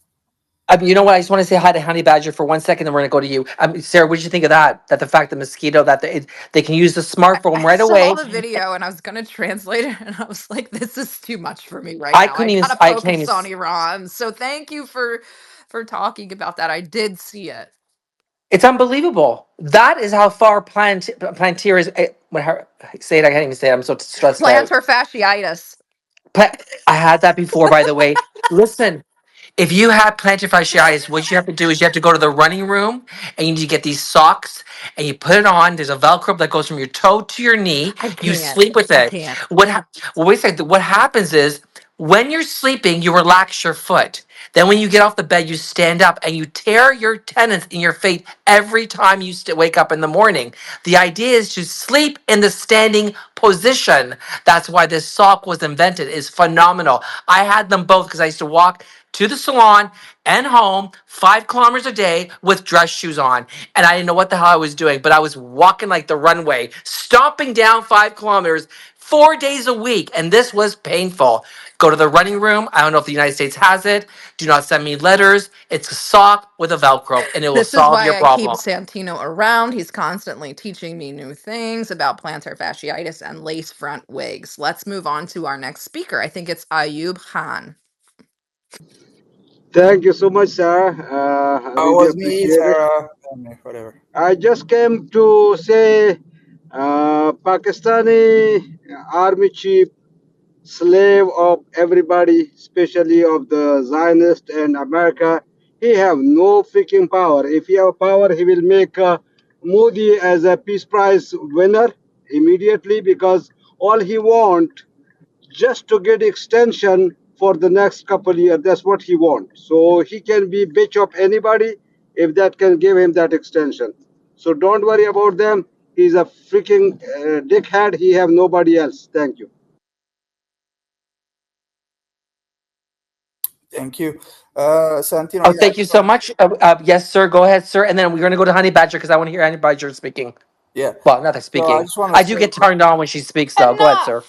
You know what? I just want to say hi to Honey Badger for 1 second, then we're going to go to you. Sarah, what did you think of that? That the fact that mosquito that they can use the smartphone I right saw away. the video and I was gonna translate it and I was like, this is too much for me right I now. I couldn't even. gotta I can't even. focus on Iran. So thank you for talking about that. I did see it. It's unbelievable. That is how far Plantier is. Say it. I can't even say it. I'm so stressed out. Plantar fasciitis. I had that before, by the way. Listen, if you have plantar fasciitis, what you have to do is you have to go to the running room and you need to get these socks and you put it on. There's a Velcro that goes from your toe to your knee. I You can't. sleep with I it. can't. Well, wait a second. What happens is when you're sleeping, you relax your foot. Then when you get off the bed, you stand up and you tear your tendons in your feet every time you wake up in the morning. The idea is to sleep in the standing position. That's why this sock was invented. It's phenomenal. I had them both because I used to walk to the salon and home 5 kilometers a day with dress shoes on. And I didn't know what the hell I was doing, but I was walking like the runway, stomping down 5 kilometers 4 days a week. And this was painful. Go to the running room. I don't know if the United States has it. Do not send me letters. It's a sock with a Velcro and it will This is solve your why I keep problem. Santino around. He's constantly teaching me new things about plantar fasciitis and lace front wigs. Let's move on to our next speaker. I think it's Ayub Khan. Thank you so much, sir. I really was me, appreciate it. Sarah, whatever. I just came to say Pakistani army chief, slave of everybody, especially of the Zionist and America. He have no freaking power. If he have power, he will make Modi as a Peace Prize winner immediately because all he want just to get extension for the next couple years. That's what he wants. So he can be bitch of anybody if that can give him that extension. So don't worry about them. He's a freaking dickhead. He have nobody else. Thank you. Thank you. Santino, Oh, yeah, I thank you just so want, much. Yes, sir. Go ahead, sir. And then we're going to go to Honey Badger because I want to hear Honey Badger speaking. yeah. Well, not that So I speaking. just want to I do say, get turned on when she speaks, though. Go ahead, sir.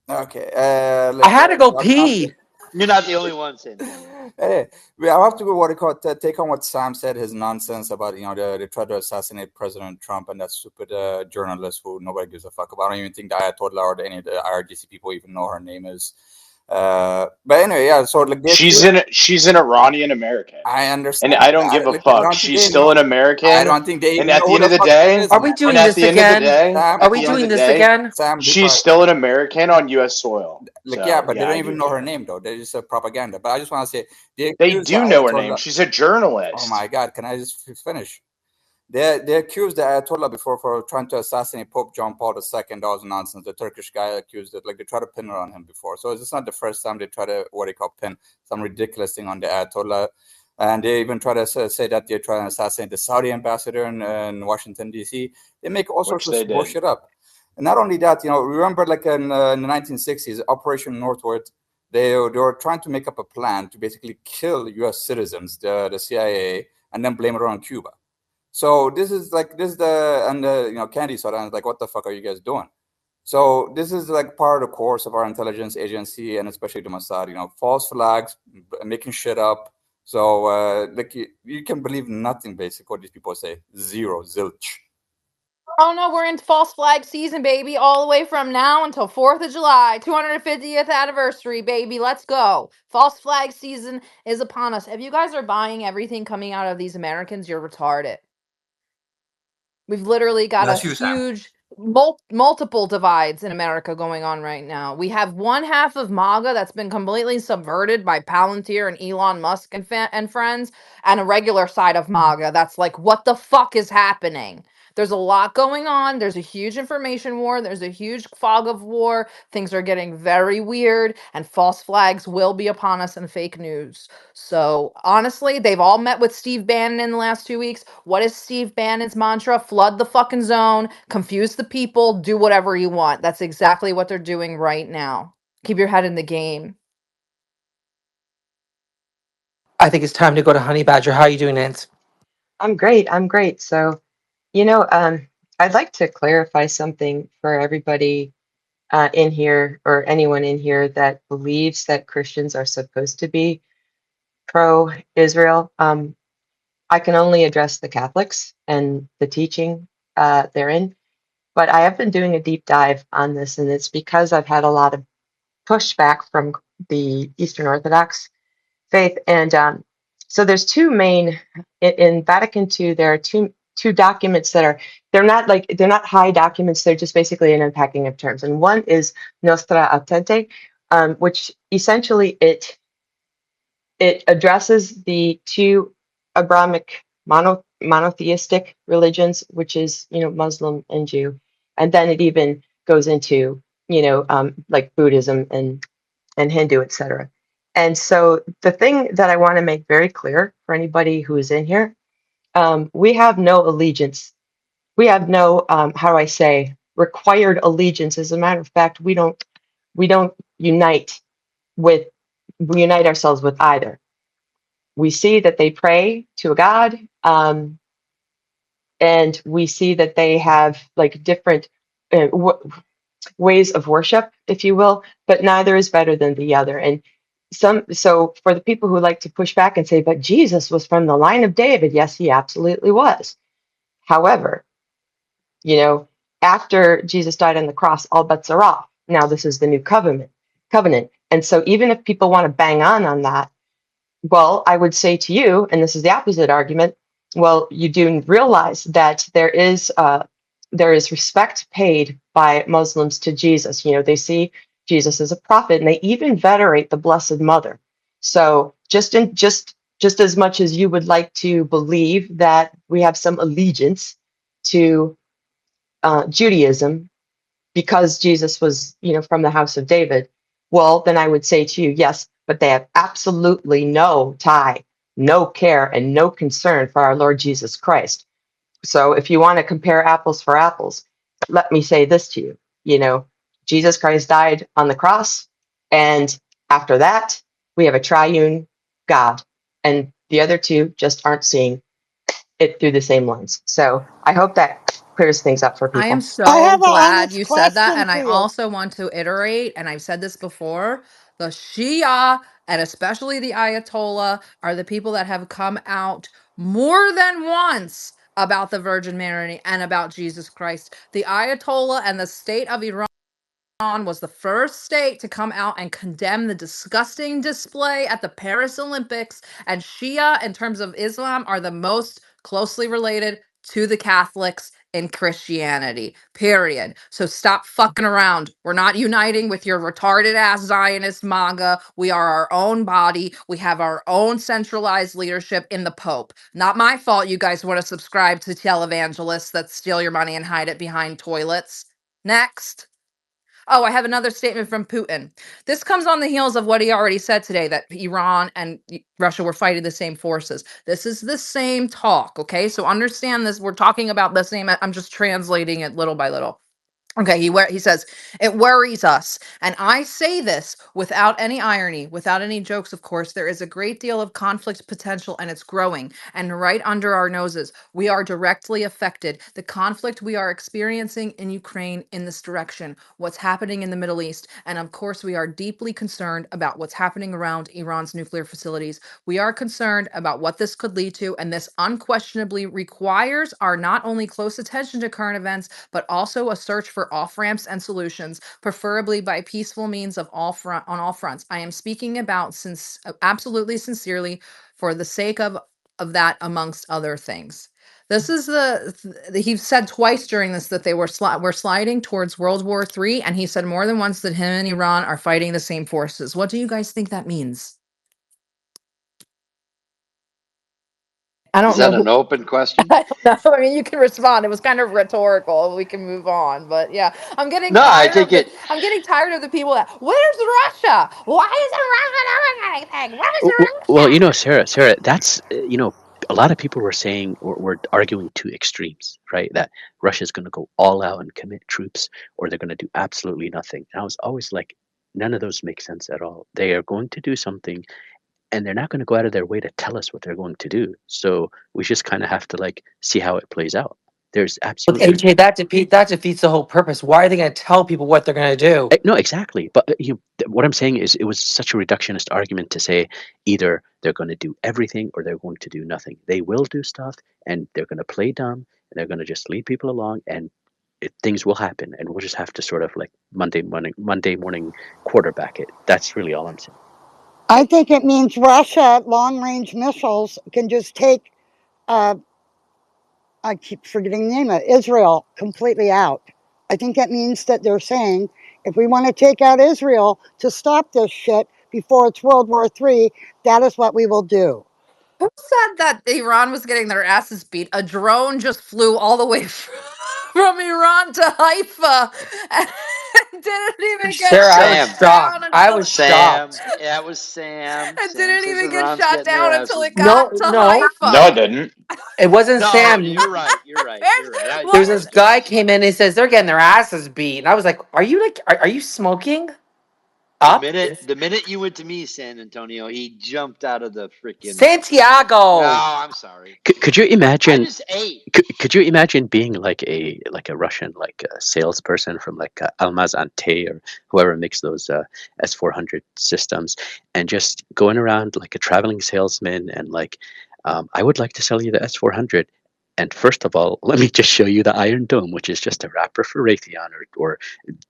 Enough. okay, I had to go pee. You're not the only one, Santino. hey, I have to go what it called take on what Sam said, his nonsense about they tried to assassinate President Trump and that stupid journalist who nobody gives a fuck about. I don't even think the Ayatollah or any of the IRGC people even know her name is. But anyway, yeah. So like She's an Iranian American, I and understand. I don't give a Like, I fuck. don't think She's they still know. an I American, don't think they and even at know the who end the of the fuck she day, is, Are we man. doing this again? Sam, Are at we the end of doing the this day, again? Sam, be she's quiet. still an American on U.S. soil. Like, yeah, So but they yeah, don't I even give a know her shit. name though. They just propaganda. But I just want to say they They accuse the do know her name. Ayatollah. She's a Oh my journalist. God, can I just finish? They accused the Ayatollah before for trying to assassinate Pope John Paul II. That was nonsense. The Turkish guy accused it. Like they tried to pin it on him before. So it's not the first time they try to pin some ridiculous thing on the Ayatollah. And they even try to say that they're trying to assassinate the Saudi ambassador in Washington, D.C. They make all sorts Which of they did. bullshit up. And not only that, remember like in the 1960s, Operation Northward, they were trying to make up a plan to basically kill U.S. citizens, the CIA, and then blame it on Cuba. So this is Kennedy saw that and was like, what the fuck are you guys doing? So this is like part of the course of our intelligence agency and especially the Mossad, false flags, making shit up. So like you can believe nothing basically what these people say. Zero, zilch. Oh no, we're in false flag season, baby, all the way from now until 4th of July, 250th anniversary, baby. Let's go. False flag season is upon us. If you guys are buying everything coming out of these Americans, you're retarded. We've literally got a That's you, Sam. huge multiple divides in America going on right now. We have one half of MAGA that's been completely subverted by Palantir and Elon Musk and friends, and a regular side of MAGA that's like, what the fuck is happening? There's a lot going on. There's a huge information war. There's a huge fog of war. Things are getting very weird, and false flags will be upon us and fake news. So honestly, they've all met with Steve Bannon in the last 2 weeks. What is Steve Bannon's mantra? Flood the fucking zone, confuse the people, do whatever you want. That's exactly what they're doing right now. Keep your head in the game. I think it's time to go to Honey Badger. How are you doing, Nance? I'm great. I'm great. So, I'd like to clarify something for everybody in here or anyone in here that believes that Christians are supposed to be pro-Israel. I can only address the Catholics and the teaching therein, but I have been doing a deep dive on this, and it's because I've had a lot of pushback from the Eastern Orthodox faith, and so there's two main in Vatican II. There are two documents that are they're not high documents. They're just basically an unpacking of terms, and one is Nostra Autente, which essentially it addresses the two Abrahamic monotheistic religions, which is Muslim and Jew, and then it even goes into like Buddhism and Hindu, etc. And so the thing that I want to make very clear for anybody who is in here, we have no allegiance. We have no, how do I say, required allegiance. As a matter of fact, we don't unite with we unite ourselves with either. We see that they pray to a God, and we see that they have like different ways of worship, if you will, but neither is better than the other. And so for the people who like to push back and say, but Jesus was from the line of David, yes, he absolutely was. However, you know, after Jesus died on the cross, all bets are off. Now this is the new covenant. And so even if people want to bang on that, well, I would say to you, and this is the opposite argument, well, you do realize that there is respect paid by Muslims to Jesus. You know, they see Jesus as a prophet, and they even venerate the Blessed Mother. So just as much as you would like to believe that we have some allegiance to Judaism, because Jesus was, you know, from the house of David, well, then I would say to you, yes, but they have absolutely no tie, no care, and no concern for our Lord Jesus Christ. So if you want to compare apples for apples, let me say this to you. You know, Jesus Christ died on the cross, and after that, we have a triune God, and the other two just aren't seeing it through the same lens. So I hope that clears things up for I am people. I so have an glad honest you said that. question And for I you. also want to iterate, and I've said this before, the Shia and especially the Ayatollah are the people that have come out more than once about the Virgin Mary and about Jesus Christ. The Ayatollah and the state of Iran was the first state to come out and condemn the disgusting display at the Paris Olympics. And Shia, in terms of Islam, are the most closely related to the Catholics in Christianity, period. So stop fucking around. We're not uniting with your retarded ass Zionist MAGA. We are our own body. We have our own centralized leadership in the Pope. Not my fault you guys want to subscribe to televangelists that steal your money and hide it behind toilets. Next. Oh, I have another statement from Putin. This comes on the heels of what he already said today, that Iran and Russia were fighting the same forces. This is the same talk, okay? So understand this. We're talking about the same. I'm just translating it little by little. Okay, he says, it worries us. And I say this without any irony, without any jokes, of course. There is a great deal of conflict potential and it's growing. And right under our noses, we are directly affected. The conflict we are experiencing in Ukraine in this direction, what's happening in the Middle East. And of course, we are deeply concerned about what's happening around Iran's nuclear facilities. We are concerned about what this could lead to. And this unquestionably requires our not only close attention to current events, but also a search for off-ramps and solutions, preferably by peaceful means on all fronts. I am speaking about absolutely sincerely for the sake of that, amongst other things. This is he said twice during this that they were sliding towards World War III, and he said more than once that him and Iran are fighting the same forces. What do you guys think that means? I Is don't know that who. an open question? I don't know. I mean, you can respond. It was kind of rhetorical. We can move on. But yeah, No, I think it. I'm getting tired of the people that, where's Russia? Why isn't Russia doing anything? Where's Well, you know, Russia? Sarah, that's a lot of people were saying or were arguing two extremes, right? That Russia's going to go all out and commit troops, or they're going to do absolutely nothing. And I was always like, none of those make sense at all. They are going to do something, and they're not going to go out of their way to tell us what they're going to do. So we just kind of have to like see how it plays out. There's Look, absolutely AJ, that defeats the whole purpose. Why are they going to tell people what they're going to do? No, exactly. But what I'm saying is, it was such a reductionist argument to say either they're going to do everything or they're going to do nothing. They will do stuff, and they're going to play dumb, and they're going to just lead people along, and things will happen, and we'll just have to sort of like Monday morning quarterback it. That's really all I'm saying. I think it means Russia long range missiles can just take, uh, I keep forgetting the name of it, Israel completely out. I think that means that they're saying if we want to take out Israel to stop this shit before it's World War III, that is what we will do. Who said that Iran was getting their asses beat? A drone just flew all the way from Iran to Haifa and didn't even get Sarah, I was shot Sam, down shocked. I until was it Sam, shocked. that was Sam. it Sam didn't says even get Iran's shot getting their down until asses it beat. got No, to no, No, it Haifa. didn't. it wasn't No, Sam. you're right. You're right. You're right. There What was was this guy came in and he says they're getting their asses beat, and I was like, "Are you are you smoking?" Up? The minute you went to me, San Antonio, he jumped out of the freaking. Santiago! Oh, I'm sorry. Could you I imagine? just ate. Could you imagine being like a Russian salesperson from like Almaz Ante or whoever makes those S400 systems, and just going around like a traveling salesman and like, I would like to sell you the S400. And first of all, let me just show you the Iron Dome, which is just a wrapper for Raytheon or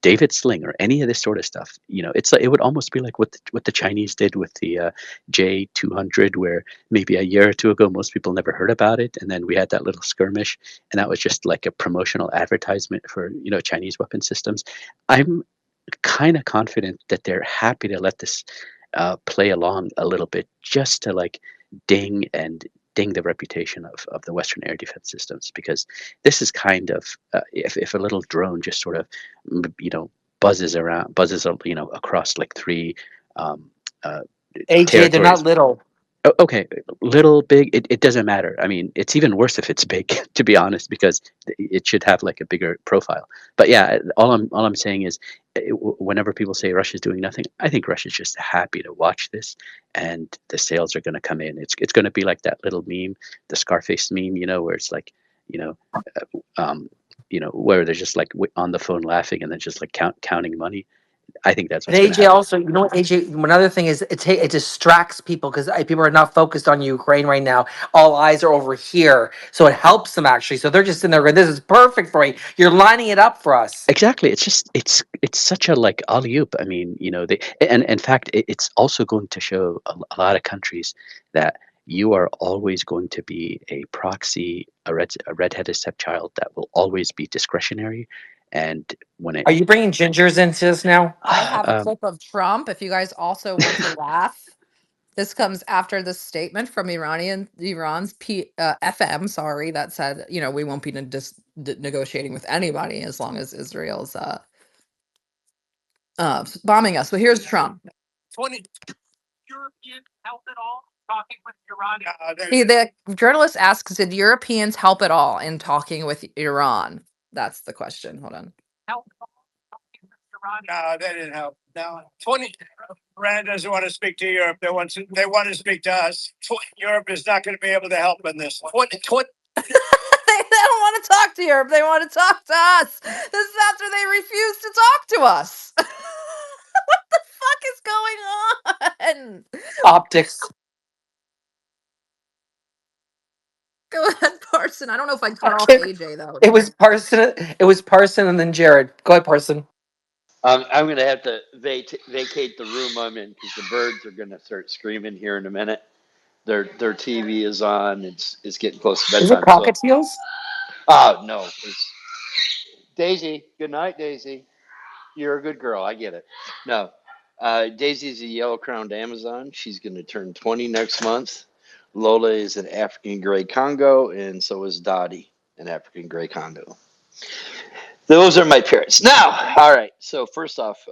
David Sling or any of this sort of stuff. It would almost be like what the Chinese did with the J200, where maybe a year or two ago most people never heard about it, and then we had that little skirmish, and that was just like a promotional advertisement for Chinese weapon systems. I'm kind of confident that they're happy to let this play along a little bit, just to like ding and ding the reputation of the Western air defense systems, because this is kind of if a little drone just sort of buzzes across like three um, uh, AJ, they're not territories. little. Okay, little, big, it doesn't matter. I mean, it's even worse if it's big, to be honest, because it should have like a bigger profile. But yeah, all I'm saying is, whenever people say Russia's doing nothing, I think Russia's just happy to watch this, and the sales are going to come in. It's going to be like that little meme, the Scarface meme, where it's like, you know, where they're just like on the phone laughing and then just like counting money. I think that's And what's going to AJ happen. also, AJ, another thing is it distracts people because people are not focused on Ukraine right now. All eyes are over here, so it helps them actually. So they're just in there going, "This is perfect for me. You're lining it up for us." Exactly. It's just it's such a like alley oop. I mean, they and in fact, it's also going to show a lot of countries that you are always going to be a proxy, a redheaded stepchild that will always be discretionary, and when it Are you bringing gingers into this now? I have a um, clip of Trump if you guys also want to laugh. This comes after the statement from Iran's FM, sorry, that said, we won't be negotiating with anybody as long as Israel's bombing us. So here's Trump. 20 European help at all talking with Iran? The journalist asks, did Europeans help at all in talking with Iran? That's the question. Hold on. Help at all talking with Iran? No, they didn't help. No. 20 Iran doesn't want to speak to Europe. They want to speak to us. Europe is not going to be able to help in this one. They don't want to talk to Europe. They want to talk to us. This is after they refuse to talk to us. What the fuck is going on? Optics. Go ahead, Parson. I don't know if I cut off It, AJ though. it was Parson. It was Parson, and then Jared. Go ahead, Parson. I'm going to have to vacate the room I'm in because the birds are going to start screaming here in a minute. Their TV is on. It's getting close to Is it bedtime. So, cockatiels? oh no, it's Daisy. Good night, Daisy. You're a good girl. I get it. No, Daisy's a yellow-crowned Amazon. She's going to turn 20 next month. Lola is an African gray Congo, and so is Dottie, an African gray Congo. Those are my parents. Now, all right. So first off,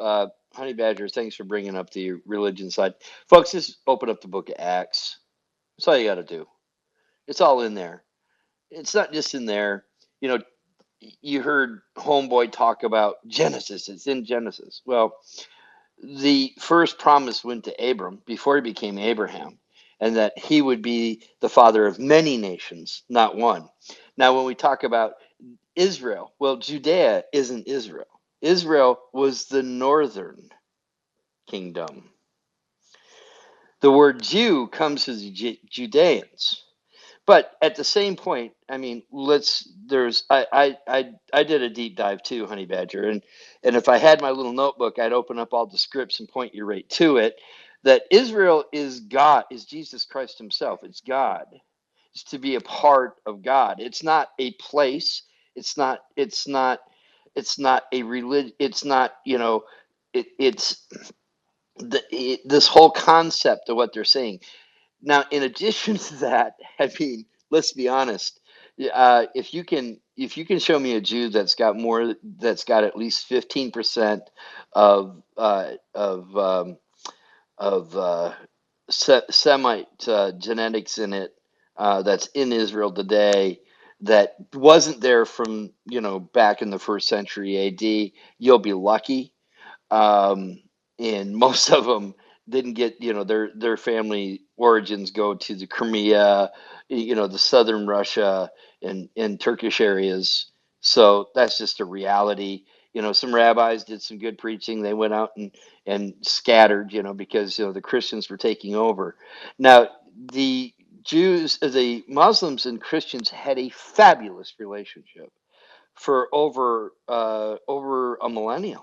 Honey Badger, thanks for bringing up the religion side, folks. Just open up the Book of Acts. That's all you got to do. It's all in there. It's not just in there. You know, you heard Homeboy talk about Genesis. It's in Genesis. Well, the first promise went to Abram before he became Abraham, and that he would be the father of many nations, not one. Now, when we talk about Israel, well, Judea isn't Israel. Israel was the northern kingdom. The word Jew comes to the Judeans. But at the same point, I mean, I did a deep dive too, Honey Badger, and if I had my little notebook, I'd open up all the scripts and point you right to it. That Israel is God, is Jesus Christ Himself. It's God. It's to be a part of God. It's not a place. It's not. It's not. It's not a religion. It's not. It's this whole concept of what they're saying. Now, in addition to that, I mean, let's be honest. If you can show me a Jew that's got at least 15% of Semite genetics in it, that's in Israel today, that wasn't there from back in the first century AD, you'll be lucky. Um, and most of them didn't get, their family origins go to the Crimea, the southern Russia and Turkish areas. So that's just a reality. Some rabbis did some good preaching. They went out and scattered, because the Christians were taking over. Now the the Muslims and Christians had a fabulous relationship for over a millennium.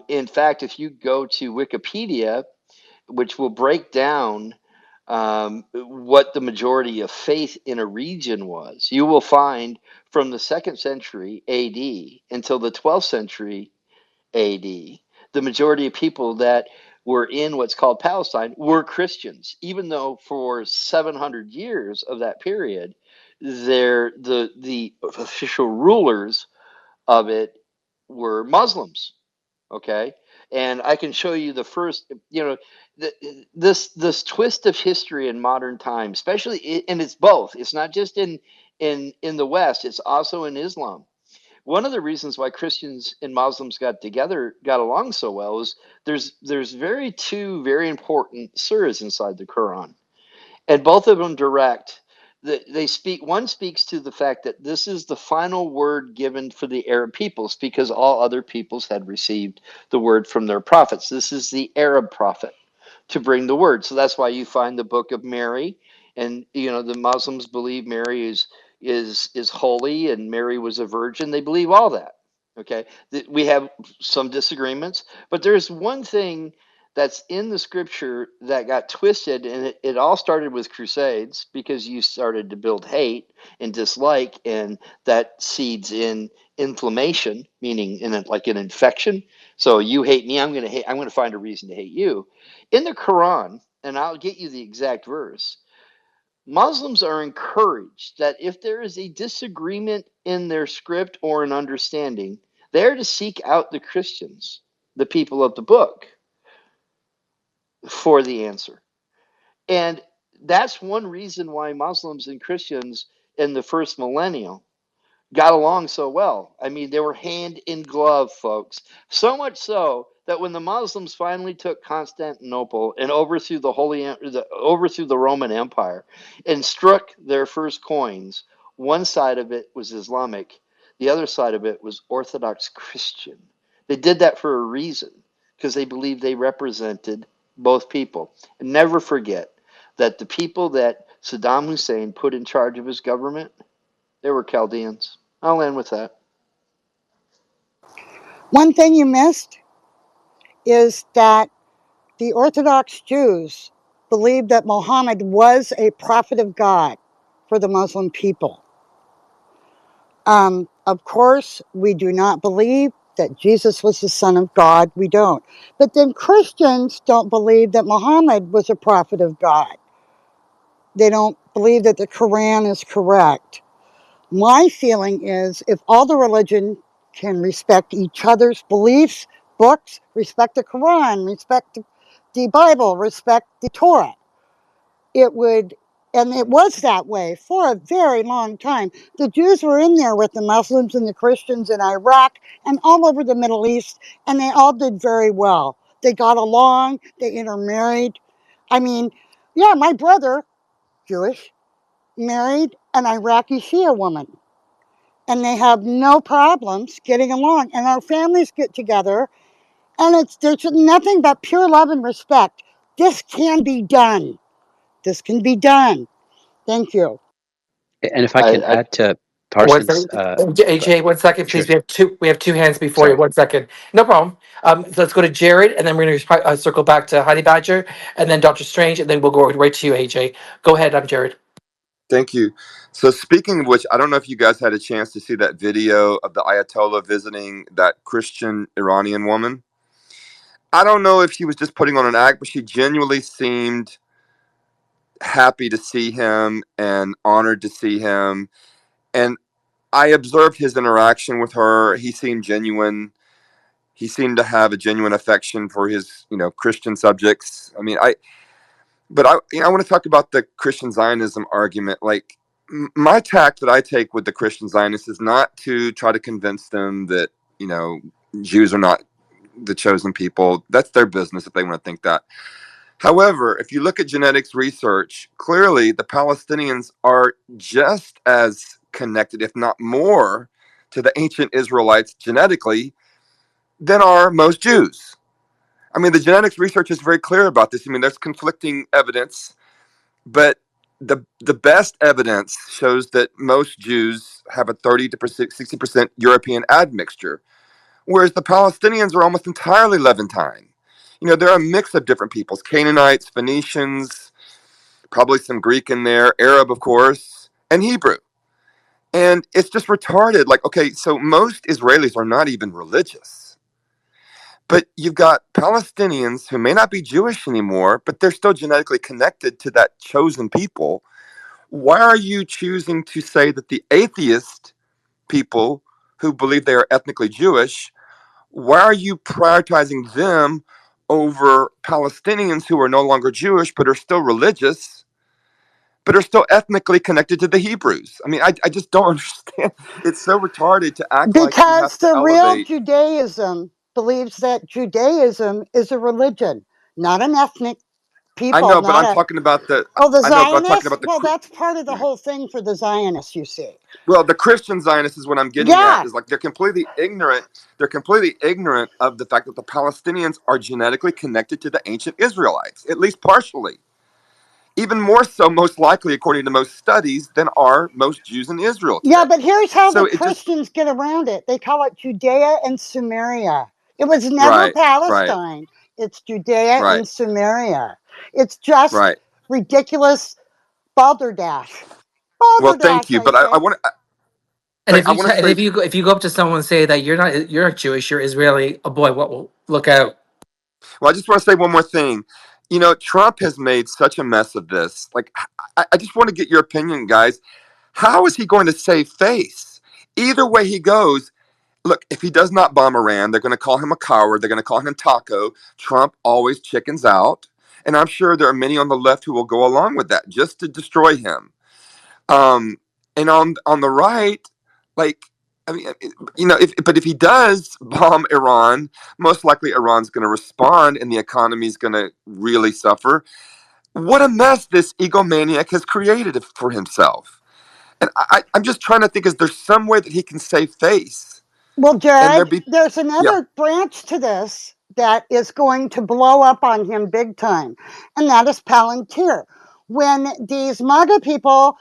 In fact, if you go to Wikipedia, which will break down what the majority of faith in a region was, you will find from the second century AD until the 12th century AD, the majority of people that were in what's called Palestine were Christians, even though for 700 years of that period, the official rulers of it were Muslims. Okay, and I can show you the first, this twist of history in modern time, especially, and it's both. It's not just in the West; it's also in Islam. One of the reasons why Christians and Muslims got along so well is there's two very important surahs inside the Quran, and both of them direct. They speak. One speaks to the fact that this is the final word given for the Arab peoples because all other peoples had received the word from their prophets. This is the Arab prophet to bring the word. So that's why you find the book of Mary, and the Muslims believe Mary is holy and Mary was a virgin. They believe all that. Okay, we have some disagreements, but there's one thing that's in the scripture that got twisted, and it all started with crusades because you started to build hate and dislike, and that seeds in inflammation, meaning like an infection. So you hate me, I'm going to find a reason to hate you. In the Quran, and I'll get you the exact verse, Muslims are encouraged that if there is a disagreement in their script or an understanding, they're to seek out the Christians, the people of the book, for the answer. And that's one reason why Muslims and Christians in the first millennium got along so well. I mean, they were hand in glove, folks. So much so that when the Muslims finally took Constantinople and overthrew the Roman Empire and struck their first coins, one side of it was Islamic, the other side of it was Orthodox Christian. They did that for a reason because they believed they represented both people. And never forget that the people that Saddam Hussein put in charge of his government, they were Chaldeans. I'll end with that. One thing you missed is that the Orthodox Jews believed that Muhammad was a prophet of God for the Muslim people. Of course, we do not believe that Jesus was the Son of God. We don't. But then Christians don't believe that Muhammad was a prophet of God. They don't believe that the Quran is correct. My feeling is if all the religion can respect each other's beliefs, books, respect the Quran, respect the Bible, respect the Torah, it would, and it was that way for a very long time. The Jews were in there with the Muslims and the Christians in Iraq and all over the Middle East, and they all did very well. They got along, they intermarried. I mean, yeah, my brother, Jewish, married an Iraqi Shia woman, and they have no problems getting along. And our families get together, and there's nothing but pure love and respect. This can be done. This can be done. Thank you. And if I can I add to One Parsons, second, AJ. 1 second, sure, please. We have two hands before you. sorry. 1 second, no problem. So let's go to Jared, and then we're going to circle back to Honey Badger, and then Doctor Strange, and then we'll go right to you, AJ. Go ahead, I'm Jared. Thank you. So, speaking of which, I don't know if you guys had a chance to see that video of the Ayatollah visiting that Christian Iranian woman. I don't know if she was just putting on an act, but she genuinely seemed happy to see him and honored to see him. And I observed his interaction with her. He seemed genuine. He seemed to have a genuine affection for his, Christian subjects. I mean, I want to talk about the Christian Zionism argument. Like, my tack that I take with the Christian Zionists is not to try to convince them that, Jews are not the chosen people. That's their business if they want to think that. However, if you look at genetics research, clearly the Palestinians are just as connected, if not more, to the ancient Israelites genetically than are most Jews. I mean, the genetics research is very clear about this. I mean, there's conflicting evidence, but the best evidence shows that most Jews have a 30 to 60% European admixture, whereas the Palestinians are almost entirely Levantine. You know, they're a mix of different peoples: Canaanites, Phoenicians, probably some Greek in there, Arab, of course, and Hebrew. And it's just retarded. Like, okay, so most Israelis are not even religious. But you've got Palestinians who may not be Jewish anymore, but they're still genetically connected to that chosen people. Why are you choosing to say that the atheist people who believe they are ethnically Jewish, why are you prioritizing them over Palestinians who are no longer Jewish but are still religious, but are still ethnically connected to the Hebrews? I mean, I just don't understand. It's so retarded to act like you have Because to the real elevate. Judaism believes that Judaism is a religion, not an ethnic I people, know, but not I'm a. talking about the. Oh, the I know, but I'm talking Zionists? about the. Well, that's part of the Yeah. whole thing for the Zionists, you see. Well, the Christian Zionists is what I'm getting at. Yeah. Is like they're completely ignorant. They're completely ignorant of the fact that the Palestinians are genetically connected to the ancient Israelites, at least partially. Even more so, most likely, according to most studies, than are most Jews in Israel Yeah, today. but here's how So the it just Christians get around it. They call it Judea and Samaria. It was never right, right, Palestine. It's Judea right, and Samaria. It's just right. ridiculous balderdash. Well, thank Balderdash, you, I but say. I want to. And if I you want to and say. if you go up to someone and say that you're not Jewish, you're Israeli, oh boy, what will look out. Well, I just want to say one more thing. You know, Trump has made such a mess of this. Like, I just want to get your opinion, guys. How is he going to save face? Either way he goes, look, if he does not bomb Iran, they're going to call him a coward. They're going to call him Taco. Trump always chickens out. And I'm sure there are many on the left who will go along with that just to destroy him. Um, and on the right, like, I mean, you know, if he does bomb Iran, most likely Iran's going to respond, and the economy is going to really suffer. What a mess this egomaniac has created for himself. And I'm just trying to think: is there some way that he can save face? Well, And there Jared, be, there's yeah, another branch to this that is going to blow up on him big time, and that is Palantir. When these MAGA people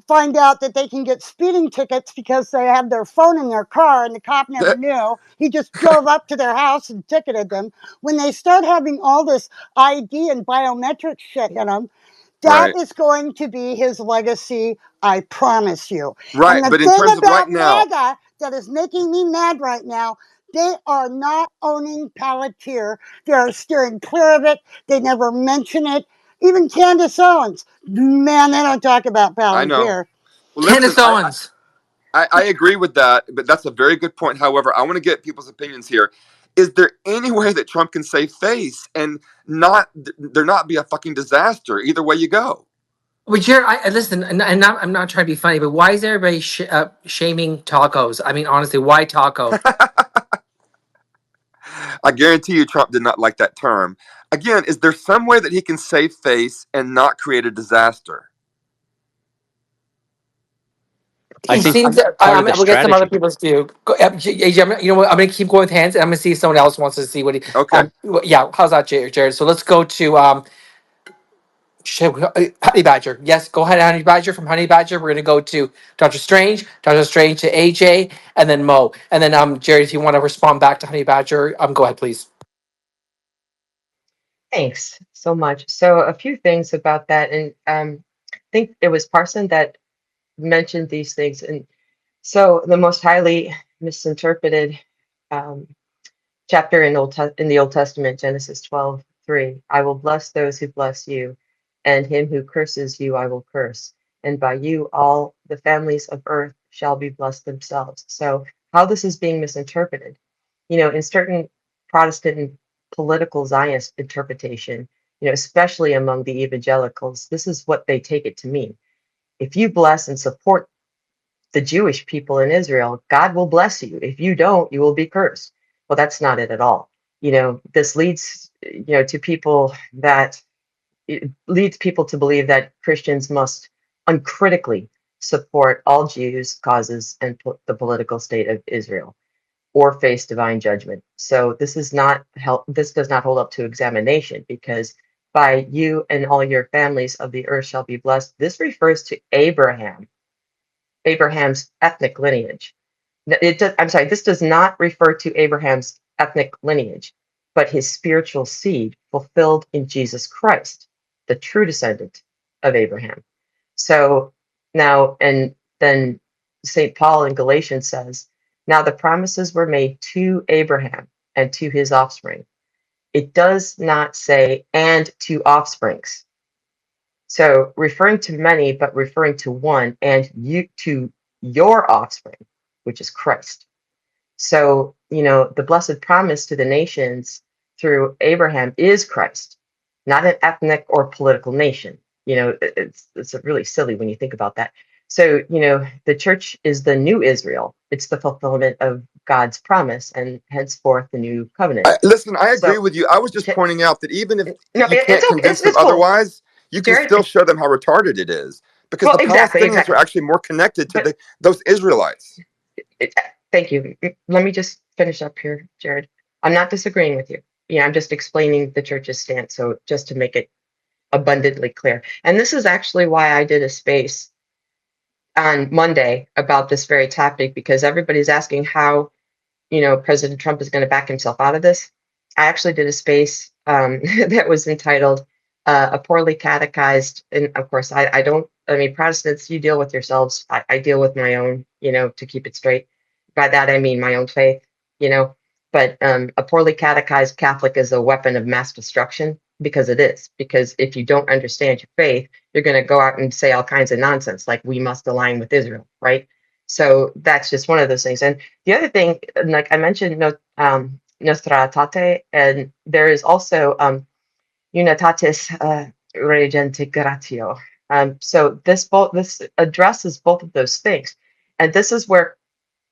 find out that they can get speeding tickets because they have their phone in their car and the cop never knew, he just drove up to their house and ticketed them. When they start having all this ID and biometric shit in them, that right, is going to be his legacy, I promise you. right. And the But in thing terms of right about now, MAGA that is making me mad right now, they are not owning Palantir. They are steering clear of it. They never mention it. Even Candace Owens, man, they don't talk about I know. Palantir. Well, listen, Candace Owens. I agree with that, but that's a very good point. However, I want to get people's opinions here. Is there any way that Trump can save face and not there not be a fucking disaster either way you go? Well, Jared, listen, and I'm not trying to be funny, but why is everybody shaming tacos? I mean, honestly, why taco? I guarantee you Trump did not like that term. Again, is there some way that he can save face and not create a disaster? I He think seems. part of the We'll get some other strategy. people's too. You know what? I'm gonna keep going with hands, and I'm gonna see if someone else wants to see what he. Okay. Yeah, how's that, Jared? So let's go to Honey Badger. Yes, go ahead, Honey Badger. From Honey Badger, we're gonna go to Doctor Strange. Doctor Strange to AJ, and then Mo, and then Jared, if you want to respond back to Honey Badger, go ahead, please. Thanks so much. So a few things about that, and I think it was Parson that mentioned these things, and so the most highly misinterpreted um, chapter in the Old Testament, Genesis 12:3. I will bless those who bless you, and him who curses you I will curse. And by you all the families of earth shall be blessed themselves. So how this is being misinterpreted, in certain Protestant and political Zionist interpretation, especially among the evangelicals, this is what they take it to mean. If you bless and support the Jewish people in Israel, God will bless you. If you don't, you will be cursed. Well, that's not it at all. This leads, to people that it leads people to believe that Christians must uncritically support all Jews' causes and the political state of Israel, or face divine judgment. So this is not help. This does not hold up to examination, because by you and all your families of the earth shall be blessed. This refers to Abraham's ethnic lineage. I'm sorry, this does not refer to Abraham's ethnic lineage, but his spiritual seed fulfilled in Jesus Christ, the true descendant of Abraham. So now, and then St. Paul in Galatians says, now the promises were made to Abraham and to his offspring. It does not say, and to offsprings. So referring to many, but referring to one, and you to your offspring, which is Christ. So, the blessed promise to the nations through Abraham is Christ, not an ethnic or political nation. It's really silly when you think about that. So, the church is the new Israel. It's the fulfillment of God's promise, and henceforth the new covenant. Listen, I agree So, with you. I was just pointing out that even if no, you it's can't okay. convince them It's cool, otherwise, you can Jared. still show them how retarded it is, because Well, the Palestinians are exactly. actually more connected to But those Israelites. thank you. Let me just finish up here, Jared. I'm not disagreeing with you. I'm just explaining the church's stance. So just to make it abundantly clear. And this is actually why I did a space on Monday about this very topic, because everybody's asking how, President Trump is going to back himself out of this. I actually did a space that was entitled A Poorly Catechized. And of course, I don't, I mean, Protestants, you deal with yourselves. I deal with my own, to keep it straight. By that, I mean my own faith, you know. But a poorly catechized Catholic is a weapon of mass destruction, because it is. Because if you don't understand your faith, you're going to go out and say all kinds of nonsense, like we must align with Israel, right? So that's just one of those things. And the other thing, like I mentioned, Nostra Aetate, and there is also Unitatis Regenti Gratio. So this addresses both of those things, and this is where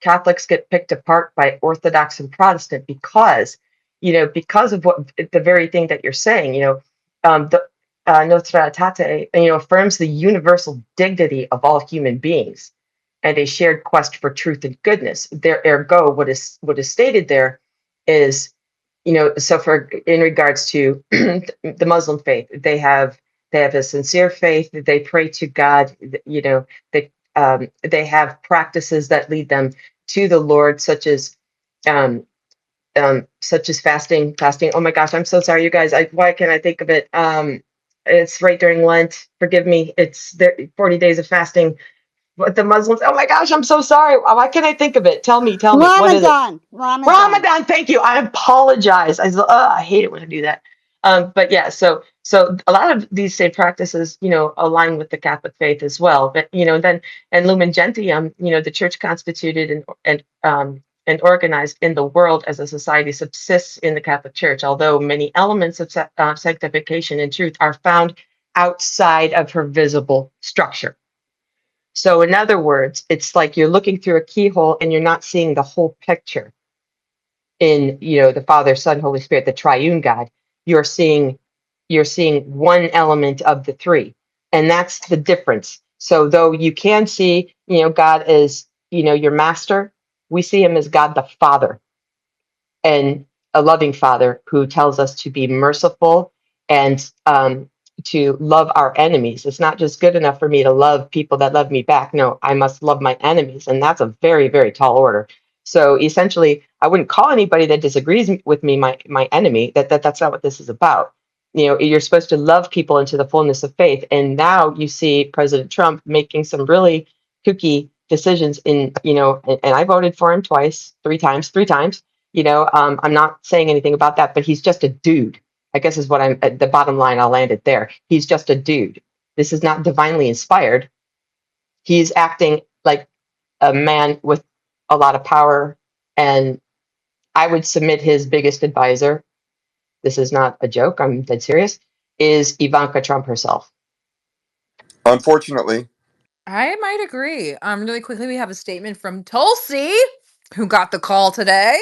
Catholics get picked apart by Orthodox and Protestant, because because of what the very thing that you're saying. The Nostra Aetate, affirms the universal dignity of all human beings and a shared quest for truth and goodness. There, ergo, what is stated there is, so for in regards to the Muslim faith, they have a sincere faith. They pray to God. They have practices that lead them to the Lord, such as fasting. Oh my gosh, I'm so sorry, you guys. Why can't I think of it? It's right during Lent. Forgive me. It's there, 40 days of fasting. But the Muslims, oh my gosh, I'm so sorry. Why can't I think of it? Tell me. What is it? Ramadan. Ramadan. Ramadan. Thank you. I apologize. I hate it when I do that. But yeah, so a lot of these same practices, align with the Catholic faith as well. But then, and Lumen Gentium, the Church constituted and organized in the world as a society subsists in the Catholic Church, although many elements of sanctification and truth are found outside of her visible structure. So in other words, it's like you're looking through a keyhole and you're not seeing the whole picture in, the Father, Son, Holy Spirit, the triune God. You're seeing one element of the three. And that's the difference. So though you can see, God as, your master, we see him as God the Father, and a loving Father who tells us to be merciful and to love our enemies. It's not just good enough for me to love people that love me back. No, I must love my enemies. And that's a very, very tall order. So essentially, I wouldn't call anybody that disagrees with me my enemy. That's not what this is about. You're supposed to love people into the fullness of faith. And now you see President Trump making some really kooky decisions and I voted for him three times. I'm not saying anything about that, but he's just a dude, I guess is what I'm at the bottom line. I'll land it there. He's just a dude. This is not divinely inspired. He's acting like a man with a lot of power. And I would submit his biggest advisor, this is not a joke, I'm dead serious, is Ivanka Trump herself. Unfortunately. I might agree. Really quickly, we have a statement from Tulsi, who got the call today.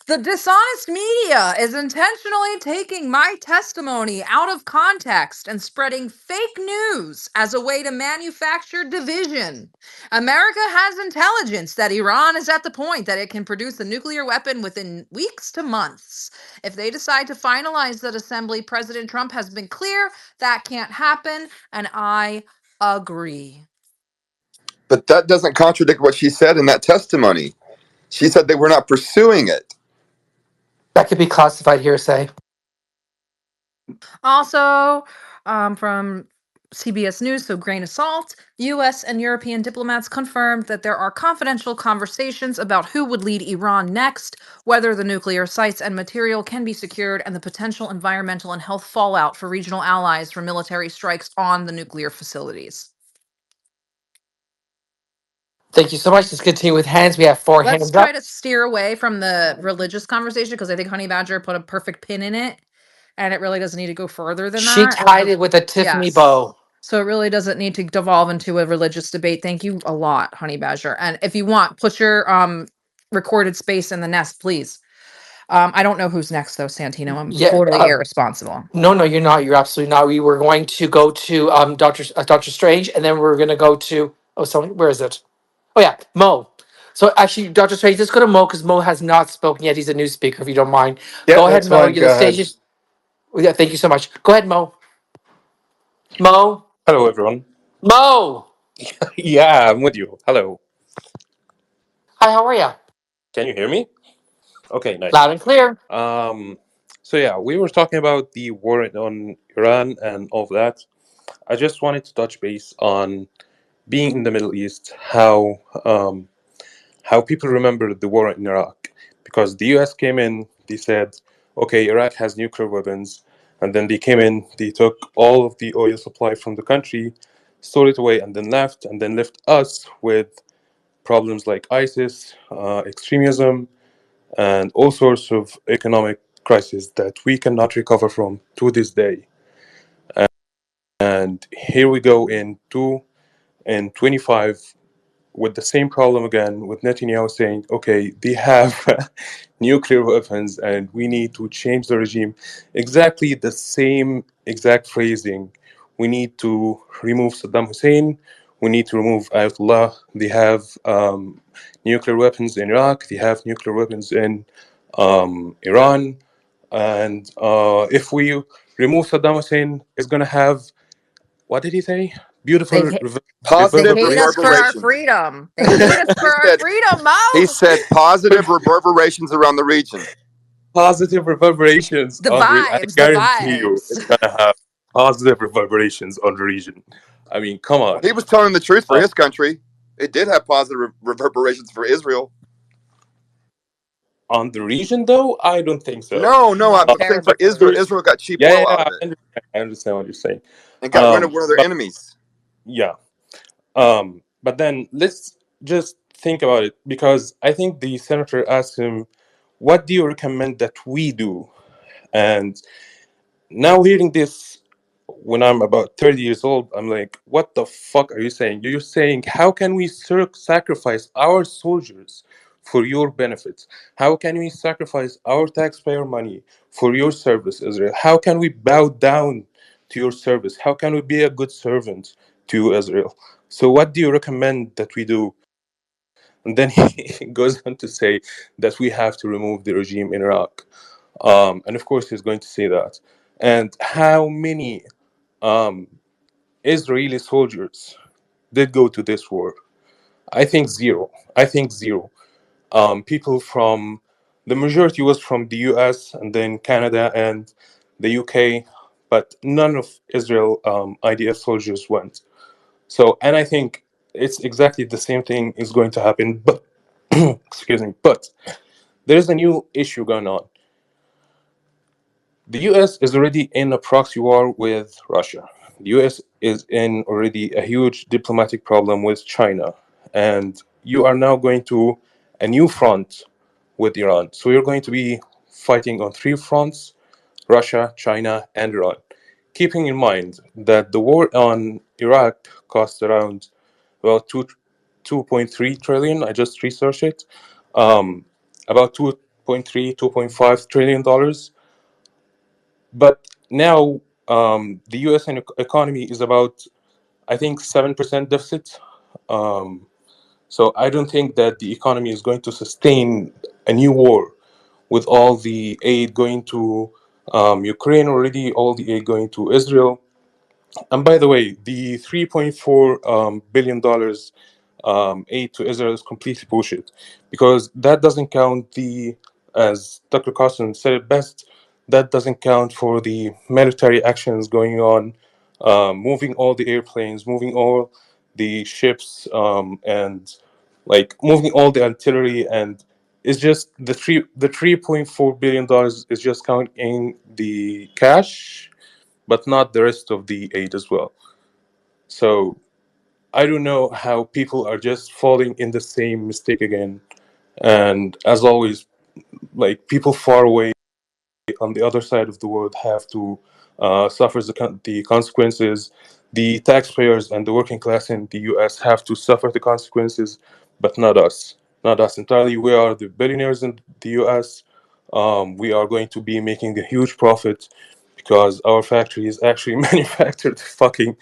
The dishonest media is intentionally taking my testimony out of context and spreading fake news as a way to manufacture division. America has intelligence that Iran is at the point that it can produce a nuclear weapon within weeks to months. If they decide to finalize that assembly, President Trump has been clear that can't happen, and I agree. But that doesn't contradict what she said in that testimony. She said they were not pursuing it. That could be classified hearsay. Also, from CBS News, so grain of salt, US and European diplomats confirmed that there are confidential conversations about who would lead Iran next, whether the nuclear sites and material can be secured, and the potential environmental and health fallout for regional allies from military strikes on the nuclear facilities. Thank you so much. Let's continue with hands. We have 4 Let's hands try up. to steer away from the religious conversation because I think Honey Badger put a perfect pin in it, and it really doesn't need to go further than She that. Or tied it with a Tiffany yes. bow. So it really doesn't need to devolve into a religious debate. Thank you a lot, Honey Badger. And if you want, put your recorded space in the nest, please. I don't know who's next though, Santino. I'm Yeah. totally irresponsible. No, you're not. You're absolutely not. We were going to go to Doctor Strange, and then we're gonna go to where is it? Oh yeah, Mo. So actually, Doctor Strange, let's go to Mo because Mo has not spoken yet. He's a new speaker. If you don't mind, Yeah, go ahead, that's Mo. fine. You Go the ahead. stage is. Oh, yeah, thank you so much. Go ahead, Mo. Mo. Hello, everyone. Mo. Yeah, I'm with you. Hello. Hi, how are you? Can you hear me? Okay, nice. Loud and clear. So yeah, we were talking about the war on Iran and all of that. I just wanted to touch base on being in the Middle East, how people remember the war in Iraq, because the U.S. came in, they said, okay, Iraq has nuclear weapons, and then they came in, they took all of the oil supply from the country, stored it away, and then left us with problems like ISIS, extremism, and all sorts of economic crises that we cannot recover from to this day. And here we go in 25 with the same problem again, with Netanyahu saying, okay, they have nuclear weapons and we need to change the regime. Exactly the same exact phrasing. We need to remove Saddam Hussein. We need to remove Ayatollah. They have nuclear weapons in Iraq. They have nuclear weapons in Iran. And if we remove Saddam Hussein, it's going to have, what did he say? Beautiful They ha- they Positive hate us for reverberations. our reverberations. freedom. They hate us He for our said freedom, he Mo. said positive reverberations around the region. Positive reverberations The on the I vibes, the guarantee you vibes. it's gonna have positive reverberations on the region. I mean, come Well, on. he was telling the truth for Uh, his country. It did have positive reverberations for Israel. on the region though, I don't think so. No, no, Not I'm saying for terribly. Israel. First, Israel got cheap yeah, oil out of yeah, it I understand what you're saying. and got rid of one of their But enemies. yeah, but then let's just think about it, because I think the senator asked him, "What do you recommend that we do?" And now hearing this when I'm about 30 years old, I'm like, what the fuck are you saying? You're saying, how can we sacrifice our soldiers for your benefits? How can we sacrifice our taxpayer money for your service, Israel? How can we bow down to your service? How can we be a good servant to you, Israel? So, what do you recommend that we do? And then he goes on to say that we have to remove the regime in Iraq. And of course, he's going to say that. And how many um, Israeli soldiers did go to this war? I think zero. I think zero. People from the majority was from the US and then Canada and the UK, but none of Israel IDF soldiers went. So, and I think it's exactly the same thing is going to happen. But excuse me. But there's a new issue going on. The US is already in a proxy war with Russia. The US is in already a huge diplomatic problem with China. And you are now going to a new front with Iran. So you're going to be fighting on 3 fronts: Russia, China, and Iran. Keeping in mind that the war on Iraq cost around, well, 2.3 trillion. I just researched it. About 2.3, $2.5 trillion. But now the U.S. economy is about, I think, 7% deficit. So I don't think that the economy is going to sustain a new war with all the aid going to Ukraine already, all the aid going to Israel. And by the way, the $3.4 billion aid to Israel is completely bullshit, because that doesn't count the, as Tucker Carlson said it best, that doesn't count for the military actions going on, moving all the airplanes, moving all the ships, and like moving all the artillery. And it's just the $3.4 billion is just counting the cash, but not the rest of the aid as well. So I don't know how people are just falling in the same mistake again. And as always, like people far away on the other side of the world have to suffer the consequences. The taxpayers and the working class in the US have to suffer the consequences, but not us. Not us entirely. We are the billionaires in the US. We are going to be making a huge profit because our factories actually manufactured fucking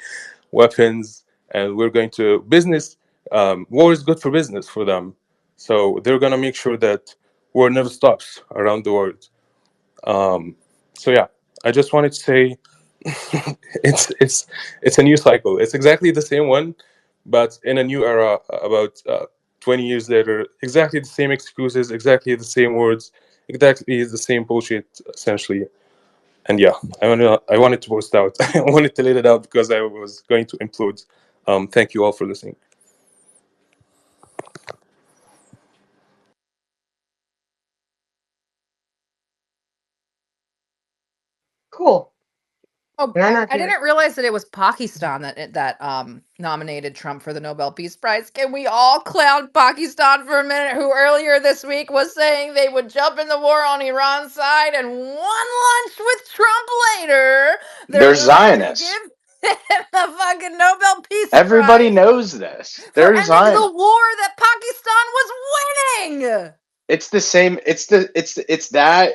weapons, and we're going to business. War is good for business for them, so they're gonna make sure that war never stops around the world. So yeah, I just wanted to say it's a new cycle. It's exactly the same one, but in a new era. About 20 years later, exactly the same excuses, exactly the same words, exactly the same bullshit, essentially. And yeah, I wanted to post out. I wanted to let it out because I was going to implode. Thank you all for listening. Cool. Oh, And I'm not I here. didn't realize that it was Pakistan that nominated Trump for the Nobel Peace Prize. Can we all clown Pakistan for a minute, who earlier this week was saying they would jump in the war on Iran's side, and one lunch with Trump later, they're They're willing to Zionists. give him the fucking Nobel Peace Everybody Prize knows this. for They're ending the Zionists. war that Pakistan was winning. It's the same. It's that.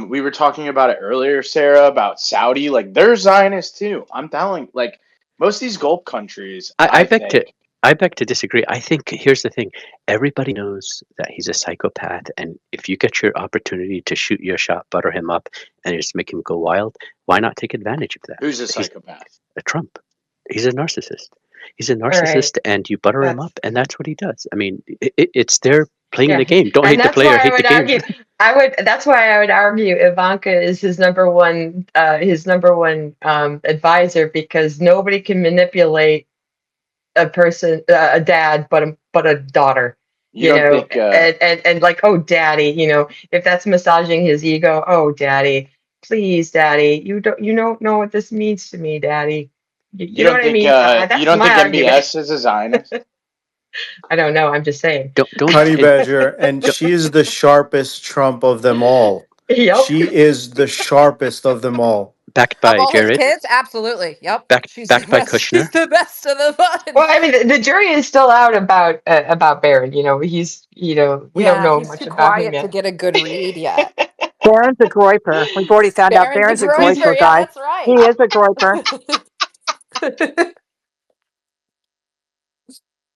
We were talking about it earlier, Sarah, about Saudi. Like they're Zionists too. I'm telling. Like most of these Gulf countries, I, I I beg to think. I beg to disagree. I think here's the thing. Everybody knows that he's a psychopath, and if you get your opportunity to shoot your shot, butter him up, and just make him go wild, why not take advantage of that? Who's a He's psychopath? a Trump. He's a narcissist. He's a All right. narcissist, and you butter him That's up, and that's what he does. I mean, it's they're playing the yeah. game. Don't And hate the that's player, why I hate the would game. argue that's why I would argue Ivanka is his number one advisor, because nobody can manipulate a person, a dad, but a daughter, You don't think? and like, oh, daddy, if that's massaging his ego, oh, daddy, please, daddy, you don't know what this means to me, daddy. You You know don't what I think? mean? You That's don't my think argument. MBS is a Zionist? I don't know. I'm just saying. Don't Honey and Badger, and don't, she is the sharpest Trump of them all. Yep. She is the sharpest of them all. backed Of by all his Jared, kids, absolutely. Yep. She's the backed by best. She's Kushner. the best of the Well, bunch. I mean, the jury is still out about Barron. We don't Yeah, know he's much too about him quiet to yet. get a good read yet. Barron's a groiper. We've already found out Baron's a Barron's a He's groiper. groiper, Yeah, guys. that's He right. is a groiper.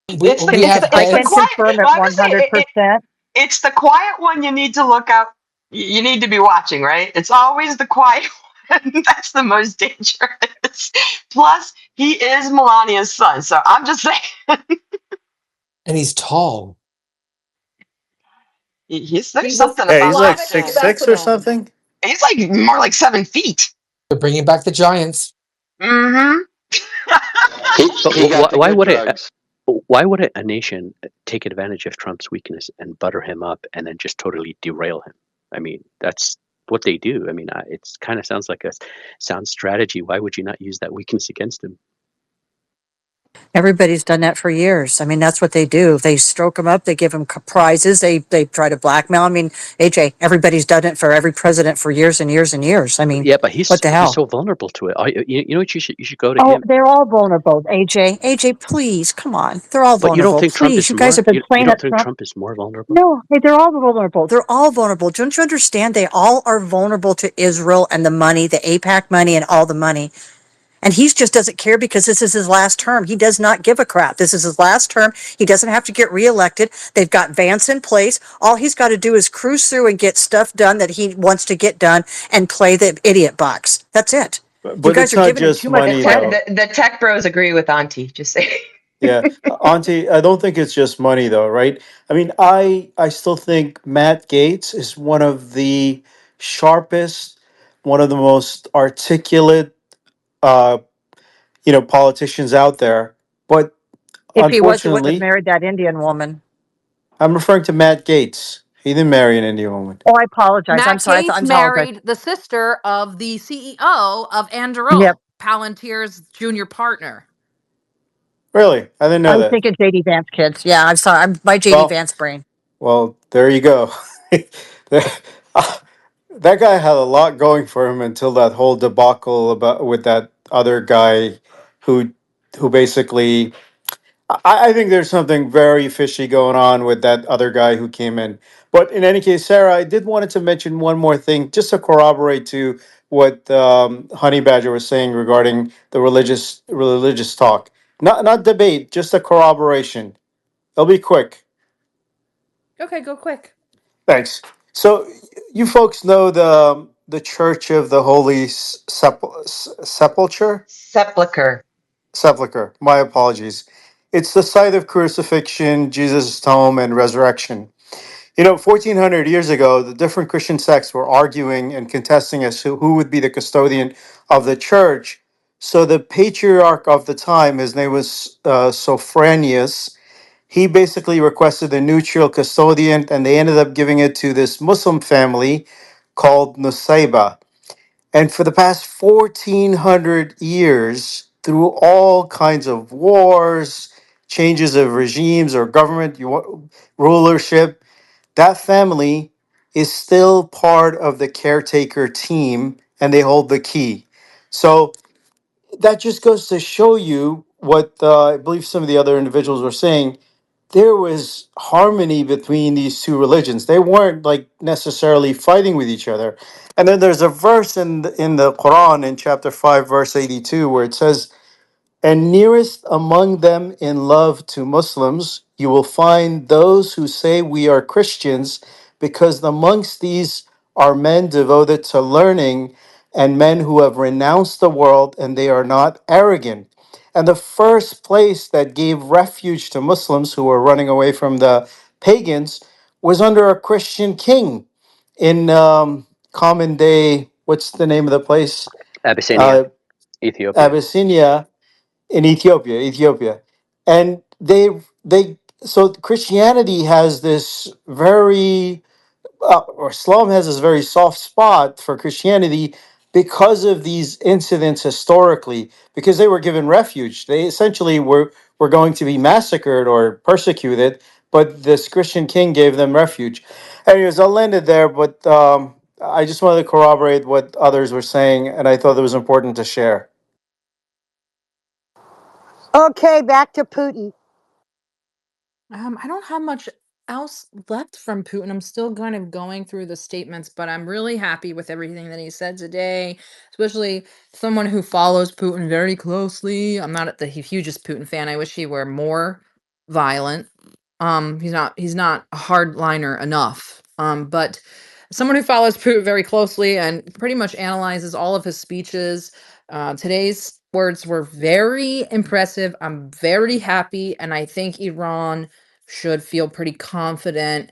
it's the We it's have the I it's the can heads. quiet. confirm it Well, I'm just saying 100%. it's the quiet one you need to look out. You need to be watching, right? It's always the quiet one that's the most dangerous. Plus, he is Melania's son, so I'm just saying And he's tall. there's He's a something Yeah, he's about like that Slavic kid. 6'6" or specimen. something. He's like more like 7 feet. They're bringing back the Giants. Mm-hmm. But He got the why good would it? drugs. Why would a nation take advantage of Trump's weakness and butter him up and then just totally derail him? I mean, that's what they do. I mean, it kind of sounds like a sound strategy. Why would you not use that weakness against him? Everybody's done that for years. I mean, that's what they do. They stroke them up. They give them prizes. They try to blackmail. I mean, AJ, everybody's done it for every president for years and years and years. I mean, Yeah, but what the he's hell? so vulnerable to it. You know what, you should go to Oh, him. they're all vulnerable. AJ, please, come on. They're all But you don't vulnerable. think Trump Please, is you guys more? have been You playing don't at think Trump. Trump is more vulnerable? No, hey, they're all vulnerable. They're all vulnerable. Don't you understand? They all are vulnerable to Israel and the money, the APAC money and all the money. And he just doesn't care because this is his last term. He does not give a crap. This is his last term. He doesn't have to get reelected. They've got Vance in place. All he's got to do is cruise through and get stuff done that he wants to get done and play the idiot box. That's it. You But guys it's are not giving him just too much The money, tech, credit. though. the tech bros agree with Auntie. Just say. Yeah, Auntie, I don't think it's just money, though, right? I mean, I still think Matt Gaetz is one of the sharpest, one of the most articulate, uh, politicians out there. But If he was, he wouldn't have unfortunately, married that Indian woman. I'm referring to Matt Gaetz. He didn't marry an Indian woman. Oh, I apologize. I'm Matt sorry. I Gates apologize. married the sister of the CEO of Yep. Anduril, Palantir's junior partner. Really? I didn't I know was that. thinking JD Vance kids. Yeah, I'm sorry. I'm my JD Well, Vance brain. well, there you go. There- that guy had a lot going for him until that whole debacle about with that other guy who who basically I think there's something very fishy going on with that other guy who came in. But in any case, Sarah, I did wanted to mention one more thing just to corroborate to what Honey Badger was saying regarding the religious talk. Not debate, just a corroboration. It'll be quick. Okay, go quick. Thanks. So you folks know the Church of the Holy Sepulchre? Sepulcher. Sepulchre. My apologies. It's the site of crucifixion, Jesus' tomb, and resurrection. 1400 years ago, the different Christian sects were arguing and contesting as to who would be the custodian of the church. So the patriarch of the time, his name was Sophronius, he basically requested a neutral custodian, and they ended up giving it to this Muslim family called Nusayba. And for the past 1400 years, through all kinds of wars, changes of regimes or government rulership, that family is still part of the caretaker team and they hold the key. So that just goes to show you what I believe some of the other individuals were saying. There was harmony between these two religions. They weren't like necessarily fighting with each other. And then there's a verse in the Quran in chapter 5 verse 82 where it says, and nearest among them in love to Muslims, you will find those who say we are Christians, because amongst these are men devoted to learning and men who have renounced the world and they are not arrogant. And the first place that gave refuge to Muslims who were running away from the pagans was under a Christian king in common day, what's the name of the place? Abyssinia, Uh, Ethiopia. Abyssinia in Ethiopia, and they so Christianity has this very or Islam has this very soft spot for Christianity because of these incidents historically, because they were given refuge. They essentially were going to be massacred or persecuted, but this Christian king gave them refuge. Anyways, I'll end it there, but I just wanted to corroborate what others were saying, and I thought it was important to share. Okay, back to Putin. I don't have much else left from Putin. I'm still kind of going through the statements, but I'm really happy with everything that he said today, especially someone who follows Putin very closely. I'm not the hugest Putin fan. I wish he were more violent. He's not a hardliner enough. But someone who follows Putin very closely and pretty much analyzes all of his speeches. Today's words were very impressive. I'm very happy, and I think Iran should feel pretty confident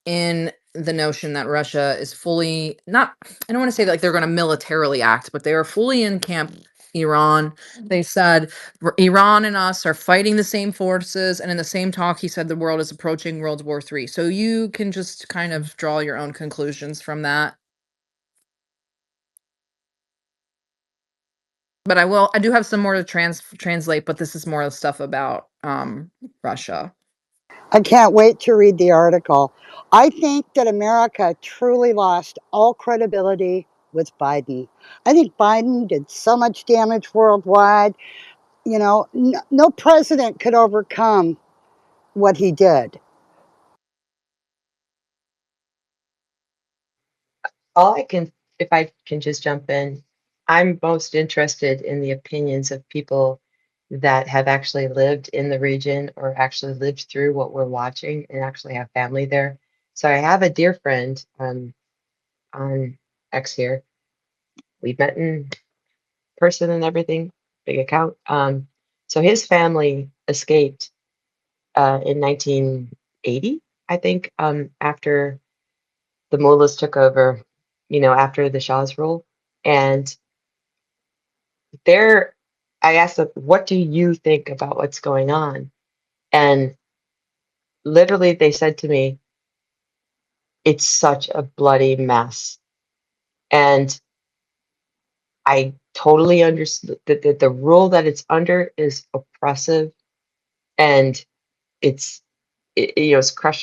in the notion that Russia is fully not, I don't want to say like they're going to militarily act, but they are fully in camp Iran. They said Iran and us are fighting the same forces, and in the same talk he said the world is approaching World War III. So you can just kind of draw your own conclusions from that. But I do have some more to translate, but this is more stuff about Russia. I can't wait to read the article. I think that America truly lost all credibility with Biden. I think Biden did so much damage worldwide. You know, no president could overcome what he did. All I can, if I can just jump in, I'm most interested in the opinions of people that have actually lived in the region or actually lived through what we're watching and actually have family there. So I have a dear friend on X here. We met in person and everything, big account. So his family escaped in 1980, I think, after the mullahs took over, after the Shah's rule. And there, I asked them, what do you think about what's going on? And literally, they said to me, it's such a bloody mess. And I totally understood that the rule that it's under is oppressive and it's crushing.